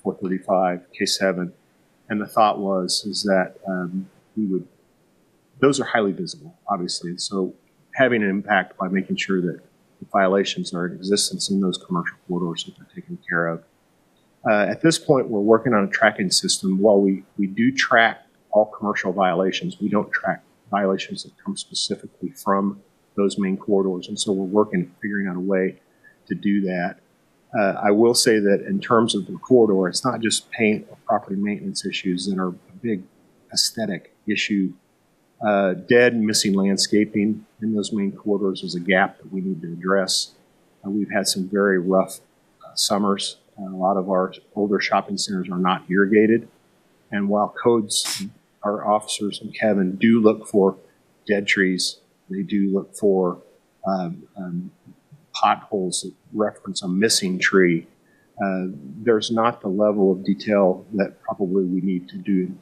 435, K7. And the thought is that those are highly visible, obviously. And so having an impact by making sure that the violations are in existence in those commercial corridors that they're taken care of. At this point, we're working on a tracking system. While we do track all commercial violations, we don't track violations that come specifically from those main corridors. And so we're figuring out a way to do that. I will say that in terms of the corridor, it's not just paint or property maintenance issues that are a big aesthetic issue. Dead and missing landscaping in those main corridors is a gap that we need to address. We've had some very rough summers. A lot of our older shopping centers are not irrigated. And while codes, our officers and Kevin do look for dead trees, they do look for potholes that reference a missing tree. There's not the level of detail that probably we need to do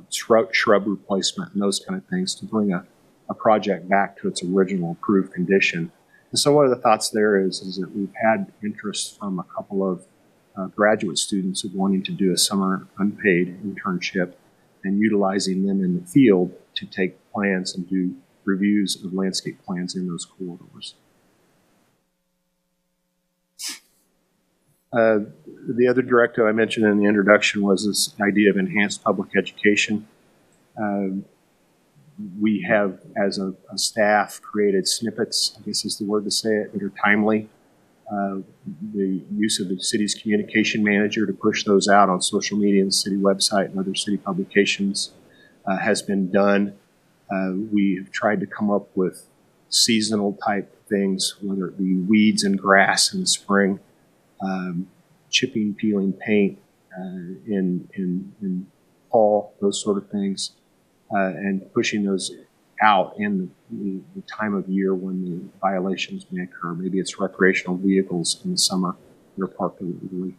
shrub replacement and those kind of things to bring a project back to its original approved condition. And so one of the thoughts there is that we've had interest from a couple of graduate students of wanting to do a summer unpaid internship and utilizing them in the field to take plans and do reviews of landscape plans in those corridors. The other directive I mentioned in the introduction was this idea of enhanced public education. We have, as a staff, created snippets, I guess is the word to say it, that are timely. The use of the city's communication manager to push those out on social media and city website and other city publications has been done. We've tried to come up with seasonal type things, whether it be weeds and grass in the spring, chipping, peeling paint in fall, those sort of things, and pushing those out in the time of year when the violations may occur. Maybe it's recreational vehicles in the summer that are parked illegally.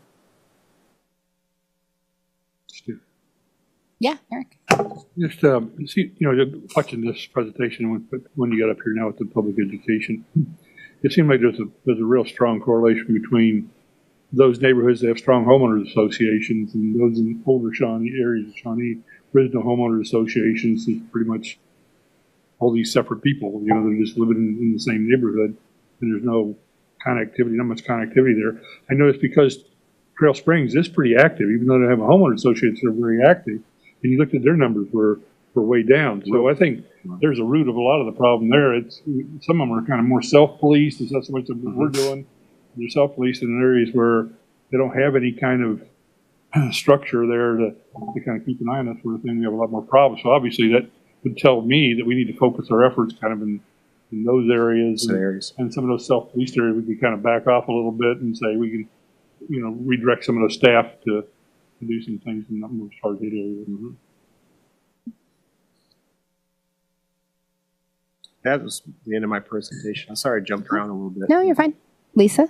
Yeah, Eric. Just, see, watching this presentation when you got up here now with the public education, it seemed like there's a real strong correlation between those neighborhoods that have strong homeowners associations and those in older Shawnee areas of Shawnee, original homeowners associations is pretty much all these separate people, they're just living in the same neighborhood and there's no connectivity, not much connectivity there. I noticed because Trail Springs is pretty active, even though they have a homeowner association, they're very active. And you looked at their numbers were way down. So I think there's a root of a lot of the problem there. It's some of them are kind of more self-policed. It's not so much of what we're doing. They're self-policed in areas where they don't have any kind of structure there to kind of keep an eye on that sort of thing. We have a lot more problems. So obviously that would tell me that we need to focus our efforts kind of in those areas. And some of those self-policed areas, we can kind of back off a little bit and say we can, redirect some of those staff to do some things in the most targeted areas. Mm-hmm. That was the end of my presentation. I'm sorry I jumped around a little bit. No, you're fine. Lisa?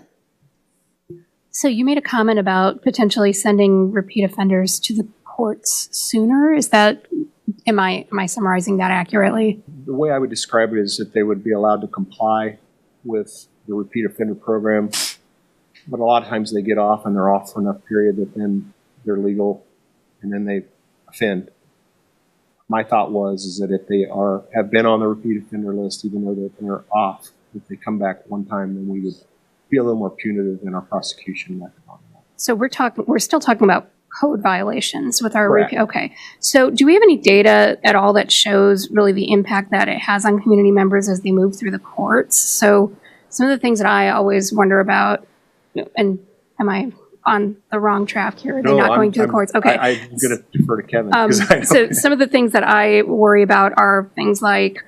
So you made a comment about potentially sending repeat offenders to the courts sooner. Is that, am I summarizing that accurately? The way I would describe it is that they would be allowed to comply with the repeat offender program, but a lot of times they get off and they're off for enough period that then they're legal and then they offend. My thought is that if they have been on the repeat offender list, even though they're off, if they come back one time, then we would be a little more punitive in our prosecution method on that. So we're still talking about code violations with our Correct. okay. So do we have any data at all that shows really the impact that it has on community members as they move through the courts? So some of the things that I always wonder about, and am I on the wrong track here? Are they not going to the courts? Okay. I'm going to defer to Kevin. I know. So some of the things that I worry about are things like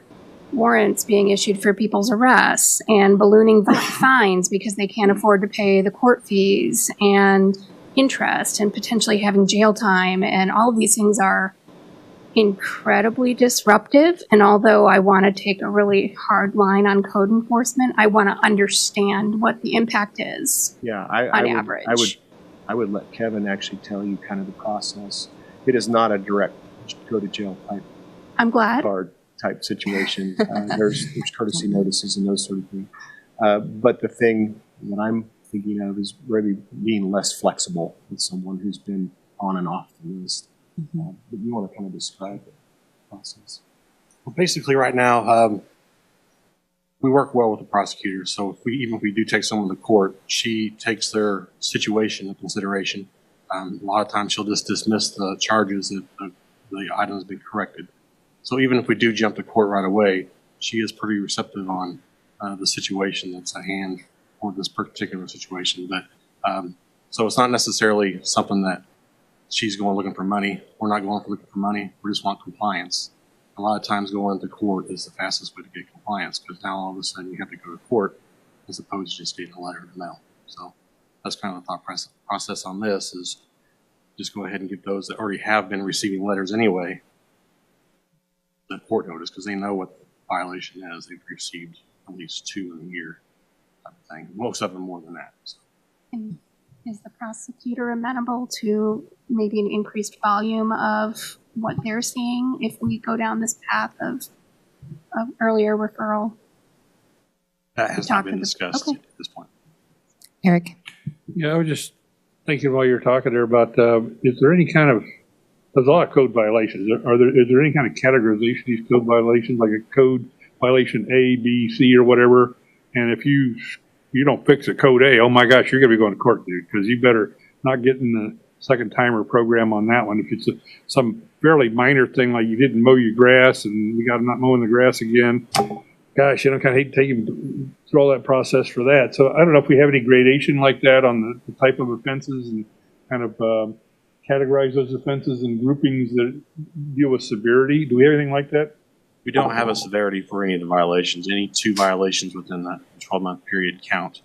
warrants being issued for people's arrests and ballooning fines because they can't afford to pay the court fees and interest and potentially having jail time. And all of these things are incredibly disruptive. And although I want to take a really hard line on code enforcement, I want to understand what the impact is. Yeah, on average. I would let Kevin actually tell you kind of the process. It is not a direct go to jail type I'm glad. card. type situation. There's courtesy notices and those sort of things. But the thing that I'm thinking of is really being less flexible with someone who's been on and off the list. But you want to kind of describe the process? Well, basically, right now, we work well with the prosecutor. So even if we do take someone to court, she takes their situation into consideration. A lot of times she'll just dismiss the charges if the item has been corrected. So even if we do jump to court right away, she is pretty receptive on the situation that's at hand for this particular situation. But so it's not necessarily something that she's going looking for money. We're not going looking for money. We just want compliance. A lot of times going to court is the fastest way to get compliance, because now all of a sudden you have to go to court as opposed to just getting a letter in the mail. So that's kind of the thought process on this, is just go ahead and get those that already have been receiving letters anyway the court notice, because they know what the violation is. They've received at least 2 in a year type of thing. Most of them more than that. So. And is the prosecutor amenable to maybe an increased volume of what they're seeing if we go down this path of earlier referral? That has not been discussed at this point. Eric? Yeah, I was just thinking while you were talking there about, is there any kind of, there's a lot of code violations. Is there any kind of categorization of these code violations, like a code violation A, B, C, or whatever? And if you don't fix a code A, oh my gosh, you're going to be going to court, dude, because you better not get in the second timer program on that one. If it's some fairly minor thing, like you didn't mow your grass and you got to not mowing the grass again, gosh, kind of hate to take him through all that process for that. So I don't know if we have any gradation like that on the type of offenses, and kind of categorize those offenses in groupings that deal with severity. Do we have anything like that? We don't have a severity for any of the violations. Any 2 violations within that 12-month period count.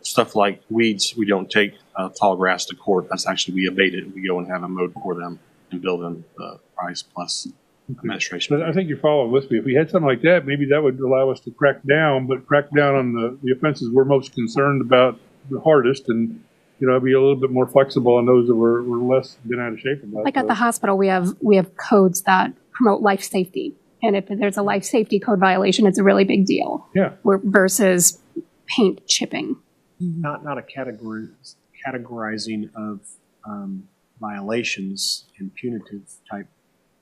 Stuff like weeds, we don't take tall grass to court. That's actually, we abate it. We go and have them mowed for them and bill them the price plus administration. But I think you're following with me. If we had something like that, maybe that would allow us to crack down on the offenses we're most concerned about the hardest, and be a little bit more flexible on those that we're less been out of shape about. Like at the hospital, we have codes that promote life safety. And if there's a life safety code violation, it's a really big deal. Yeah. Versus paint chipping. Not a categorizing of violations and punitive type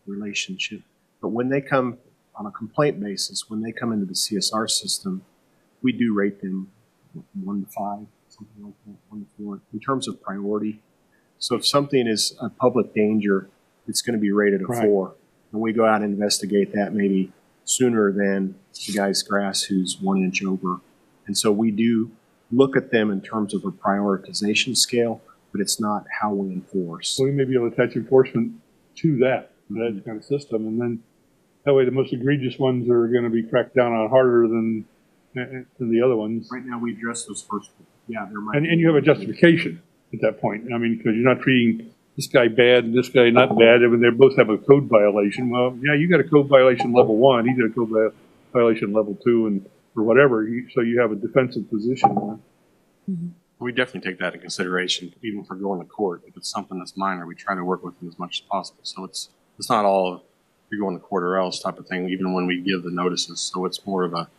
relationship. But when they come on a complaint basis, when they come into the CSR system, we do rate them 1 to 5, something like that, 1 to 4, in terms of priority. So if something is a public danger, it's going to be rated a 4. And we go out and investigate that maybe sooner than the guy's grass who's 1 inch over. And so we do look at them in terms of a prioritization scale, but it's not how we enforce. So we may be able to attach enforcement to that kind of system, and then that way the most egregious ones are going to be cracked down on harder than the other ones. Right now we address those first. Yeah, there might. And you have a justification at that point. I mean, because you're not treating this guy bad and this guy not bad. I mean, they both have a code violation. Well, yeah, you got a code violation level 1. He got a code violation level 2, and or whatever. So you have a defensive position. We definitely take that into consideration, even for going to court. If it's something that's minor, we try to work with them as much as possible. So it's not all you're going to court or else type of thing, even when we give the notices. So it's more of a,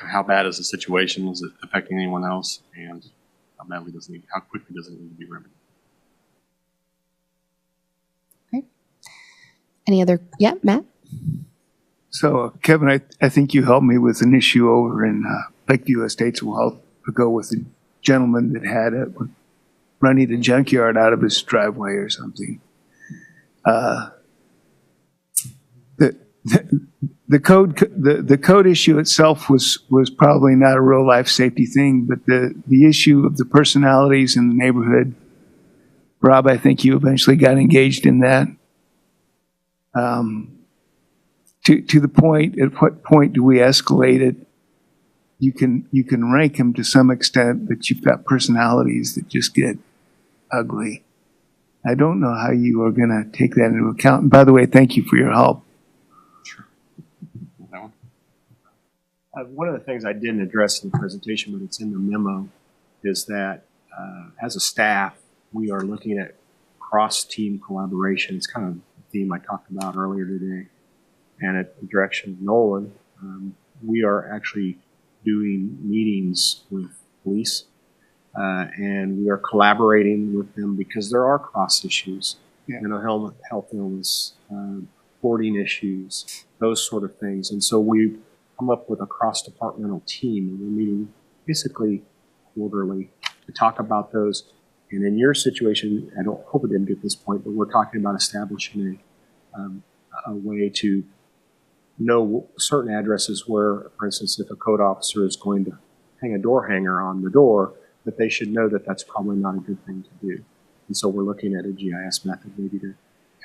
how bad is the situation? Is it affecting anyone else? And how quickly does it need to be remedied? Any other? Yeah, Matt? So, Kevin, I think you helped me with an issue over in Lakeview Estates a while ago with a gentleman that had running a junkyard out of his driveway or something. The code issue itself was probably not a real life safety thing, but the issue of the personalities in the neighborhood, Rob, I think you eventually got engaged in that. To the point, at what point do we escalate it? You can rank them to some extent, but you've got personalities that just get ugly. I don't know how you are going to take that into account. And by the way, thank you for your help. Sure. One of the things I didn't address in the presentation, but it's in the memo, is that as a staff, we are looking at cross-team collaboration. It's kind of the theme I talked about earlier today. and at the direction of Nolan, we are actually doing meetings with police, and we are collaborating with them because there are cross issues, mental health illness, boarding issues, those sort of things. And so we come up with a cross-departmental team, and we're meeting basically quarterly to talk about those. And in your situation, I don't hope it didn't get to this point, but we're talking about establishing a way to know certain addresses where, for instance, if a code officer is going to hang a door hanger on the door, that they should know that that's probably not a good thing to do. And so we're looking at a GIS method maybe to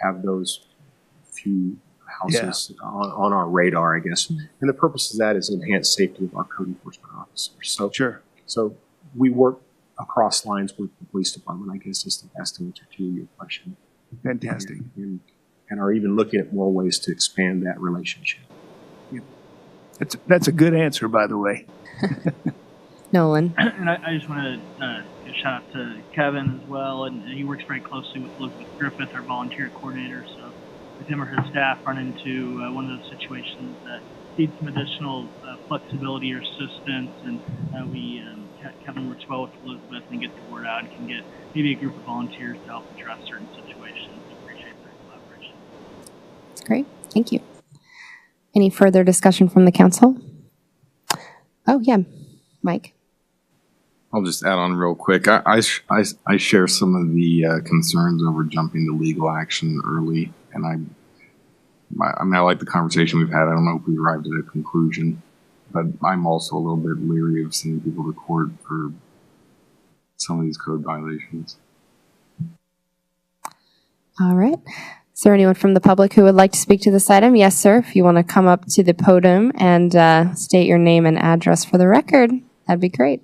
have those few houses on our radar, I guess. And the purpose of that is enhance safety of our code enforcement officers. So, so we work across lines with the police department, I guess is the best answer to your question. Fantastic. And are even looking at more ways to expand that relationship. That's a good answer, by the way. Nolan. And I just want to give a shout out to Kevin as well, and he works very closely with Elizabeth Griffith, our volunteer coordinator. So if him or his staff run into one of those situations that need some additional flexibility or assistance, and Kevin works well with Elizabeth and get the word out and can get maybe a group of volunteers to help address certain situations. We appreciate their collaboration. That's great. Thank you. Any further discussion from the council? Oh, yeah. Mike. I'll just add on real quick. I share some of the concerns over jumping to legal action early, and I mean, I like the conversation we've had. I don't know if we arrived at a conclusion, but I'm also a little bit leery of seeing people record for some of these code violations. All right. Is there anyone from the public who would like to speak to this item? Yes, sir. If you want to come up to the podium and state your name and address for the record, that'd be great.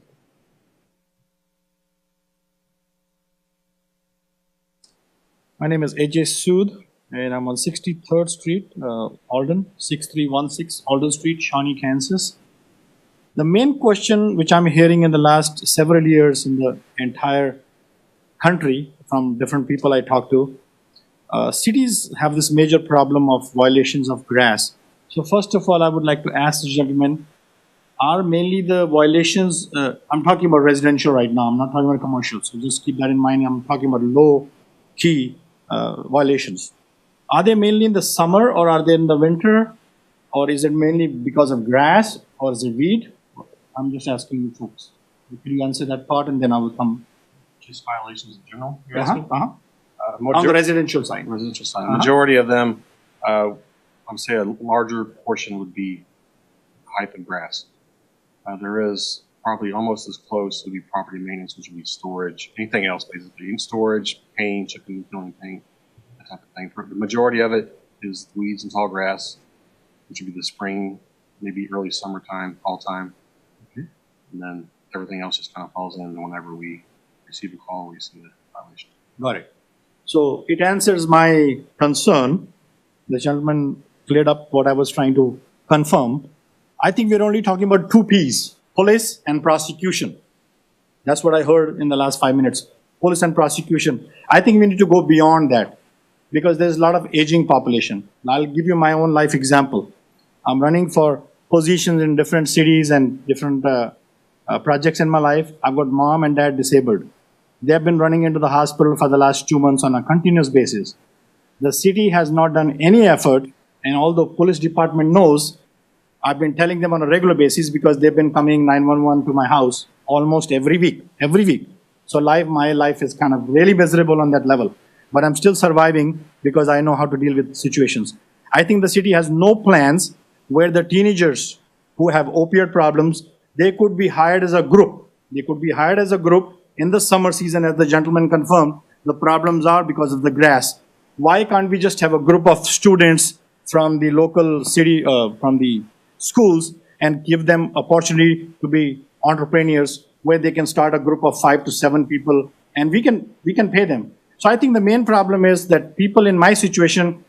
My name is AJ Sood, and I'm on 63rd Street, Alden, 6316 Alden Street, Shawnee, Kansas. The main question which I'm hearing in the last several years in the entire country from different people I talk to, cities have this major problem of violations of grass. So first of all, I would like to ask the gentleman, are mainly the violations, I'm talking about residential right now, I'm not talking about commercial, so just keep that in mind. I'm talking about low key violations. Are they mainly in the summer, or are they in the winter, or is it mainly because of grass, or is it weed? I'm just asking you folks. Could you answer that part, and then I will come. Just violations in general, you're asking? On the residential side. Residential side. Majority of them, I would say a larger portion would be height and grass. There is probably almost as close to be property maintenance, which would be storage. Anything else, basically. In storage, paint, chipping, filling paint, that type of thing. The majority of it is weeds and tall grass, which would be the spring, maybe early summertime, fall time. And then everything else just kind of falls in whenever we receive a call, we see a violation. Got it. So it answers my concern. The gentleman cleared up what I was trying to confirm. I think we're only talking about two P's, police and prosecution. That's what I heard in the last 5 minutes. Police and prosecution. I think we need to go beyond that because there's a lot of aging population. I'll give you my own life example. I'm running for positions in different cities and different projects in my life. I've got mom and dad disabled. They've been running into the hospital for the last 2 months on a continuous basis. The city has not done any effort, and although police department knows, I've been telling them on a regular basis because they've been coming 911 to my house almost every week. So my life is kind of really miserable on that level. But I'm still surviving because I know how to deal with situations. I think the city has no plans where the teenagers who have opioid problems, they could be hired as a group. They could be hired as a group in the summer season, as the gentleman confirmed. The problems are because of the grass. Why can't we just have a group of students from the local city, from the schools, and give them opportunity to be entrepreneurs where they can start a group of 5 to 7 people, and we can pay them. So I think the main problem is that people in my situation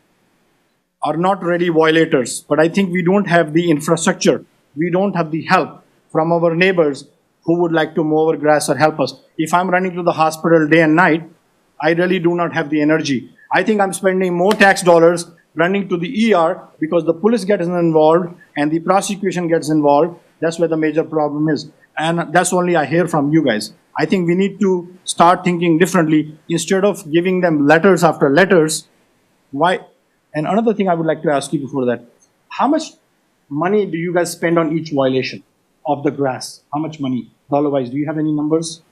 are not really violators, but I think we don't have the infrastructure. We don't have the help from our neighbors who would like to mow our grass or help us. If I'm running to the hospital day and night, I really do not have the energy. I think I'm spending more tax dollars running to the ER because the police gets involved and the prosecution gets involved. That's where the major problem is. And that's only I hear from you guys. I think we need to start thinking differently instead of giving them letters after letters. Why? And another thing I would like to ask you before that, how much money do you guys spend on each violation of the grass? How much money, dollar-wise? Do you have any numbers?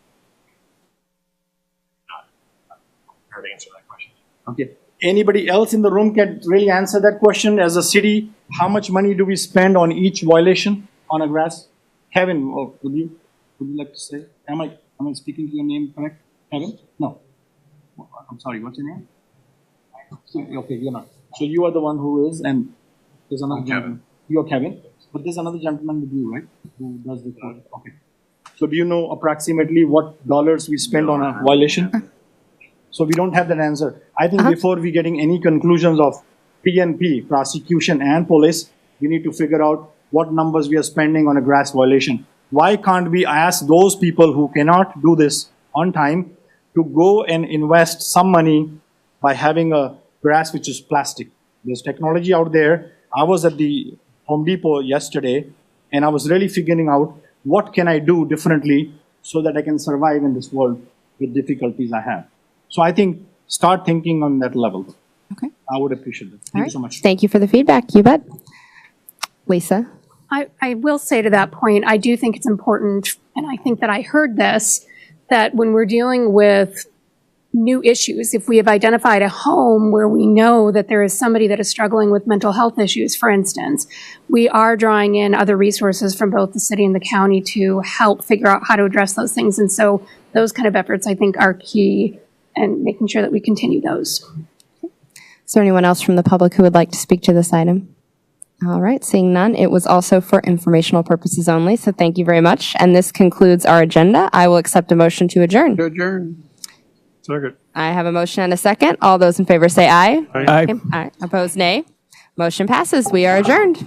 How to answer that question. Okay. Anybody else in the room can really answer that question? As a city, how much money do we spend on each violation on a grass? Kevin, would you like to say? Am I speaking to your name correct? Kevin? No. I'm sorry, what's your name? Okay, you're not. So you are the one who is, and there's another gentleman. You're Kevin, but there's another gentleman with you, right? Who does the code? Okay. So do you know approximately what dollars we spend on a violation? So we don't have that answer. I think before we getting any conclusions of PNP, prosecution and police, we need to figure out what numbers we are spending on a grass violation. Why can't we ask those people who cannot do this on time to go and invest some money by having a grass which is plastic? There's technology out there. I was at the Home Depot yesterday and I was really figuring out what can I do differently so that I can survive in this world with difficulties I have. So I think start thinking on that level. Okay. I would appreciate it. Thank you so much. Thank you for the feedback. You bet. Lisa? I will say to that point, I do think it's important, and I think that I heard this, that when we're dealing with new issues, if we have identified a home where we know that there is somebody that is struggling with mental health issues, for instance, we are drawing in other resources from both the city and the county to help figure out how to address those things. And so those kind of efforts, I think, are key, and making sure that we continue those. Is there anyone else from the public who would like to speak to this item? All right, seeing none, it was also for informational purposes only, so thank you very much. And this concludes our agenda. I will accept a motion to adjourn. To adjourn. Second. I have a motion and a second. All those in favor say aye. Aye. Aye. Opposed, nay. Motion passes. We are adjourned.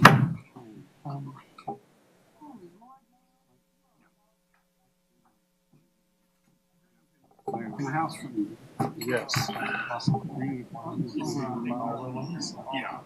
Yes. Yeah.